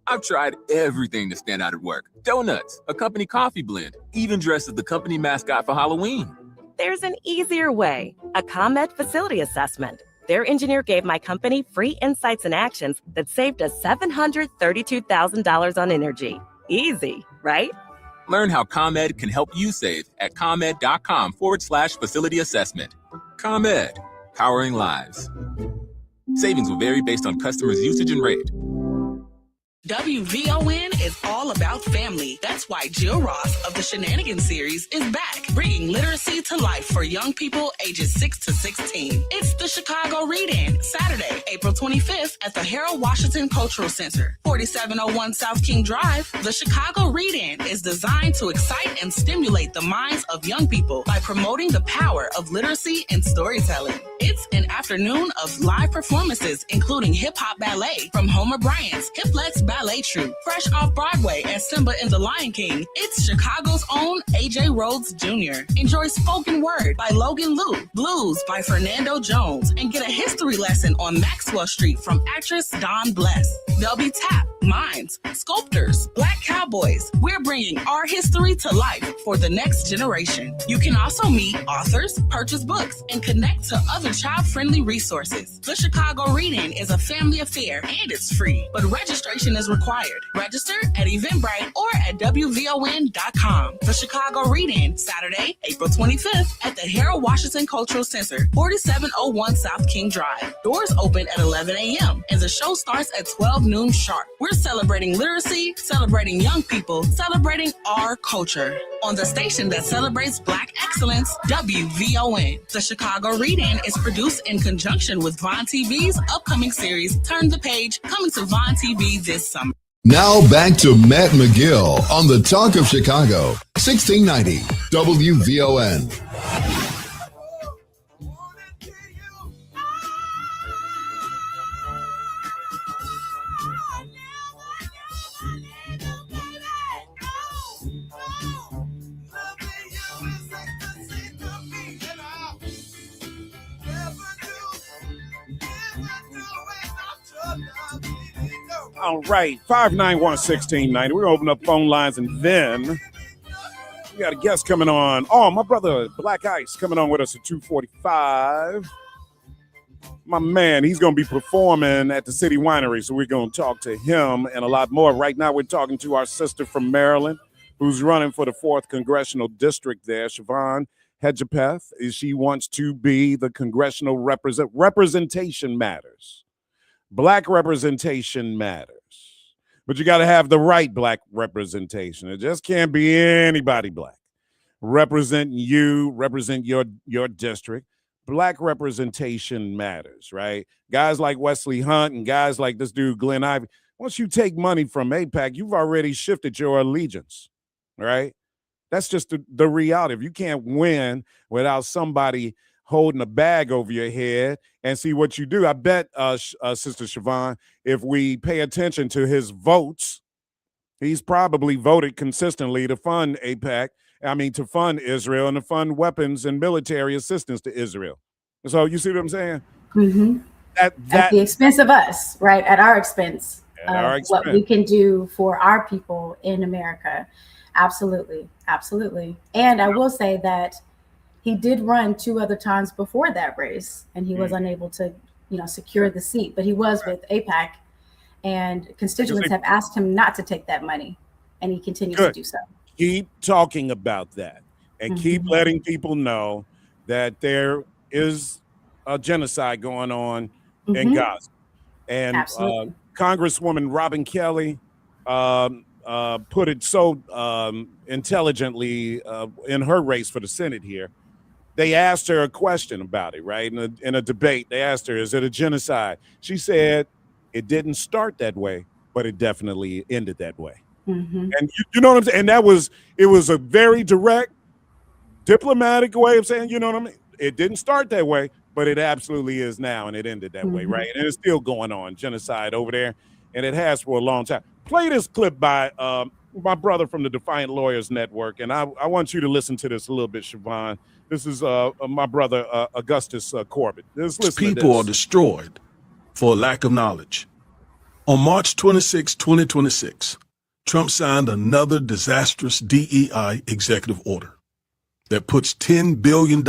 I've tried everything to stand out at work. Donuts, a company coffee blend, even dressed as the company mascot for Halloween. There's an easier way, a ComEd facility assessment. Their engineer gave my company free insights and actions that saved us $732,000 on energy. Easy, right? Learn how ComEd can help you save at ComEd.com/facility assessment. ComEd, powering lives. Savings will vary based on customers' usage and rate. WVON is all about family. That's why Jill Ross of the Shenanigans series is back, bringing literacy to life for young people ages 6 to 16. It's the Chicago Read-In, Saturday, April 25th at the Harold Washington Cultural Center, 4701 South King Drive. The Chicago Read-In is designed to excite and stimulate the minds of young people by promoting the power of literacy and storytelling. It's an afternoon of live performances, including hip-hop ballet from Homer Bryant's Hiplex Ballet Troupe, fresh off Broadway as Simba in The Lion King. It's Chicago's own A.J. Rhodes Jr. Enjoy spoken word by Logan Liu, blues by Fernando Jones, and get a history lesson on Maxwell Street from actress Dawn Bless. There'll be tap, mimes, sculptors, black cowboys. We're bringing our history to life for the next generation. You can also meet authors, purchase books, and connect to other child-friendly resources. The Chicago Read-In is a family affair and it's free, but registration is required. Register at Eventbrite or at WVON.com. The Chicago Read-In, Saturday, April 25th at the Harold Washington Cultural Center, 4701 South King Drive. Doors open at 11 a.m. and the show starts at 12 noon sharp. We're celebrating literacy, celebrating young people, celebrating our culture. On the station that celebrates Black excellence, WVON. The Chicago Read-In is produced in conjunction with Vaughn TV's upcoming series, Turn the Page, coming to Vaughn TV this summer. Now back to Matt McGill on the Talk of Chicago, 1690 WVON. All right, 591-1690. We're going to open up phone lines, and then we got a guest coming on. Oh, my brother, Black Ice, coming on with us at 2:45. My man, he's going to be performing at the City Winery, so we're going to talk to him and a lot more. Right now, we're talking to our sister from Maryland, who's running for the 4th Congressional District there, Siobhan Hedgepeth. She wants to be the congressional representation matters. Black representation matters, but you got to have the right black representation. It just can't be anybody black. Represent you, represent your district. Black representation matters, right? Guys like Wesley Hunt and guys like this dude, Glenn Ivey, once you take money from AIPAC, you've already shifted your allegiance, right? That's just the reality. If you can't win without somebody holding a bag over your head and see what you do. I bet, Sister Siobhan, if we pay attention to his votes, he's probably voted consistently to fund AIPAC, to fund Israel and to fund weapons and military assistance to Israel. So you see what I'm saying? Mm-hmm. At the expense of us, right? At our expense. At our of what we expense. can do for our people in America. Absolutely. Absolutely. And I will say that he did run 2 other times before that race, and he was unable to, secure the seat. But he was with AIPAC, and constituents have asked him not to take that money, and he continues to do so. Keep talking about that, and keep letting people know that there is a genocide going on in Gaza. And Congresswoman Robin Kelly put it so intelligently in her race for the Senate here. They asked her a question about it, right? In a debate, they asked her, is it a genocide? She said, it didn't start that way, but it definitely ended that way. And you know what I'm saying? And it was a very direct, diplomatic way of saying, you know what I mean? It didn't start that way, but it absolutely is now, and it ended that way, right? And it's still going on, genocide over there, and it has for a long time. Play this clip by my brother from the Defiant Lawyers Network, and I want you to listen to this a little bit, Siobhan. This is my brother, Augustus Corbett. People are destroyed for lack of knowledge. On March 26, 2026, Trump signed another disastrous DEI executive order that puts $10 billion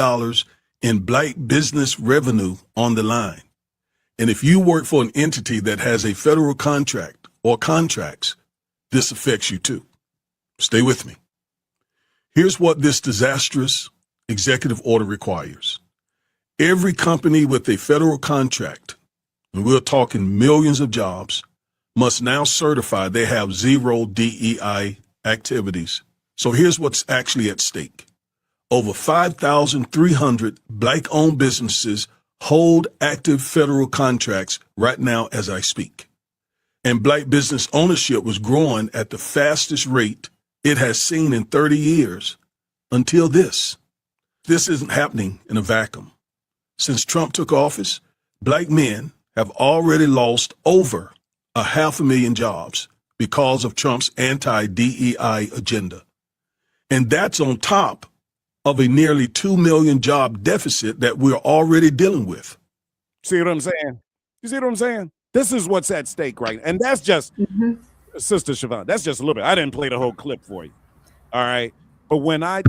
in black business revenue on the line. And if you work for an entity that has a federal contract or contracts, this affects you too. Stay with me. Here's what this disastrous executive order requires. Every company with a federal contract, and we're talking millions of jobs, must now certify they have zero DEI activities. So here's what's actually at stake. Over 5,300 black-owned businesses hold active federal contracts right now as I speak. And black business ownership was growing at the fastest rate it has seen in 30 years until this. This isn't happening in a vacuum. Since Trump took office, black men have already lost over 500,000 jobs because of Trump's anti-DEI agenda. And that's on top of a nearly 2 million job deficit that we're already dealing with. See what I'm saying? You see what I'm saying? This is what's at stake right now. And that's just, Sister Siobhan, that's just a little bit. I didn't play the whole clip for you. All right. But when I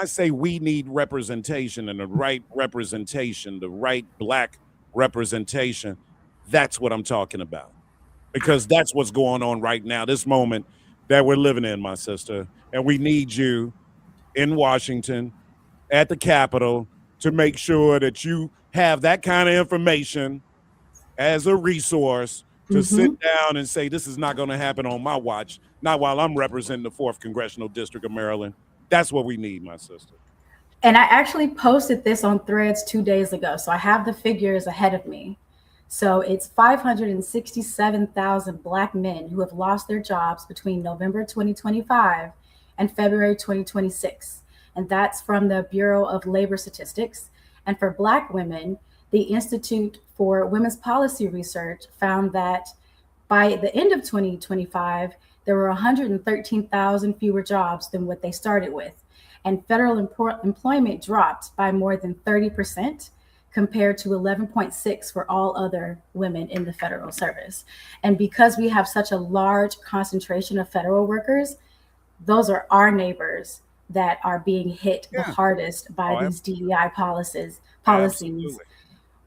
say we need representation and the right representation, the right black representation, that's what I'm talking about. Because that's what's going on right now, this moment that we're living in, my sister. And we need you in Washington at the Capitol to make sure that you have that kind of information as a resource to sit down and say, this is not going to happen on my watch, not while I'm representing the 4th Congressional District of Maryland. That's what we need, my sister. And I actually posted this on Threads 2 days ago, so I have the figures ahead of me. So it's 567,000 black men who have lost their jobs between November 2025 and February 2026. And that's from the Bureau of Labor Statistics. And for black women, the Institute for Women's Policy Research found that by the end of 2025, there were 113,000 fewer jobs than what they started with. And federal employment dropped by more than 30%, compared to 11.6 for all other women in the federal service. And because we have such a large concentration of federal workers, those are our neighbors that are being hit the hardest by these DEI policies. Absolutely.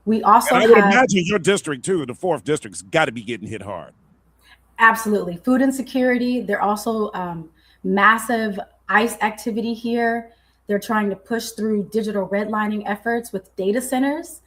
We also and I would imagine your district too, the 4th district's got to be getting hit hard. Absolutely. Food insecurity. They're also massive ICE activity here. They're trying to push through digital redlining efforts with data centers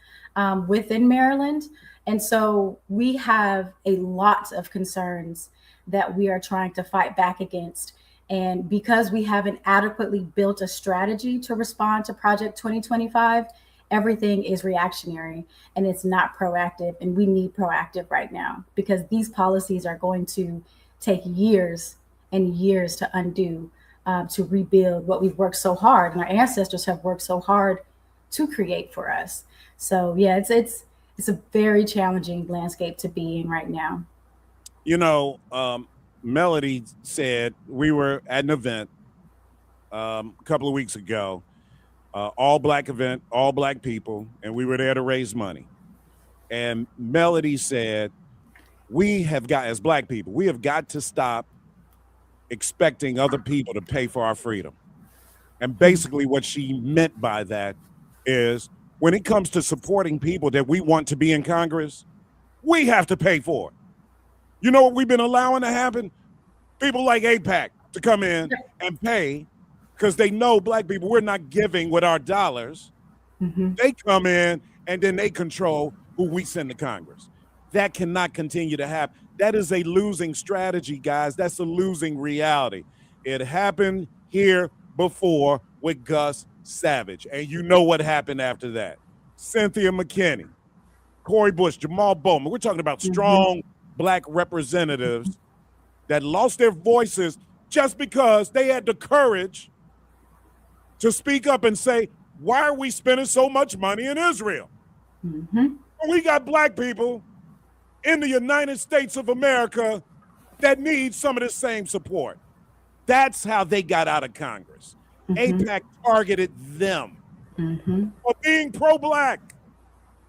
within Maryland. And so we have a lot of concerns that we are trying to fight back against. And because we haven't adequately built a strategy to respond to Project 2025, everything is reactionary and it's not proactive. And we need proactive right now because these policies are going to take years and years to undo, to rebuild what we've worked so hard and our ancestors have worked so hard to create for us. So yeah, it's a very challenging landscape to be in right now. You know, Melody said we were at an event a couple of weeks ago, all black event, all black people, and we were there to raise money. And Melody said we have got, as black people, we have got to stop expecting other people to pay for our freedom. And basically what she meant by that is when it comes to supporting people that we want to be in Congress, we have to pay for it. You know what we've been allowing to happen? People like AIPAC to come in and pay because they know black people, we're not giving with our dollars. They come in and then they control who we send to Congress. That cannot continue to happen. That is a losing strategy, guys. That's a losing reality. It happened here before with Gus Savage. And you know what happened after that. Cynthia McKinney, Cori Bush, Jamal Bowman. We're talking about strong black representatives that lost their voices just because they had the courage to speak up and say, why are we spending so much money in Israel? We got black people in the United States of America that need some of the same support. That's how they got out of Congress. AIPAC targeted them for being pro-black.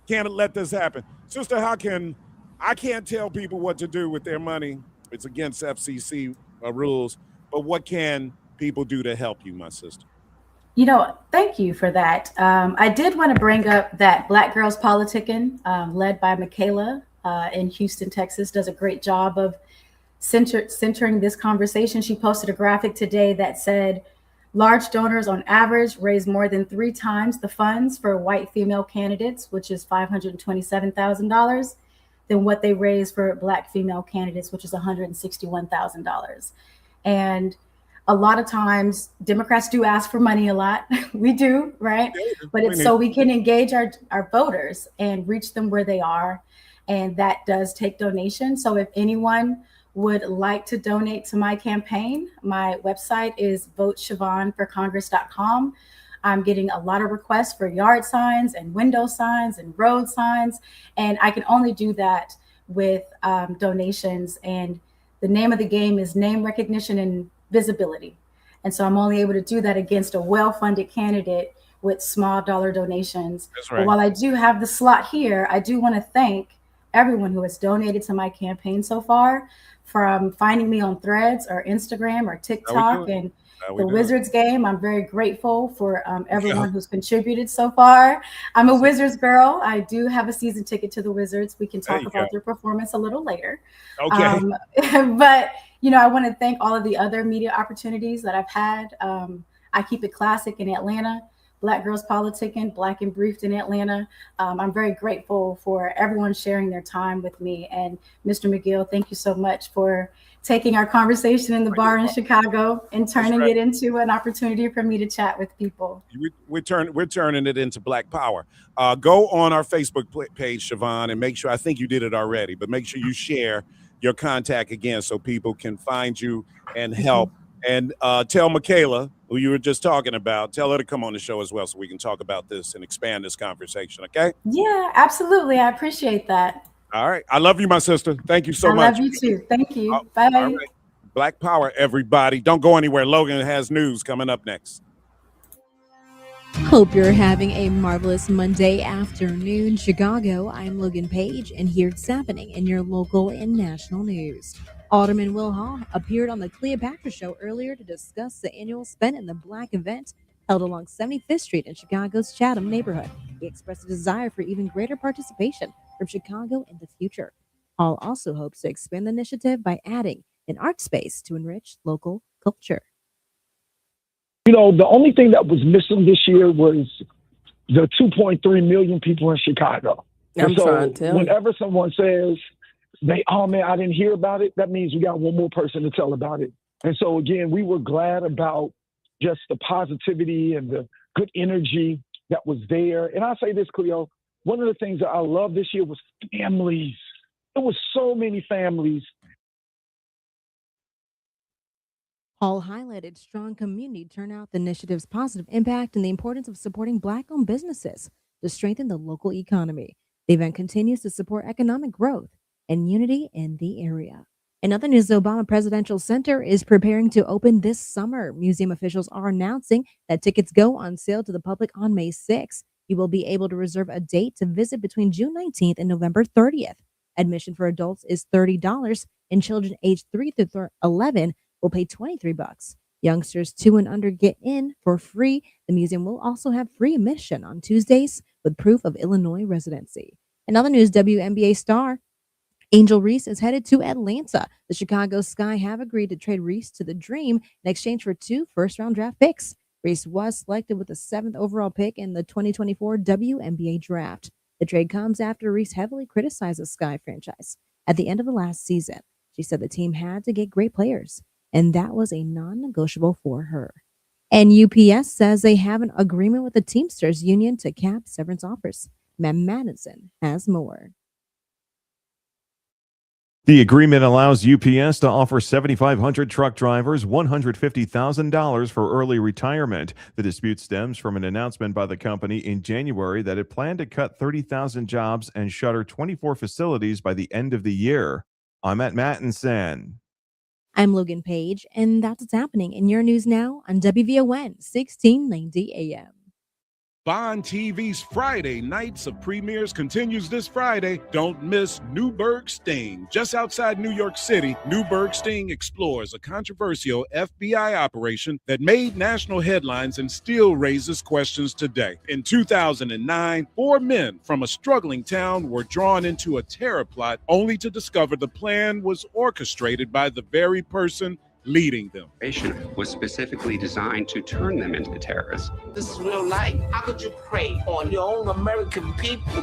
Can't let this happen. Sister, I can't tell people what to do with their money. It's against FCC rules, but what can people do to help you, my sister? You know, thank you for that. I did want to bring up that Black Girls Politicking, led by Michaela in Houston, Texas, does a great job of centering this conversation. She posted a graphic today that said, large donors on average raise more than 3 times the funds for white female candidates, which is $527,000, than what they raise for black female candidates, which is $161,000. And a lot of times Democrats do ask for money a lot. We do, right? But it's so we can engage our voters and reach them where they are. And that does take donations. So if anyone would like to donate to my campaign, my website is votesiobhanforcongress.com. I'm getting a lot of requests for yard signs and window signs and road signs. And I can only do that with donations. And the name of the game is name recognition and visibility. And so I'm only able to do that against a well-funded candidate with small dollar donations. That's right. But while I do have the slot here, I do want to thank everyone who has donated to my campaign so far, from finding me on Threads or Instagram or TikTok and the Wizards game. I'm very grateful for everyone who's contributed so far. I'm a Wizards girl. I do have a season ticket to the Wizards. We can talk about their performance a little later. Okay. But, you know, I want to thank all of the other media opportunities that I've had. I keep it classic in Atlanta. Black Girls Politicking, Black and Briefed in Atlanta. I'm very grateful for everyone sharing their time with me. And Mr. McGill, thank you so much for taking our conversation in the bar in Chicago and turning it into an opportunity for me to chat with people. We're turning it into Black Power. Go on our Facebook page, Siobhan, and make sure, I think you did it already, but make sure you share your contact again so people can find you and help. And tell Michaela, who you were just talking about, tell her to come on the show as well so we can talk about this and expand this conversation, okay? Yeah, absolutely. I appreciate that. All right. I love you, my sister. Thank you so much. I love you too. Thank you. Bye. All right. Black Power, everybody. Don't go anywhere. Logan has news coming up next. Hope you're having a marvelous Monday afternoon, Chicago. I'm Logan Page, and here's happening in your local and national news. Alderman Will Hall appeared on the Cleopatra Show earlier to discuss the annual Spend in the Black event held along 75th Street in Chicago's Chatham neighborhood. He expressed a desire for even greater participation from Chicago in the future. Hall also hopes to expand the initiative by adding an art space to enrich local culture. You know, the only thing that was missing this year was the 2.3 million people in Chicago. And so whenever someone says, oh man, I didn't hear about it, that means we got one more person to tell about it. And so again, we were glad about just the positivity and the good energy that was there. And I'll say this, Cleo, one of the things that I love this year was families. There was so many families. Hall highlighted strong community turnout, the initiative's positive impact, and the importance of supporting Black-owned businesses to strengthen the local economy. The event continues to support economic growth and unity in the area. In other news, the Obama Presidential Center is preparing to open this summer. Museum officials are announcing that tickets go on sale to the public on May 6th. You will be able to reserve a date to visit between June 19th and November 30th. Admission for adults is $30, and children aged 3 through 11 will pay $23. Youngsters 2 and under get in for free. The museum will also have free admission on Tuesdays with proof of Illinois residency. In other news, WNBA star Angel Reese is headed to Atlanta. The Chicago Sky have agreed to trade Reese to the Dream in exchange for 2 first-round draft picks. Reese was selected with the 7th overall pick in the 2024 WNBA draft. The trade comes after Reese heavily criticized the Sky franchise at the end of the last season. She said the team had to get great players, and that was a non-negotiable for her. And UPS says they have an agreement with the Teamsters Union to cap severance offers. Matt Madison has more. The agreement allows UPS to offer 7,500 truck drivers $150,000 for early retirement. The dispute stems from an announcement by the company in January that it planned to cut 30,000 jobs and shutter 24 facilities by the end of the year. I'm Matt Mattinson. I'm Logan Page, and that's what's happening in your news now on WVON 1690 AM. Bond TV's Friday Nights of Premieres continues this Friday. Don't miss Newburgh Sting. Just outside New York City, Newburgh Sting explores a controversial FBI operation that made national headlines and still raises questions today. In 2009, 4 men from a struggling town were drawn into a terror plot only to discover the plan was orchestrated by the very person leading them. Was specifically designed to turn them into terrorists. This is real life. How could you prey on your own American people?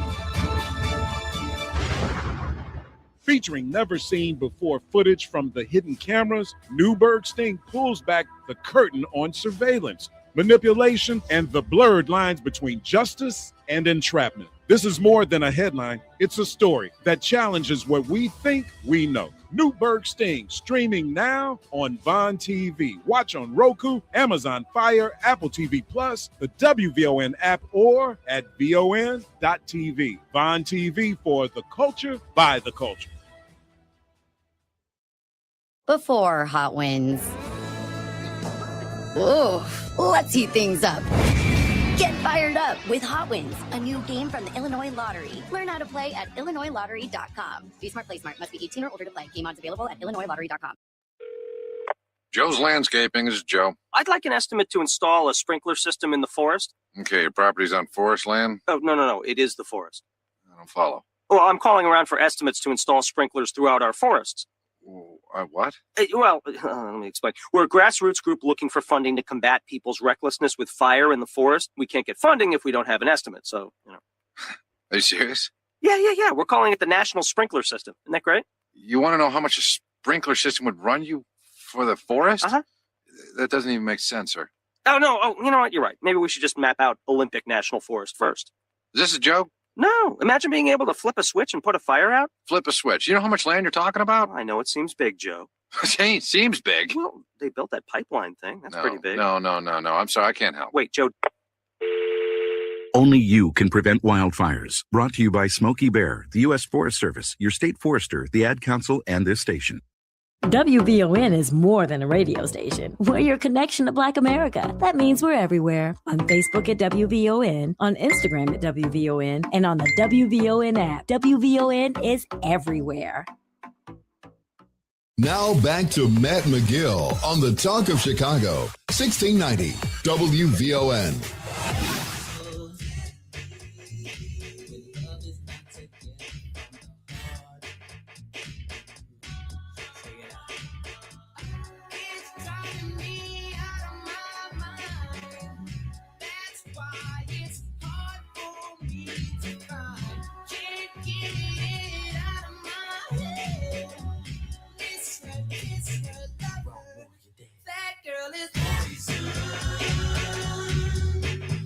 Featuring never-seen-before footage from the hidden cameras, Newburgh Sting pulls back the curtain on surveillance, manipulation, and the blurred lines between justice and entrapment. This is more than a headline. It's a story that challenges what we think we know. Newburgh Sting, streaming now on Bond TV. Watch on Roku, Amazon Fire, Apple TV Plus, the WVON app, or at VON.TV. Bond TV, for the culture, by the culture. Before Hot Wins. Ooh, let's heat things up. Get fired up with Hot Wins, a new game from the Illinois Lottery. Learn how to play at IllinoisLottery.com. Be smart, play smart. Must be 18 or older to play. Game odds available at IllinoisLottery.com. Joe's Landscaping. This is Joe. I'd like an estimate to install a sprinkler system in the forest. Okay, your property's on forest land? Oh, no. It is the forest. I don't follow. Well, I'm calling around for estimates to install sprinklers throughout our forests. What? Well, let me explain. We're a grassroots group looking for funding to combat people's recklessness with fire in the forest. We can't get funding if we don't have an estimate, so, Are you serious? Yeah. We're calling it the National Sprinkler System. Isn't that great? You want to know how much a sprinkler system would run you for the forest? Uh-huh. That doesn't even make sense, sir. Oh, no. Oh, you know what? You're right. Maybe we should just map out Olympic National Forest first. Is this a joke? No. Imagine being able to flip a switch and put a fire out. Flip a switch. You know how much land you're talking about? I know it seems big, Joe. It seems big. Well, they built that pipeline thing. That's pretty big. No. I'm sorry. I can't help. Wait, Joe. Only you can prevent wildfires. Brought to you by Smokey Bear, the U.S. Forest Service, your state forester, the Ad Council, and this station. WVON is more than a radio station. We're your connection to Black America. That means we're everywhere. On Facebook at WVON, on Instagram at WVON, and on the WVON app. WVON is everywhere. Now back to Matt McGill on the Talk of Chicago, 1690 WVON.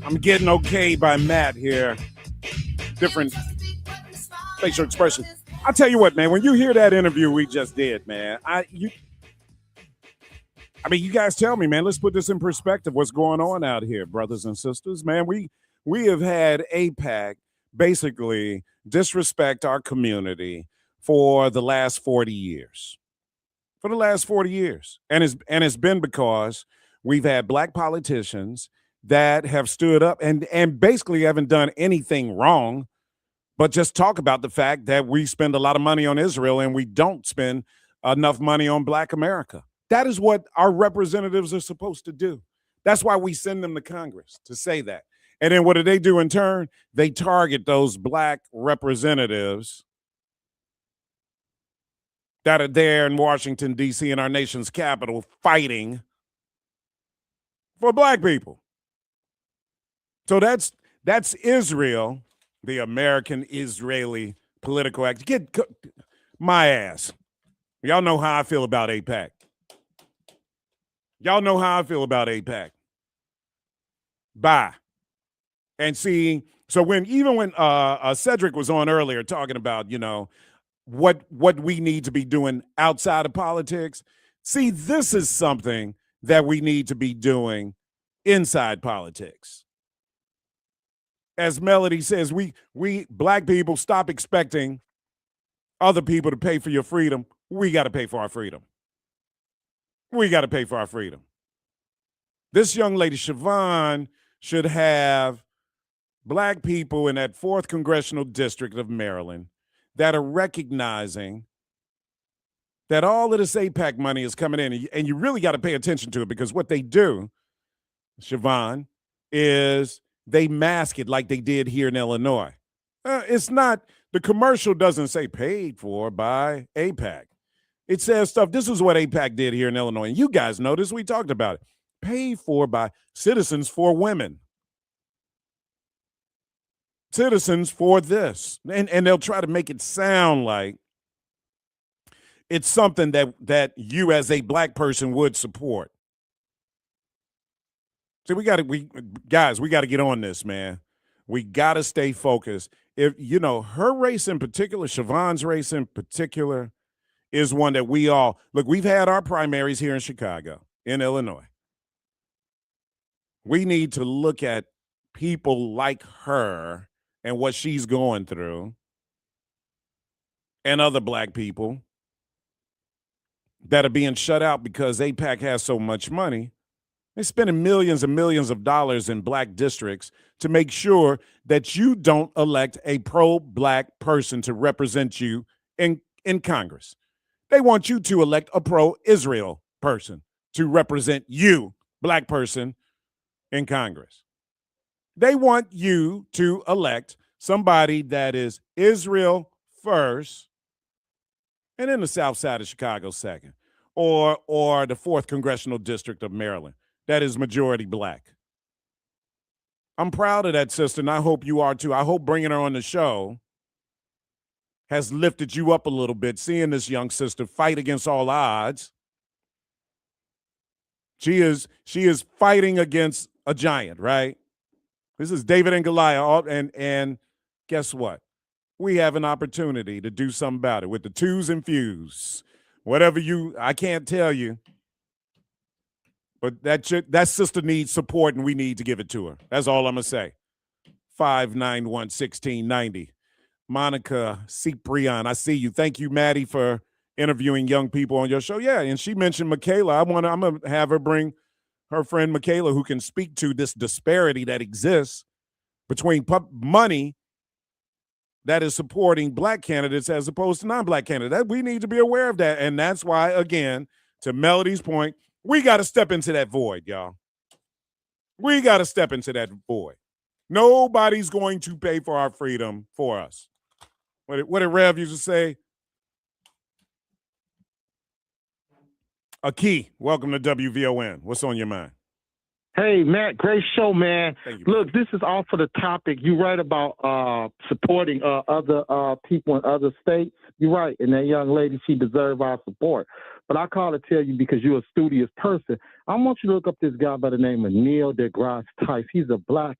I'm getting okay by Matt here. Different facial expression. I'll tell you what, man, when you hear that interview we just did, man, you guys tell me, man, let's put this in perspective. What's going on out here, brothers and sisters? Man, we have had AIPAC basically disrespect our community for the last 40 years. For the last 40 years. And it's been because we've had black politicians that have stood up and basically haven't done anything wrong, but just talk about the fact that we spend a lot of money on Israel and we don't spend enough money on Black America. That is what our representatives are supposed to do. That's why we send them to Congress, to say that. And then what do they do in turn? They target those Black representatives that are there in Washington, D.C., in our nation's capital, fighting for Black people. So that's Israel, the American-Israeli political act. Get my ass. Y'all know how I feel about AIPAC. Y'all know how I feel about AIPAC. Bye. And see, so when Cedric was on earlier talking about, what we need to be doing outside of politics, see, this is something that we need to be doing inside politics. As Melody says, we Black people, stop expecting other people to pay for your freedom. We got to pay for our freedom. We got to pay for our freedom. This young lady, Siobhan, should have Black people in that 4th Congressional District of Maryland that are recognizing that all of this AIPAC money is coming in, and you really got to pay attention to it, because what they do, Siobhan, is they mask it like they did here in Illinois. It's not, the commercial doesn't say paid for by AIPAC. It says stuff, this is what AIPAC did here in Illinois. And you guys know this, we talked about it. Paid for by Citizens for Women. Citizens for this. And they'll try to make it sound like it's something that you as a Black person would support. So we got to get on this, man. We got to stay focused. If her race in particular, Siobhan's race in particular, is one that we all look. We've had our primaries here in Chicago, in Illinois. We need to look at people like her and what she's going through, and other Black people that are being shut out because AIPAC has so much money. They're spending millions and millions of dollars in Black districts to make sure that you don't elect a pro-Black person to represent you in Congress. They want you to elect a pro-Israel person to represent you, Black person, in Congress. They want you to elect somebody that is Israel first, and then the South Side of Chicago second, or the 4th Congressional District of Maryland that is majority Black. I'm proud of that sister, and I hope you are too. I hope bringing her on the show has lifted you up a little bit, seeing this young sister fight against all odds. She is fighting against a giant, right? This is David and Goliath, and guess what? We have an opportunity to do something about it with the twos and fews. Whatever I can't tell you, but that sister needs support, and we need to give it to her. That's all I'm going to say. 591-1690. Monica Ciprian, I see you. Thank you, Maddie, for interviewing young people on your show. Yeah, and she mentioned Michaela. I'm going to have her bring her friend Michaela, who can speak to this disparity that exists between money that is supporting Black candidates as opposed to non-Black candidates. We need to be aware of that, and that's why, again, to Melody's point, we got to step into that void, y'all. We got to step into that void. Nobody's going to pay for our freedom for us. What did Rev used to say? Aki, welcome to WVON. What's on your mind? Hey, Matt, great show, man. Thank you. Look, this is all for the topic. You're right about supporting other people in other states. You're right. And that young lady, she deserves our support. But I call to tell you, because you're a studious person, I want you to look up this guy by the name of Neil deGrasse Tyson. He's a Black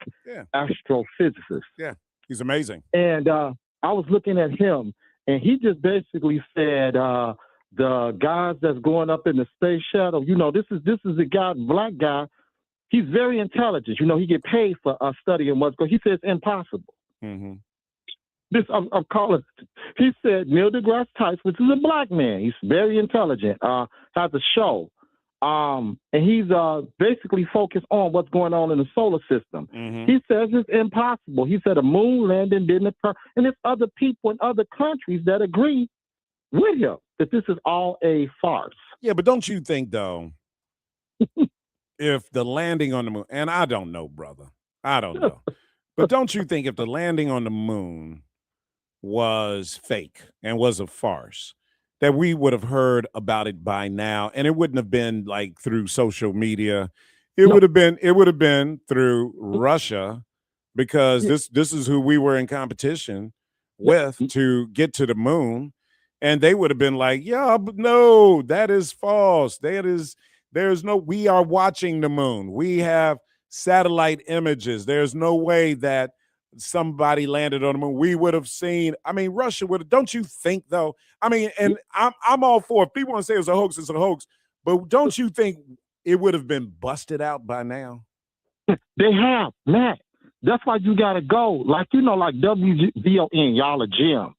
astrophysicist. Yeah, he's amazing. And I was looking at him, and he just basically said the guys that's going up in the space shuttle, this is a guy, Black guy. He's very intelligent. He get paid for studying what's going. He says it's impossible. Mm-hmm. I'm calling. He said Neil deGrasse Tyson, which is a Black man. He's very intelligent. Has a show. And he's basically focused on what's going on in the solar system. Mm-hmm. He says it's impossible. He said a moon landing didn't occur. And there's other people in other countries that agree with him that this is all a farce. Yeah, but don't you think, though, if the landing on the moon, and I don't know, brother, I don't know, but don't you think if the landing on the moon was fake and was a farce, that we would have heard about it by now, and it wouldn't have been like through social media. It would have been through Russia, because this is who we were in competition with to get to the moon, and they would have been like, yeah, but no, that is false. We are watching the moon. We have satellite images. There's no way that somebody landed on the moon. We would have seen, Russia would have, don't you think, though? And I'm all for, if people want to say it's a hoax, it's a hoax, but don't you think it would have been busted out by now? They have, Matt. That's why you got to go. Like WVON, y'all a gym.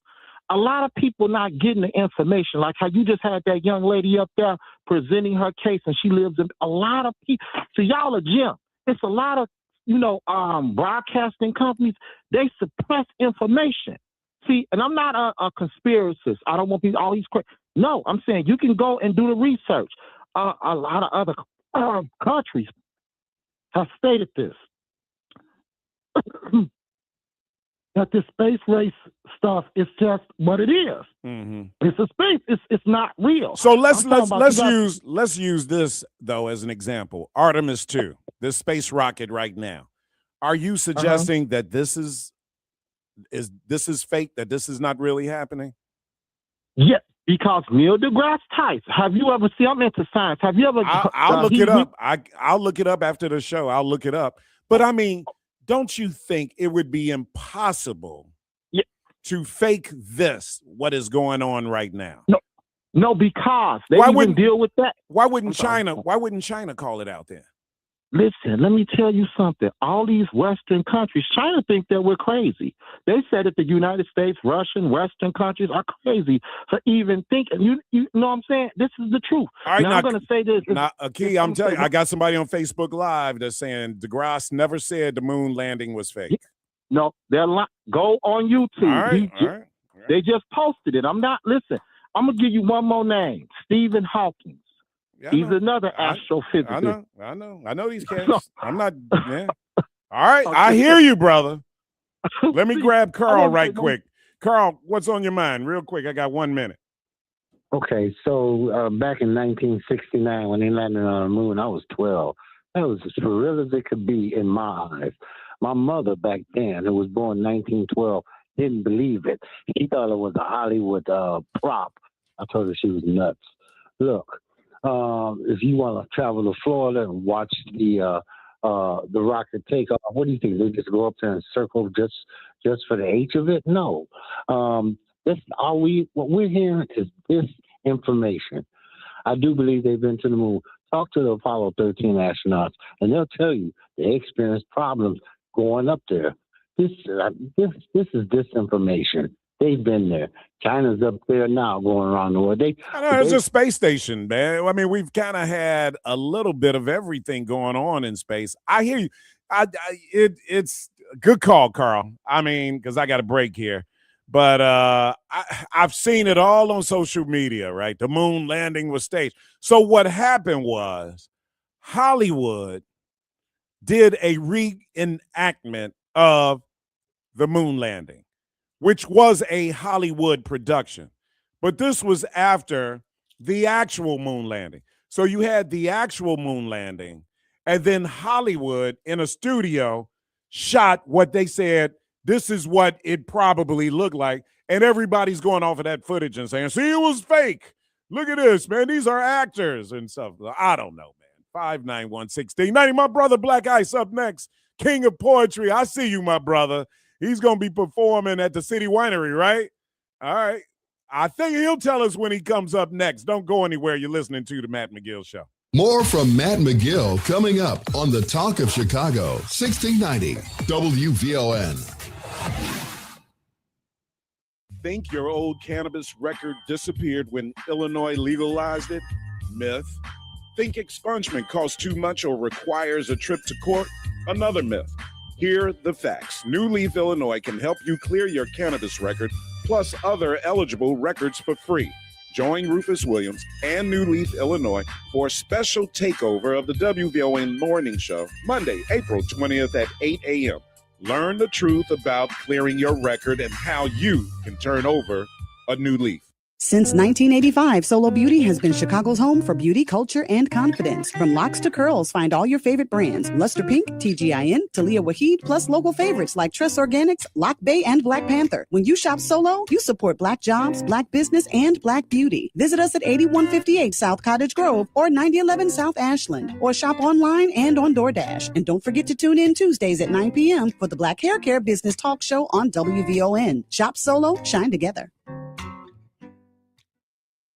A lot of people not getting the information, like how you just had that young lady up there presenting her case, and she lives in a lot of people. So y'all a gym. It's a lot of, broadcasting companies, they suppress information. See, and I'm not a conspiracist. I don't want people, all these no, I'm saying you can go and do the research. A lot of other countries have stated this. That this space race stuff is just what it is. Mm-hmm. It's a space. It's not real. So let's use this though as an example. Artemis 2, this space rocket right now. Are you suggesting that this is fake? That this is not really happening? Yeah, because Neil deGrasse Tyson. Have you ever seen? I'm into science. Have you ever? I'll look it up. I'll look it up after the show. I'll look it up. But don't you think it would be impossible to fake what is going on right now? No, because they wouldn't deal with that. Why wouldn't China call it out there? Listen, let me tell you something. All these Western countries, China think that we're crazy. They said that the United States, Russian, Western countries are crazy for even thinking. You know what I'm saying? This is the truth. All right, now I'm going to say this. Key, I'm telling you, I got somebody on Facebook Live that's saying DeGrasse never said the moon landing was fake. No, they're go on YouTube. All right. They just posted it. I'm going to give you one more name, Stephen Hawking. Yeah, he's another astrophysicist. I know these cats. I'm not. Yeah. All right, I hear you, brother. Let me grab Carl right quick. Carl, what's on your mind, real quick? I got 1 minute. Okay, so back in 1969, when they landed on the moon, I was 12. That was as real as it could be in my eyes. My mother back then, who was born in 1912, didn't believe it. She thought it was a Hollywood prop. I told her she was nuts. Look. If you want to travel to Florida and watch the rocket take off, what do you think? They just go up there and circle just for the H of it? No. What we're hearing is this information. I do believe they've been to the moon. Talk to the Apollo 13 astronauts, and they'll tell you they experienced problems going up there. This is disinformation. They've been there. China's up there now going around the world. It's a space station, man. We've kind of had a little bit of everything going on in space. I hear you. It's a good call, Carl. Because I got a break here. But I've seen it all on social media, right? The moon landing was staged. So what happened was Hollywood did a reenactment of the moon landing, which was a Hollywood production. But this was after the actual moon landing. So you had the actual moon landing, and then Hollywood in a studio shot what they said, this is what it probably looked like. And everybody's going off of that footage and saying, see, it was fake. Look at this, man. These are actors and stuff. I don't know, man. 591-1690. My brother Black Ice up next. King of Poetry. I see you, my brother. He's going to be performing at the City Winery, right? All right. I think he'll tell us when he comes up next. Don't go anywhere. You're listening to the Matt McGill Show. More from Matt McGill coming up on the Talk of Chicago, 1690 WVON. Think your old cannabis record disappeared when Illinois legalized it? Myth. Think expungement costs too much or requires a trip to court? Another myth. Hear the facts. New Leaf, Illinois can help you clear your cannabis record plus other eligible records for free. Join Rufus Williams and New Leaf, Illinois for a special takeover of the WVON Morning Show, Monday, April 20th at 8 a.m. Learn the truth about clearing your record and how you can turn over a new leaf. Since 1985, Solo Beauty has been Chicago's home for beauty, culture, and confidence. From locks to curls, find all your favorite brands. Luster Pink, TGIN, Talia Waheed, plus local favorites like Tress Organics, Lock Bay, and Black Panther. When you shop Solo, you support Black jobs, Black business, and Black beauty. Visit us at 8158 South Cottage Grove or 9011 South Ashland, or shop online and on DoorDash. And don't forget to tune in Tuesdays at 9 p.m. for the Black Hair Care Business Talk Show on WVON. Shop Solo, shine together.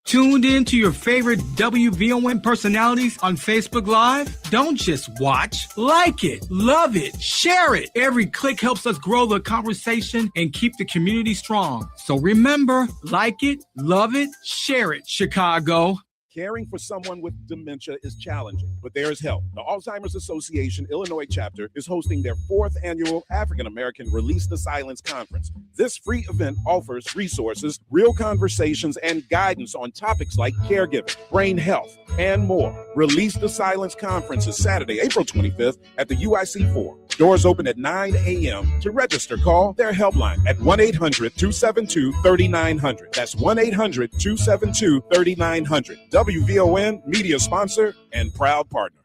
Tuned in to your favorite WVON personalities on Facebook Live? Don't just watch, like it, love it, share it. Every click helps us grow the conversation and keep the community strong. So remember, like it, love it, share it, Chicago. Caring for someone with dementia is challenging, but there is help. The Alzheimer's Association Illinois chapter is hosting their 4th annual African American Release the Silence Conference. This free event offers resources, real conversations, and guidance on topics like caregiving, brain health, and more. Release the Silence Conference is Saturday, April 25th at the UIC Forum. Doors open at 9 a.m. To register, call their helpline at 1-800-272-3900. That's 1-800-272-3900. WVON, media sponsor and proud partner.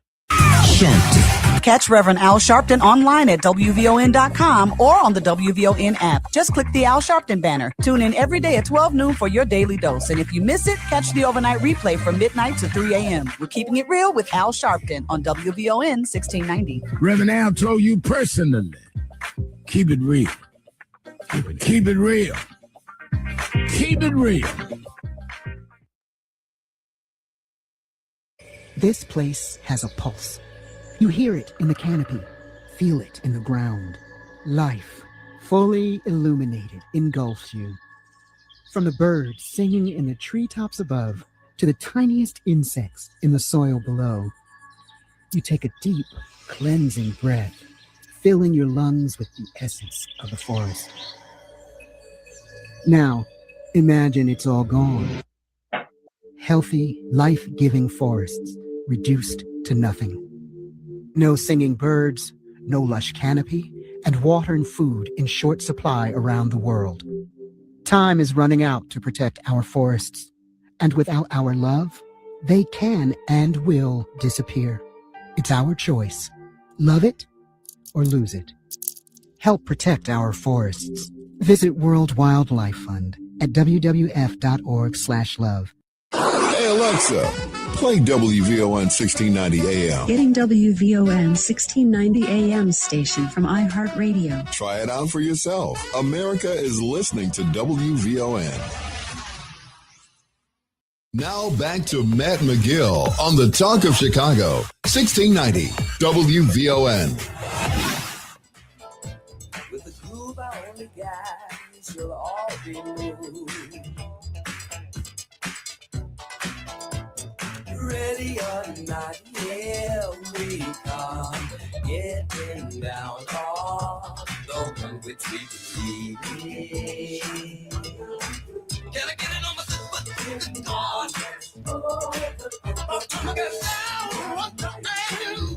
Catch Reverend Al Sharpton online at WVON.com or on the WVON app. Just click the Al Sharpton banner. Tune in every day at 12 noon for your daily dose. And if you miss it, catch the overnight replay from midnight to 3 a.m. We're keeping it real with Al Sharpton on WVON 1690. Reverend Al told you personally, keep it real. Keep it real. Keep it real. This place has a pulse. You hear it in the canopy, feel it in the ground. Life, fully illuminated, engulfs you. From the birds singing in the treetops above to the tiniest insects in the soil below, you take a deep, cleansing breath, filling your lungs with the essence of the forest. Now, imagine it's all gone. Healthy, life-giving forests reduced to nothing. No singing birds, no lush canopy, and water and food in short supply around the world. Time is running out to protect our forests, and without our love, they can and will disappear. It's our choice. Love it or lose it. Help protect our forests. Visit World Wildlife Fund at wwf.org/love. Hey Alexa, play WVON 1690 AM. Getting WVON 1690 AM station from iHeartRadio. Try it out for yourself. America is listening to WVON. Now back to Matt McGill on the Talk of Chicago, 1690 WVON. With the groove I only got, you'll all be moved. Ready or not, here we come, getting down on the one which we believe. Can I get it on my foot? On. Turn my gas down, what the hell?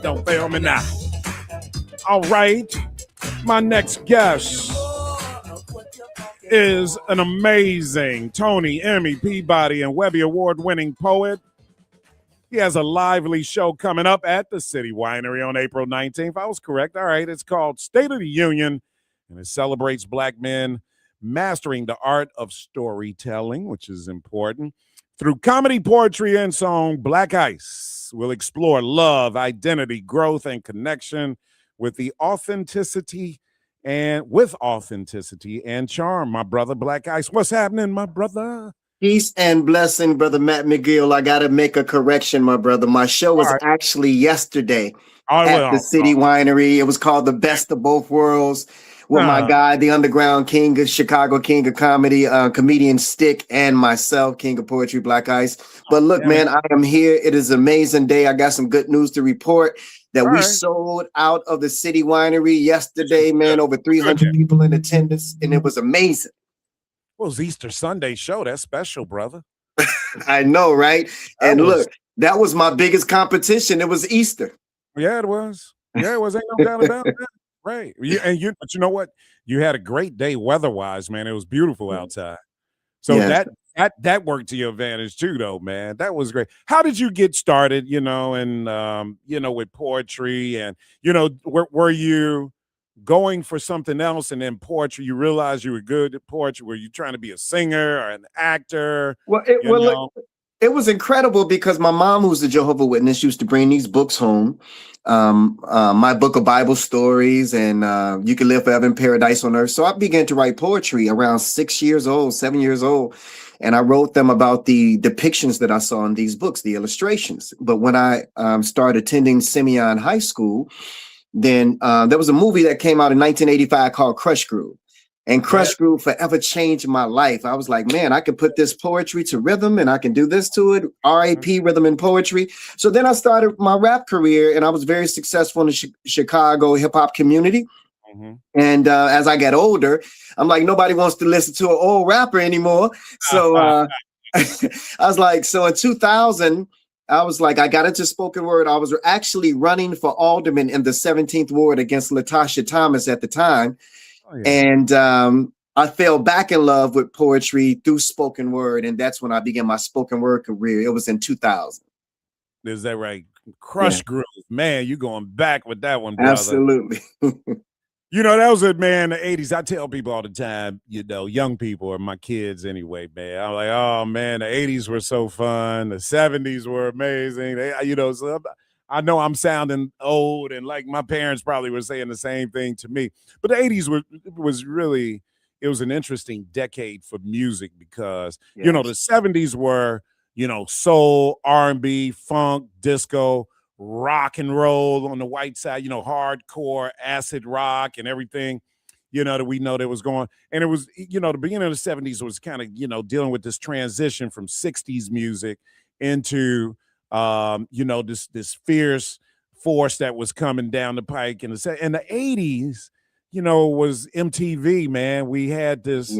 Don't fail me now. All right. My next guest is an amazing Tony, Emmy, Peabody, and Webby Award-winning poet. He has a lively show coming up at the City Winery on April 19th. I was correct. All right. It's called State of the Union, and it celebrates Black men mastering the art of storytelling, which is important. Through comedy, poetry, and song, Black Ice will explore love, identity, growth, and connection with authenticity and charm. My brother Black Ice, what's happening, my brother? Peace and blessing, brother Matt McGill. I gotta make a correction, my brother. My show was actually yesterday. at the City Winery. It was called the Best of Both Worlds with my guy, the Underground King of Chicago, King of Comedy, comedian Stick, and myself, King of Poetry, Black Ice. But look, man, I am here. It is an amazing day. I got some good news to report that we sold out of the City Winery yesterday, man. Over 300 people in attendance, and it was amazing. Well, it was Easter Sunday show. That's special, brother. I know, right? And look, that was my biggest competition. It was Easter. Yeah, it was. Yeah, it was. Ain't no doubt about that. Right. But you know what? You had a great day weather-wise, man. It was beautiful outside. So that worked to your advantage too, though, man. That was great. How did you get started, and with poetry, and were you going for something else, and then poetry, you realized you were good at poetry? Were you trying to be a singer or an actor? It was incredible because my mom, who's a Jehovah's Witness, used to bring these books home. My book of Bible stories and You Can Live Forever in Paradise on Earth. So I began to write poetry around 7 years old. And I wrote them about the depictions that I saw in these books, the illustrations. But when I started attending Simeon High School, then there was a movie that came out in 1985 called Crush Groove. And Crush Groove forever changed my life. I was like, man, I can put this poetry to rhythm and I can do this to it. RAP, rhythm and poetry. So then I started my rap career and I was very successful in the Chicago hip hop community. And as I got older, I'm like, nobody wants to listen to an old rapper anymore. So I was like, so in 2000, I was like, I got into spoken word. I was actually running for alderman in the 17th ward against Latasha Thomas at the time. And I fell back in love with poetry through spoken word. And that's when I began my spoken word career. It was in 2000. Is that right? Crush Groove. Man, you going back with that one, brother. Absolutely. That was it, man. The 80s. I tell people all the time, young people or my kids anyway, man. I'm like, oh, man, the 80s were so fun. The 70s were amazing. So I know I'm sounding old, and like my parents probably were saying the same thing to me. But the 80s was really, it was an interesting decade for music because, the 70s were, soul, R&B, funk, disco, rock and roll on the white side, hardcore, acid rock and everything, that we know that was going. And it was, the beginning of the 70s was kind of, dealing with this transition from 60s music into this fierce force that was coming down the pike in the 80s, was MTV, man. We had this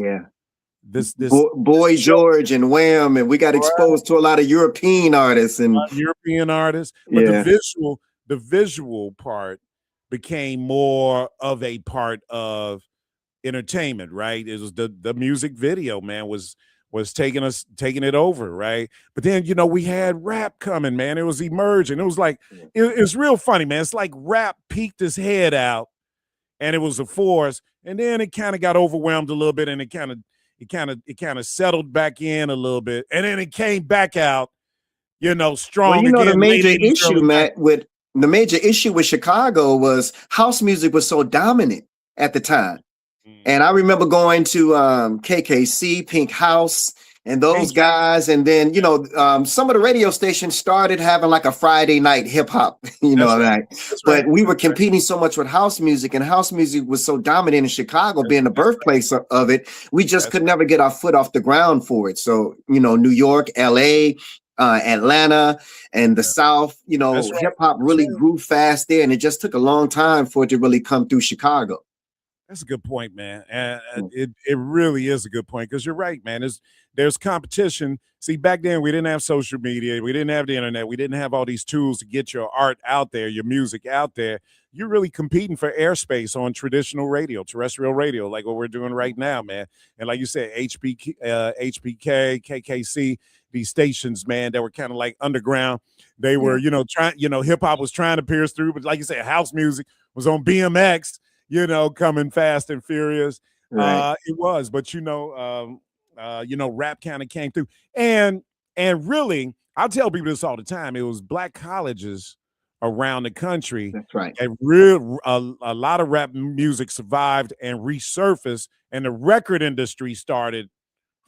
Boy George and Wham, and we got exposed to a lot of European artists but the visual part became more of a part of entertainment, right? It was the music video, man, was taking it over, right? But then, we had rap coming, man. It was emerging. It was like, it's real funny, man. It's like rap peeked his head out and it was a force. And then it kind of got overwhelmed a little bit and it kind of settled back in a little bit. And then it came back out, strong again. The major issue, Matt, the major issue with Chicago was house music was so dominant at the time. And I remember going to KKC, Pink House, and those guys. And then, some of the radio stations started having like a Friday night hip hop, But we were competing so much with house music, and house music was so dominant in Chicago, being the birthplace of it. We just could never get our foot off the ground for it. So, New York, LA, Atlanta, and the South, hip hop really grew fast there. And it just took a long time for it to really come through Chicago. That's a good point, man. And it really is a good point because you're right, man. There's competition. See, back then we didn't have social media. We didn't have the internet. We didn't have all these tools to get your art out there, your music out there. You're really competing for airspace on traditional radio, terrestrial radio, like what we're doing right now, man. And like you said, HPK, KKC, these stations, man, that were kind of like underground. They were, hip hop was trying to pierce through, but like you said, house music was on BMX. Coming fast and furious. Right. It was, but rap kind of came through. And really, I tell people this all the time. It was black colleges around the country. That's right. And a lot of rap music survived and resurfaced, and the record industry started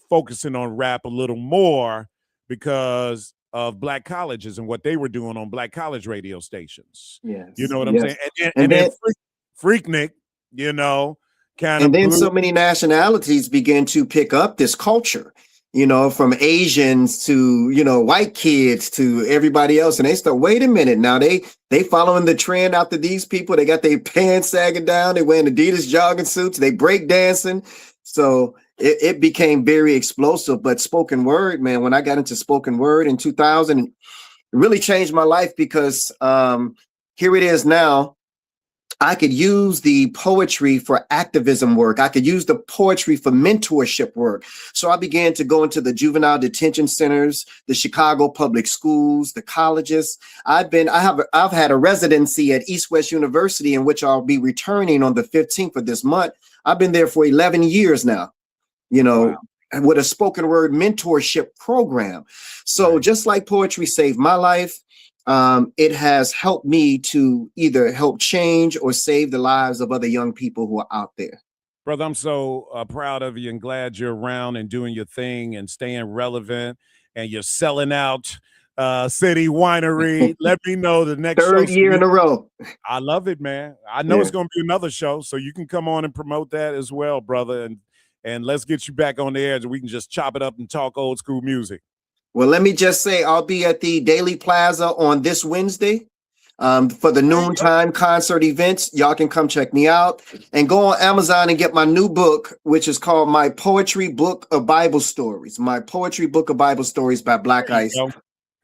focusing on rap a little more because of black colleges and what they were doing on black college radio stations. Yes. You know what I'm saying? And then then Freaknik, you know, kind of. And then so many nationalities began to pick up this culture, you know, from Asians to, you know, white kids to everybody else. And they start, wait a minute, now they following the trend after these people. They got their pants sagging down. They wearing Adidas jogging suits. They break dancing. So it became very explosive. But spoken word, man, when I got into spoken word in 2000, it really changed my life because here it is now. I could use the poetry for activism work. I could use the poetry for mentorship work. So I began to go into the juvenile detention centers, the Chicago public schools, the colleges. I've had a residency at East West University in which I'll be returning on the 15th of this month. I've been there for 11 years now, you know, with a spoken word mentorship program. So just like poetry saved my life, it has helped me to either help change or save the lives of other young people who are out there. Brother, I'm so proud of you and glad you're around and doing your thing and staying relevant, and you're selling out City Winery. Let me know the next third year in a row. I love it, man. I know it's going to be another show, so you can come on and promote that as well, brother. And let's get you back on the air so we can just chop it up and talk old school music. Well, let me just say, I'll be at the Daily Plaza on this Wednesday for the noontime concert events. Y'all can come check me out and go on Amazon and get my new book, which is called My Poetry Book of Bible Stories. My Poetry Book of Bible Stories by Black Ice.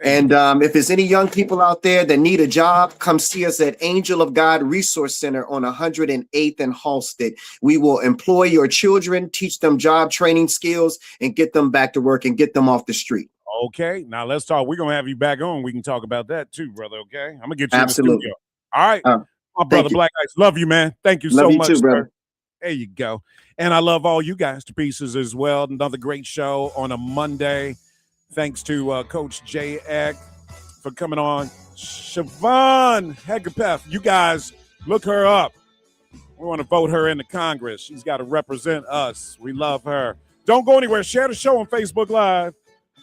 And if there's any young people out there that need a job, come see us at Angel of God Resource Center on 108th and Halsted. We will employ your children, teach them job training skills, and get them back to work and get them off the street. Okay, now let's talk. We're going to have you back on. We can talk about that too, brother, okay? I'm going to get you Absolutely. in the studio. All right. My brother, Black Ice, love you, man. Thank you so much, too, brother. sir. There you go. And I love all you guys to pieces as well. Another great show on a Monday. Thanks to Coach J. Eck for coming on. Siobhan Hegapeth, you guys look her up. We want to vote her into Congress. She's got to represent us. We love her. Don't go anywhere. Share the show on Facebook Live.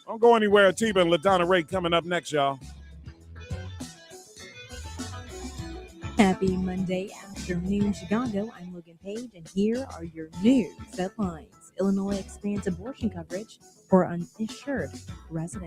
Don't go anywhere. Atiba and LaDonna Ray coming up next, y'all. Happy Monday afternoon, Chicago. I'm Logan Page, and here are your news headlines. Illinois expands abortion coverage for uninsured residents.